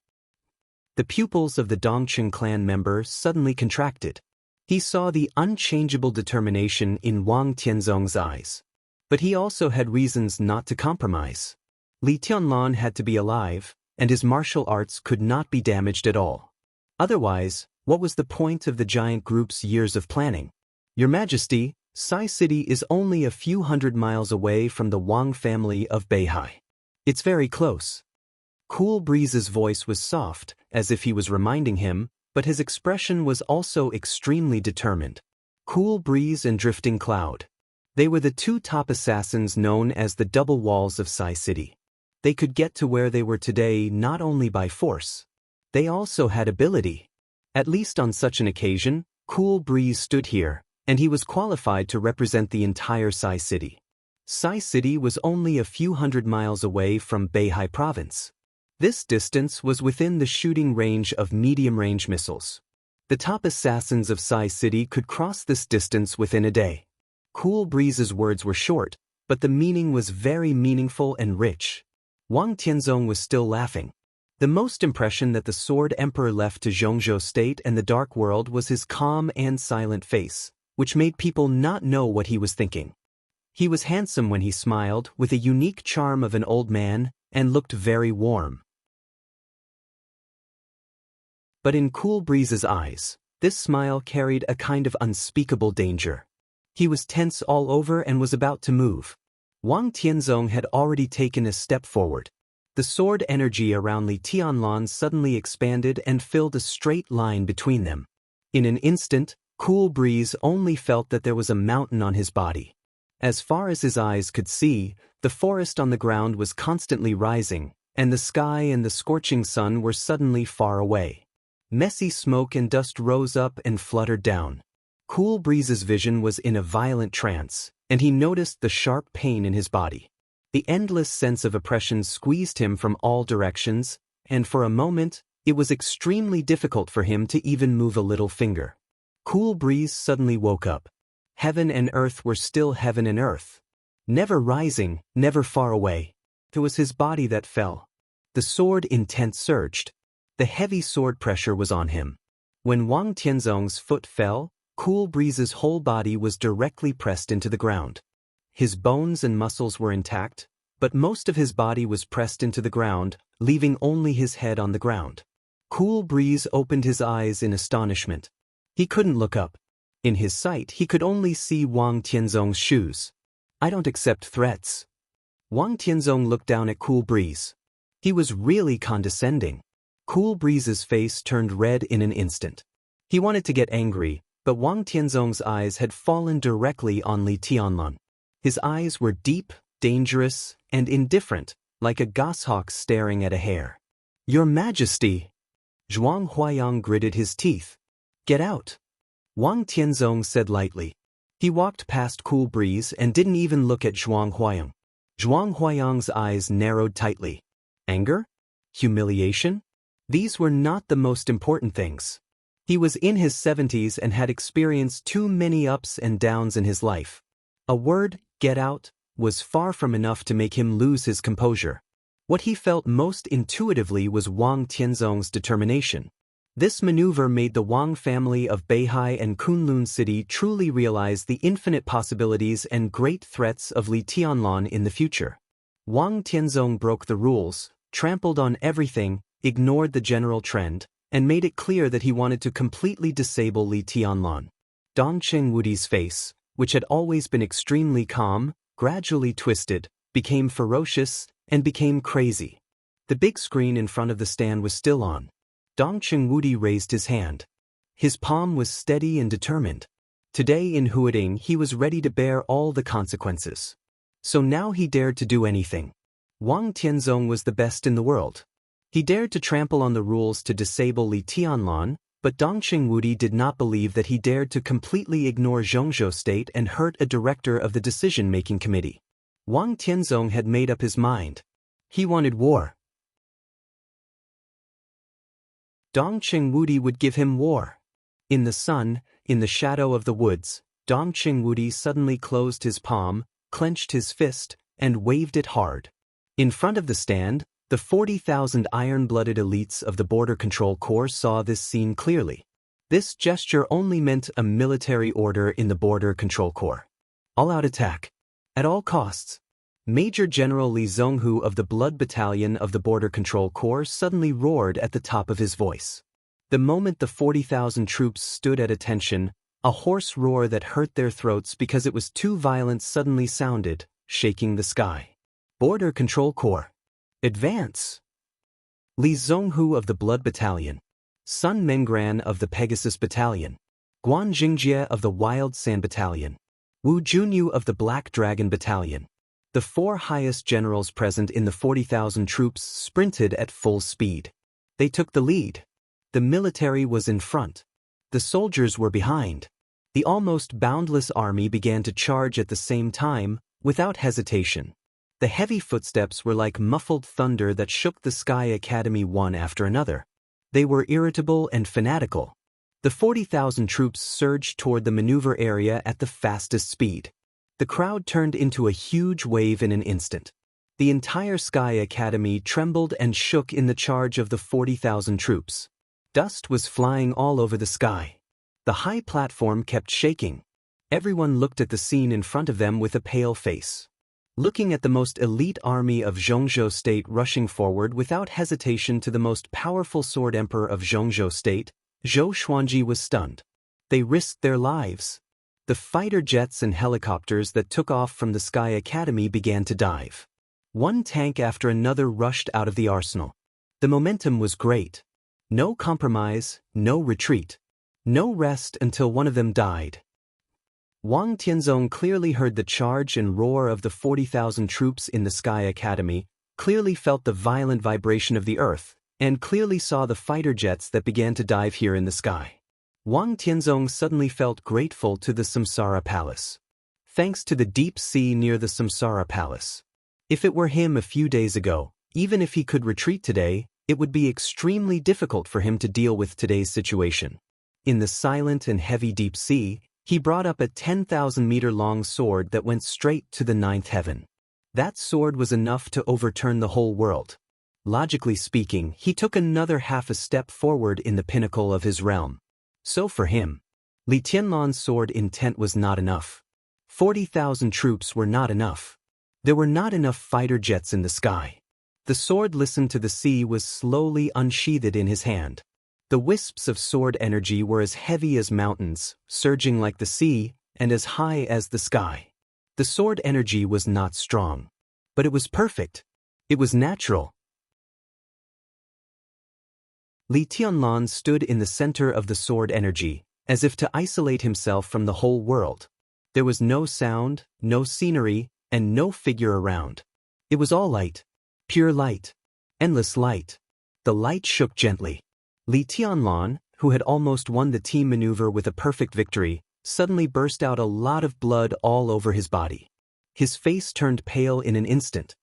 The pupils of the Dongqing clan member suddenly contracted. He saw the unchangeable determination in Wang Tianzong's eyes. But he also had reasons not to compromise. Li Tianlan had to be alive, and his martial arts could not be damaged at all. Otherwise, what was the point of the giant group's years of planning? "Your Majesty, Sai City is only a few hundred miles away from the Wang family of Beihai. It's very close." Cool Breeze's voice was soft, as if he was reminding him, but his expression was also extremely determined. Cool Breeze and Drifting Cloud. They were the two top assassins known as the Double Walls of Sai City. They could get to where they were today not only by force. They also had ability. At least on such an occasion, Cool Breeze stood here, and he was qualified to represent the entire Sai City. Sai City was only a few hundred miles away from Beihai Province. This distance was within the shooting range of medium-range missiles. The top assassins of Sai City could cross this distance within a day. Cool Breeze's words were short, but the meaning was very meaningful and rich. Wang Tianzong was still laughing. The most impression that the Sword Emperor left to Zhongzhou State and the Dark World was his calm and silent face, which made people not know what he was thinking. He was handsome when he smiled, with a unique charm of an old man, and looked very warm. But in Cool Breeze's eyes, this smile carried a kind of unspeakable danger. He was tense all over and was about to move. Wang Tianzong had already taken a step forward. The sword energy around Li Tianlan suddenly expanded and filled a straight line between them. In an instant, Cool Breeze only felt that there was a mountain on his body. As far as his eyes could see, the forest on the ground was constantly rising, and the sky and the scorching sun were suddenly far away. Messy smoke and dust rose up and fluttered down. Cool Breeze's vision was in a violent trance, and he noticed the sharp pain in his body. The endless sense of oppression squeezed him from all directions, and for a moment, It was extremely difficult for him to even move a little finger. Cool Breeze suddenly woke up. Heaven and earth were still heaven and earth. Never rising, never far away. It was his body that fell. The sword intent surged. The heavy sword pressure was on him. When Wang Tianzong's foot fell, Cool Breeze's whole body was directly pressed into the ground. His bones and muscles were intact, but most of his body was pressed into the ground, leaving only his head on the ground. Cool Breeze opened his eyes in astonishment. He couldn't look up. In his sight he could only see Wang Tianzong's shoes. "I don't accept threats." Wang Tianzong looked down at Cool Breeze. He was really condescending. Cool Breeze's face turned red in an instant. He wanted to get angry, but Wang Tianzong's eyes had fallen directly on Li Tianlan. His eyes were deep, dangerous, and indifferent, like a goshawk staring at a hare. "Your Majesty!" Zhuang Huayang gritted his teeth. "Get out!" Wang Tianzong said lightly. He walked past Cool Breeze and didn't even look at Zhuang Huayang. Zhuang Huayang's eyes narrowed tightly. Anger? Humiliation? These were not the most important things. He was in his 70s and had experienced too many ups and downs in his life. A word, "get out," was far from enough to make him lose his composure. What he felt most intuitively was Wang Tianzong's determination. This maneuver made the Wang family of Beihai and Kunlun City truly realize the infinite possibilities and great threats of Li Tianlan in the future. Wang Tianzong broke the rules, trampled on everything, ignored the general trend, and made it clear that he wanted to completely disable Li Tianlan. Dong Chengwudi's face, which had always been extremely calm, gradually twisted, became ferocious, and became crazy. The big screen in front of the stand was still on. Dong Chengwudi raised his hand. His palm was steady and determined. Today in Huading he was ready to bear all the consequences. So now he dared to do anything. Wang Tianzong was the best in the world. He dared to trample on the rules to disable Li Tianlan, but Dong Chengwudi did not believe that he dared to completely ignore Zhongzhou State and hurt a director of the decision-making committee. Wang Tianzong had made up his mind. He wanted war. Dong Chengwudi would give him war. In the sun, in the shadow of the woods, Dong Chengwudi suddenly closed his palm, clenched his fist, and waved it hard. In front of the stand, the 40,000 iron-blooded elites of the Border Control Corps saw this scene clearly. This gesture only meant a military order in the Border Control Corps. All-out attack. At all costs. Major General Li Zhonghu of the Blood Battalion of the Border Control Corps suddenly roared at the top of his voice. The moment the 40,000 troops stood at attention, a hoarse roar that hurt their throats because it was too violent suddenly sounded, shaking the sky. Border Control Corps. Advance! Li Zhonghu of the Blood Battalion. Sun Mengran of the Pegasus Battalion. Guan Jingjie of the Wild Sand Battalion. Wu Junyu of the Black Dragon Battalion. The four highest generals present in the 40,000 troops sprinted at full speed. They took the lead. The military was in front. The soldiers were behind. The almost boundless army began to charge at the same time, without hesitation. The heavy footsteps were like muffled thunder that shook the Sky Academy one after another. They were irritable and fanatical. The 40,000 troops surged toward the maneuver area at the fastest speed. The crowd turned into a huge wave in an instant. The entire Sky Academy trembled and shook in the charge of the 40,000 troops. Dust was flying all over the sky. The high platform kept shaking. Everyone looked at the scene in front of them with a pale face. Looking at the most elite army of Zhongzhou State rushing forward without hesitation to the most powerful sword emperor of Zhongzhou State, Zhou Xuanji was stunned. They risked their lives. The fighter jets and helicopters that took off from the Sky Academy began to dive. One tank after another rushed out of the arsenal. The momentum was great. No compromise, no retreat. No rest until one of them died. Wang Tianzong clearly heard the charge and roar of the 40,000 troops in the Sky Academy, clearly felt the violent vibration of the earth, and clearly saw the fighter jets that began to dive here in the sky. Wang Tianzong suddenly felt grateful to the Samsara Palace. Thanks to the deep sea near the Samsara Palace. If it were him a few days ago, even if he could retreat today, It would be extremely difficult for him to deal with today's situation. In the silent and heavy deep sea, he brought up a 10,000-meter-long sword that went straight to the ninth heaven. That sword was enough to overturn the whole world. Logically speaking, he took another half a step forward in the pinnacle of his realm. So for him, Li Tianlan's sword intent was not enough. 40,000 troops were not enough. There were not enough fighter jets in the sky. The sword listened to the sea was slowly unsheathed in his hand. The wisps of sword energy were as heavy as mountains, surging like the sea, and as high as the sky. The sword energy was not strong. But it was perfect. It was natural. Li Tianlan stood in the center of the sword energy, as if to isolate himself from the whole world. There was no sound, no scenery, and no figure around. It was all light. Pure light. Endless light. The light shook gently. Li Tianlan, who had almost won the team maneuver with a perfect victory, suddenly burst out a lot of blood all over his body. His face turned pale in an instant.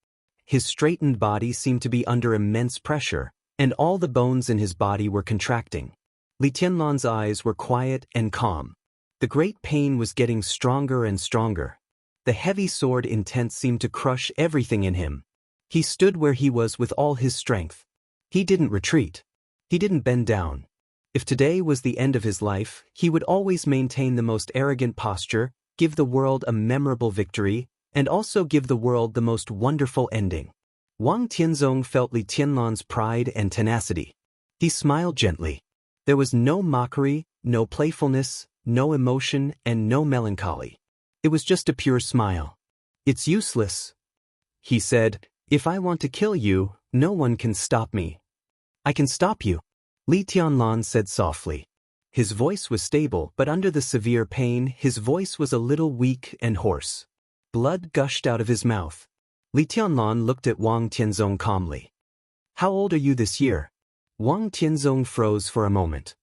His straightened body seemed to be under immense pressure, and all the bones in his body were contracting. Li Tianlan's eyes were quiet and calm. The great pain was getting stronger and stronger. The heavy sword intent seemed to crush everything in him. He stood where he was with all his strength. He didn't retreat. He didn't bend down. If today was the end of his life, he would always maintain the most arrogant posture, give the world a memorable victory, and also give the world the most wonderful ending. Wang Tianzong felt Li Tianlan's pride and tenacity. He smiled gently. There was no mockery, no playfulness, no emotion, and no melancholy. It was just a pure smile. "It's useless," he said. "If I want to kill you, no one can stop me." "I can stop you," Li Tianlan said softly. His voice was stable, but under the severe pain, his voice was a little weak and hoarse. Blood gushed out of his mouth. Li Tianlan looked at Wang Tianzong calmly. "How old are you this year?" Wang Tianzong froze for a moment.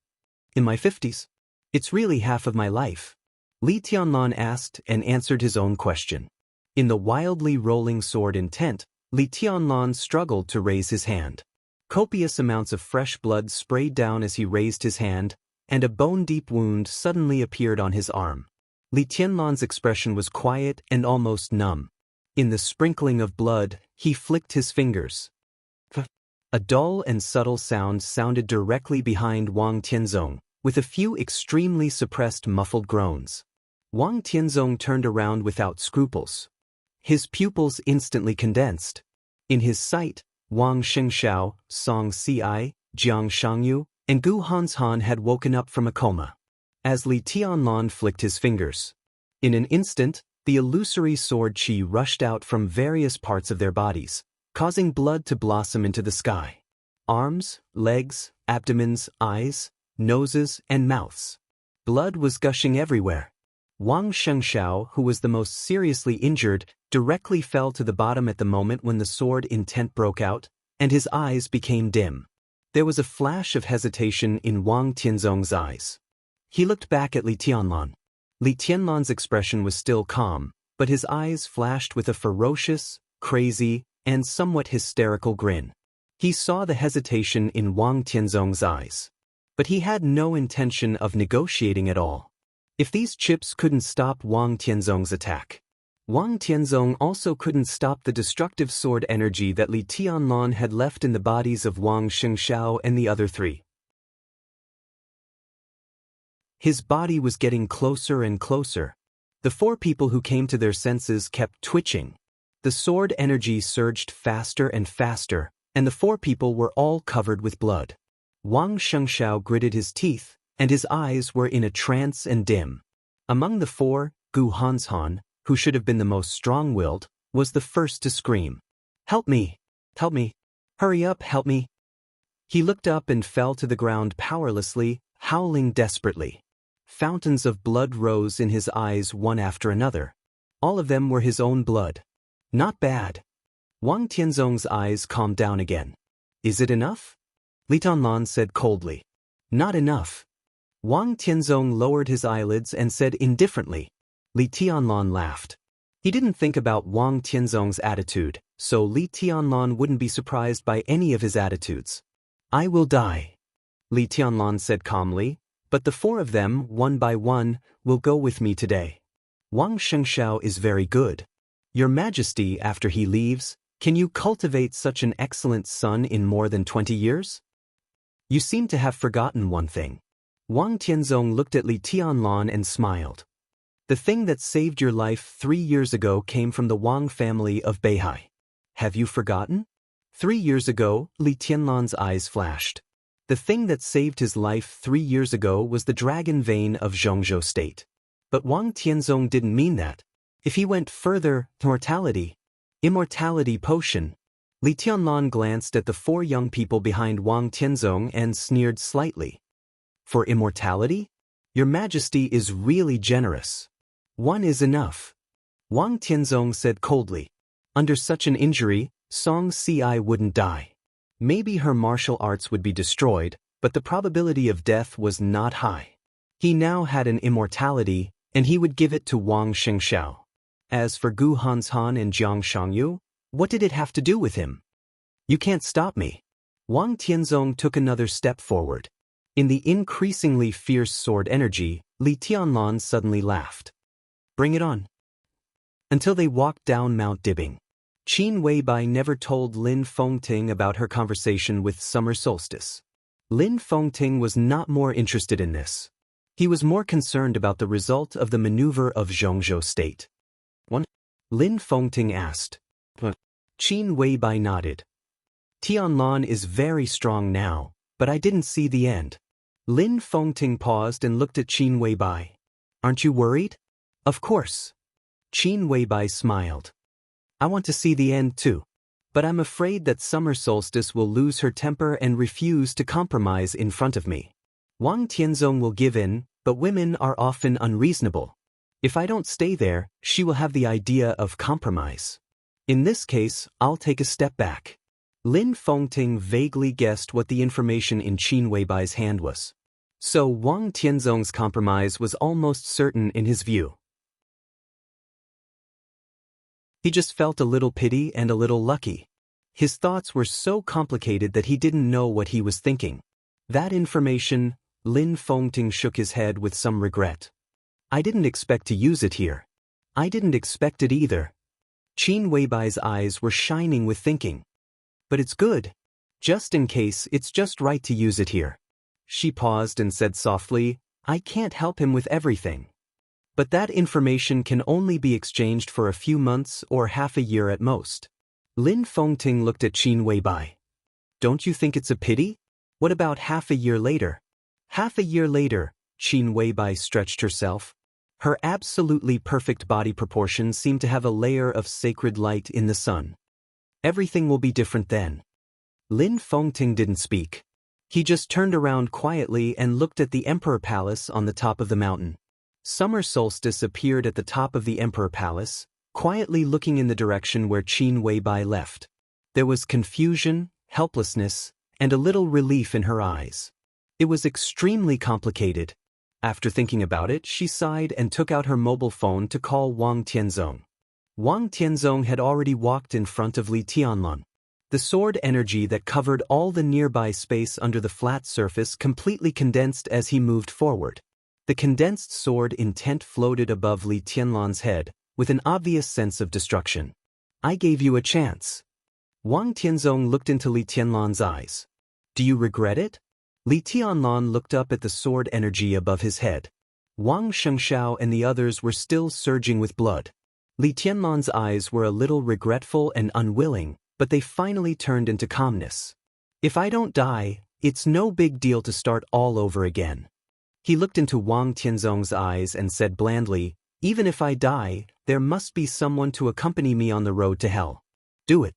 "In my 50s. It's really half of my life." Li Tianlan asked and answered his own question. In the wildly rolling sword intent, Li Tianlan struggled to raise his hand. Copious amounts of fresh blood sprayed down as he raised his hand, and a bone-deep wound suddenly appeared on his arm. Li Tianlan's expression was quiet and almost numb. In the sprinkling of blood, he flicked his fingers. A dull and subtle sound sounded directly behind Wang Tianzong, with a few extremely suppressed muffled groans. Wang Tianzong turned around without scruples. His pupils instantly condensed. In his sight, Wang Xianxia, Song Ci, Jiang Shangyu, and Gu Hanshan had woken up from a coma. As Li Tianlan flicked his fingers. In an instant, the illusory sword qi rushed out from various parts of their bodies, causing blood to blossom into the sky. Arms, legs, abdomens, eyes, noses, and mouths. Blood was gushing everywhere. Wang Xianxiao, who was the most seriously injured, directly fell to the bottom at the moment when the sword intent broke out, and his eyes became dim. There was a flash of hesitation in Wang Tianzong's eyes. He looked back at Li Tianlan. Li Tianlan's expression was still calm, but his eyes flashed with a ferocious, crazy, and somewhat hysterical grin. He saw the hesitation in Wang Tianzong's eyes. But he had no intention of negotiating at all. If these chips couldn't stop Wang Tianzong's attack, Wang Tianzong also couldn't stop the destructive sword energy that Li Tianlan had left in the bodies of Wang Xianxiao and the other three. His body was getting closer and closer. The four people who came to their senses kept twitching. The sword energy surged faster and faster, and the four people were all covered with blood. Wang Xianxiao gritted his teeth, and his eyes were in a trance and dim. Among the four, Gu Hanshan, who should have been the most strong-willed, was the first to scream. "Help me! Help me! Hurry up, help me!" He looked up and fell to the ground powerlessly, howling desperately. Fountains of blood rose in his eyes one after another. All of them were his own blood. Not bad. Wang Tianzong's eyes calmed down again. "Is it enough?" Li Tianlan said coldly. "Not enough." Wang Tianzong lowered his eyelids and said indifferently. Li Tianlan laughed. He didn't think about Wang Tianzong's attitude, so Li Tianlan wouldn't be surprised by any of his attitudes. I will die, Li Tianlan said calmly, but the 4 of them, one by one, will go with me today. Wang Xianxia is very good. Your Majesty, after he leaves, can you cultivate such an excellent son in more than 20 years? You seem to have forgotten one thing. Wang Tianzong looked at Li Tianlan and smiled. The thing that saved your life 3 years ago came from the Wang family of Beihai. Have you forgotten? 3 years ago, Li Tianlan's eyes flashed. The thing that saved his life 3 years ago was the dragon vein of Zhongzhou state. But Wang Tianzong didn't mean that. If he went further, immortality potion. Li Tianlan glanced at the 4 young people behind Wang Tianzong and sneered slightly. For immortality? Your Majesty is really generous. 1 is enough. Wang Tianzong said coldly. Under such an injury, Song Ci wouldn't die. Maybe her martial arts would be destroyed, but the probability of death was not high. He now had an immortality, and he would give it to Wang Xianxiao. As for Gu Hanshan and Jiang Shangyu, what did it have to do with him? You can't stop me. Wang Tianzong took another step forward. In the increasingly fierce sword energy, Li Tianlan suddenly laughed. Bring it on. Until they walked down Mount Dibing. Qin Weibai never told Lin Fengting about her conversation with Summer Solstice. Lin Fengting was not more interested in this. He was more concerned about the result of the maneuver of Zhongzhou state. 1. Lin Fengting asked. Qin Weibai nodded. Tianlan is very strong now, but I didn't see the end. Lin Fengting paused and looked at Qin Weibai. Aren't you worried? Of course. Qin Weibai smiled. I want to see the end too. But I'm afraid that Summer Solstice will lose her temper and refuse to compromise in front of me. Wang Tianzong will give in, but women are often unreasonable. If I don't stay there, she will have the idea of compromise. In this case, I'll take a step back. Lin Fengting vaguely guessed what the information in Qin Weibai's hand was. So Wang Tianzong's compromise was almost certain in his view. He just felt a little pity and a little lucky. His thoughts were so complicated that he didn't know what he was thinking. That information, Lin Fengting shook his head with some regret. I didn't expect to use it here. I didn't expect it either. Qin Weibai's eyes were shining with thinking. But it's good. Just in case, it's just right to use it here. She paused and said softly, I can't help him with everything. But that information can only be exchanged for a few months or half a year at most. Lin Fengting looked at Qin Weibai. Don't you think it's a pity? What about half a year later? Half a year later, Qin Weibai stretched herself. Her absolutely perfect body proportions seemed to have a layer of sacred light in the sun. Everything will be different then. Lin Fengting didn't speak. He just turned around quietly and looked at the Emperor Palace on the top of the mountain. Summer Solstice appeared at the top of the Emperor Palace, quietly looking in the direction where Qin Weibai left. There was confusion, helplessness, and a little relief in her eyes. It was extremely complicated. After thinking about it, she sighed and took out her mobile phone to call Wang Tianzong. Wang Tianzong had already walked in front of Li Tianlan. The sword energy that covered all the nearby space under the flat surface completely condensed as he moved forward. The condensed sword intent floated above Li Tianlan's head, with an obvious sense of destruction. I gave you a chance. Wang Tianzong looked into Li Tianlan's eyes. Do you regret it? Li Tianlan looked up at the sword energy above his head. Wang Xianxiao and the others were still surging with blood. Li Tianlan's eyes were a little regretful and unwilling, but they finally turned into calmness. If I don't die, it's no big deal to start all over again. He looked into Wang Tianzong's eyes and said blandly, even if I die, there must be someone to accompany me on the road to hell. Do it.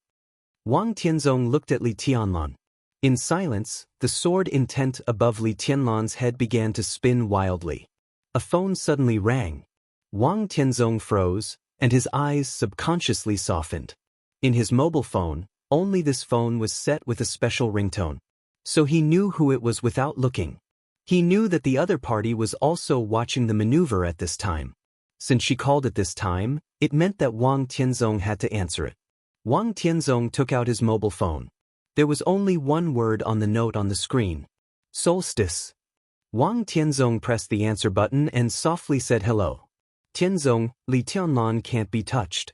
Wang Tianzong looked at Li Tianlan. In silence, the sword intent above Li Tianlan's head began to spin wildly. A phone suddenly rang. Wang Tianzong froze, and his eyes subconsciously softened. In his mobile phone, only this phone was set with a special ringtone. So he knew who it was without looking. He knew that the other party was also watching the maneuver at this time. Since she called at this time, it meant that Wang Tianzong had to answer it. Wang Tianzong took out his mobile phone. There was only one word on the note on the screen. Solstice. Wang Tianzong pressed the answer button and softly said hello. Tianzong, Li Tianlan can't be touched.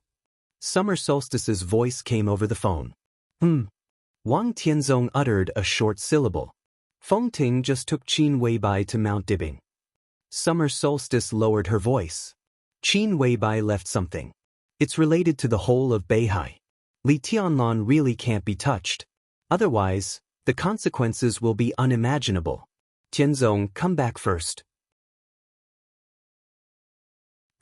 Summer Solstice's voice came over the phone. Wang Tianzong uttered a short syllable. Fengting just took Qin Weibai to Mount Dibbing. Summer Solstice lowered her voice. Qin Weibai left something. It's related to the whole of Beihai. Li Tianlan really can't be touched. Otherwise, the consequences will be unimaginable. Tianzong, come back first.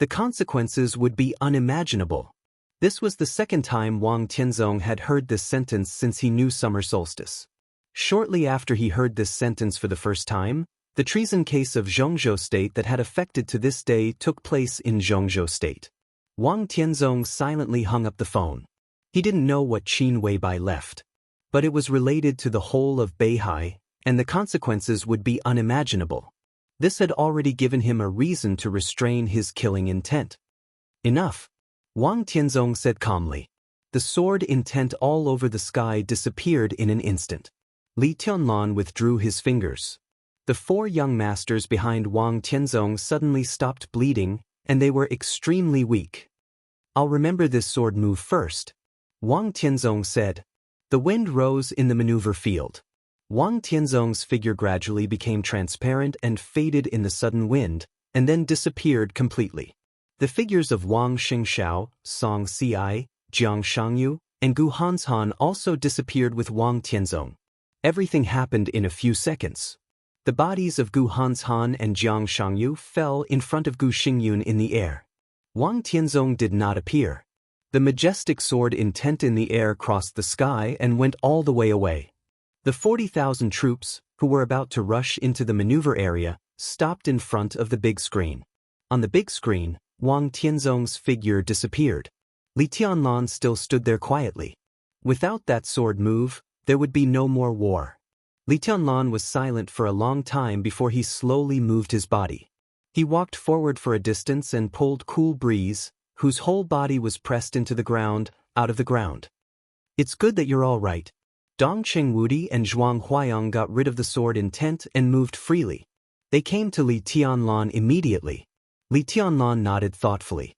The consequences would be unimaginable. This was the second time Wang Tianzong had heard this sentence since he knew Summer Solstice. Shortly after he heard this sentence for the first time, the treason case of Zhongzhou State that had affected to this day took place in Zhongzhou State. Wang Tianzong silently hung up the phone. He didn't know what Qin Weibai left. But it was related to the whole of Beihai, and the consequences would be unimaginable. This had already given him a reason to restrain his killing intent. Enough. Wang Tianzong said calmly. The sword intent all over the sky disappeared in an instant. Li Tianlan withdrew his fingers. The four young masters behind Wang Tianzong suddenly stopped bleeding, and they were extremely weak. I'll remember this sword move first. Wang Tianzong said. The wind rose in the maneuver field. Wang Tianzong's figure gradually became transparent and faded in the sudden wind, and then disappeared completely. The figures of Wang Xianxia, Song Ci, Jiang Shangyu, and Gu Hanshan also disappeared with Wang Tianzong. Everything happened in a few seconds. The bodies of Gu Hanshan and Jiang Shangyu fell in front of Gu Xingyun in the air. Wang Tianzong did not appear. The majestic sword intent in the air crossed the sky and went all the way away. The 40,000 troops, who were about to rush into the maneuver area, stopped in front of the big screen. On the big screen, Wang Tianzong's figure disappeared. Li Tianlan still stood there quietly. Without that sword move, there would be no more war. Li Tianlan was silent for a long time before he slowly moved his body. He walked forward for a distance and pulled cool breeze, whose whole body was pressed into the ground, out of the ground. It's good that you're all right. Dongqing Wudi and Zhuang Huayang got rid of the sword intent and moved freely. They came to Li Tianlan immediately. Li Tianlan nodded thoughtfully.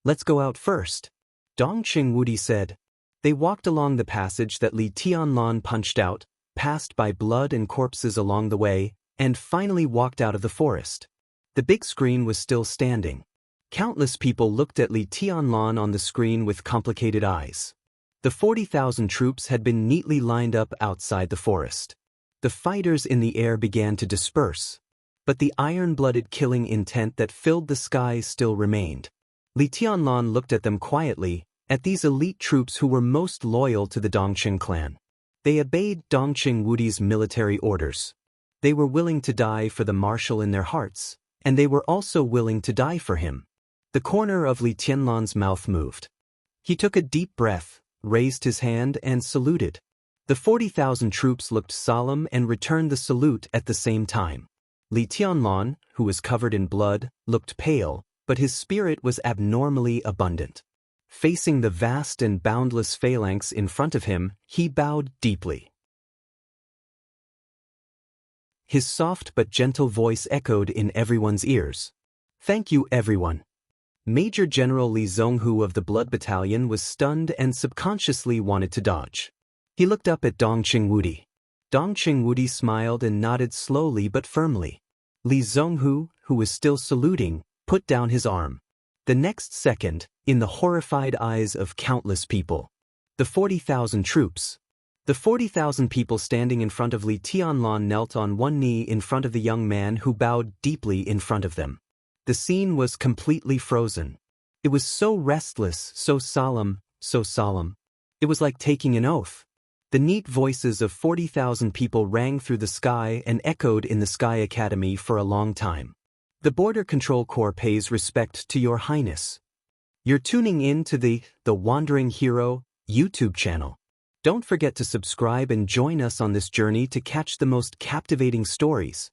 Let's go out first. Dongqing Wudi said. They walked along the passage that Li Tianlan punched out, passed by blood and corpses along the way, and finally walked out of the forest. The big screen was still standing. Countless people looked at Li Tianlan on the screen with complicated eyes. The 40,000 troops had been neatly lined up outside the forest. The fighters in the air began to disperse. But the iron-blooded killing intent that filled the sky still remained. Li Tianlan looked at them quietly, at these elite troops who were most loyal to the Dongqing clan. They obeyed Dongqing Wudi's military orders. They were willing to die for the marshal in their hearts, and they were also willing to die for him. The corner of Li Tianlan's mouth moved. He took a deep breath, raised his hand, and saluted. The 40,000 troops looked solemn and returned the salute at the same time. Li Tianlan, who was covered in blood, looked pale, but his spirit was abnormally abundant. Facing the vast and boundless phalanx in front of him, he bowed deeply. His soft but gentle voice echoed in everyone's ears. Thank you, everyone. Major General Li Zhonghu of the Blood Battalion was stunned and subconsciously wanted to dodge. He looked up at Dongqing Wudi. Dongqing Wudi smiled and nodded slowly but firmly. Li Zhonghu, who was still saluting, put down his arm. The next second, in the horrified eyes of countless people, the 40,000 troops. The 40,000 people standing in front of Li Tianlan knelt on one knee in front of the young man who bowed deeply in front of them. The scene was completely frozen. It was so restless, so solemn, so solemn. It was like taking an oath. The neat voices of 40,000 people rang through the sky and echoed in the Sky Academy for a long time. The Border Control Corps pays respect to Your Highness. You're tuning in to the Wandering Hero YouTube channel. Don't forget to subscribe and join us on this journey to catch the most captivating stories.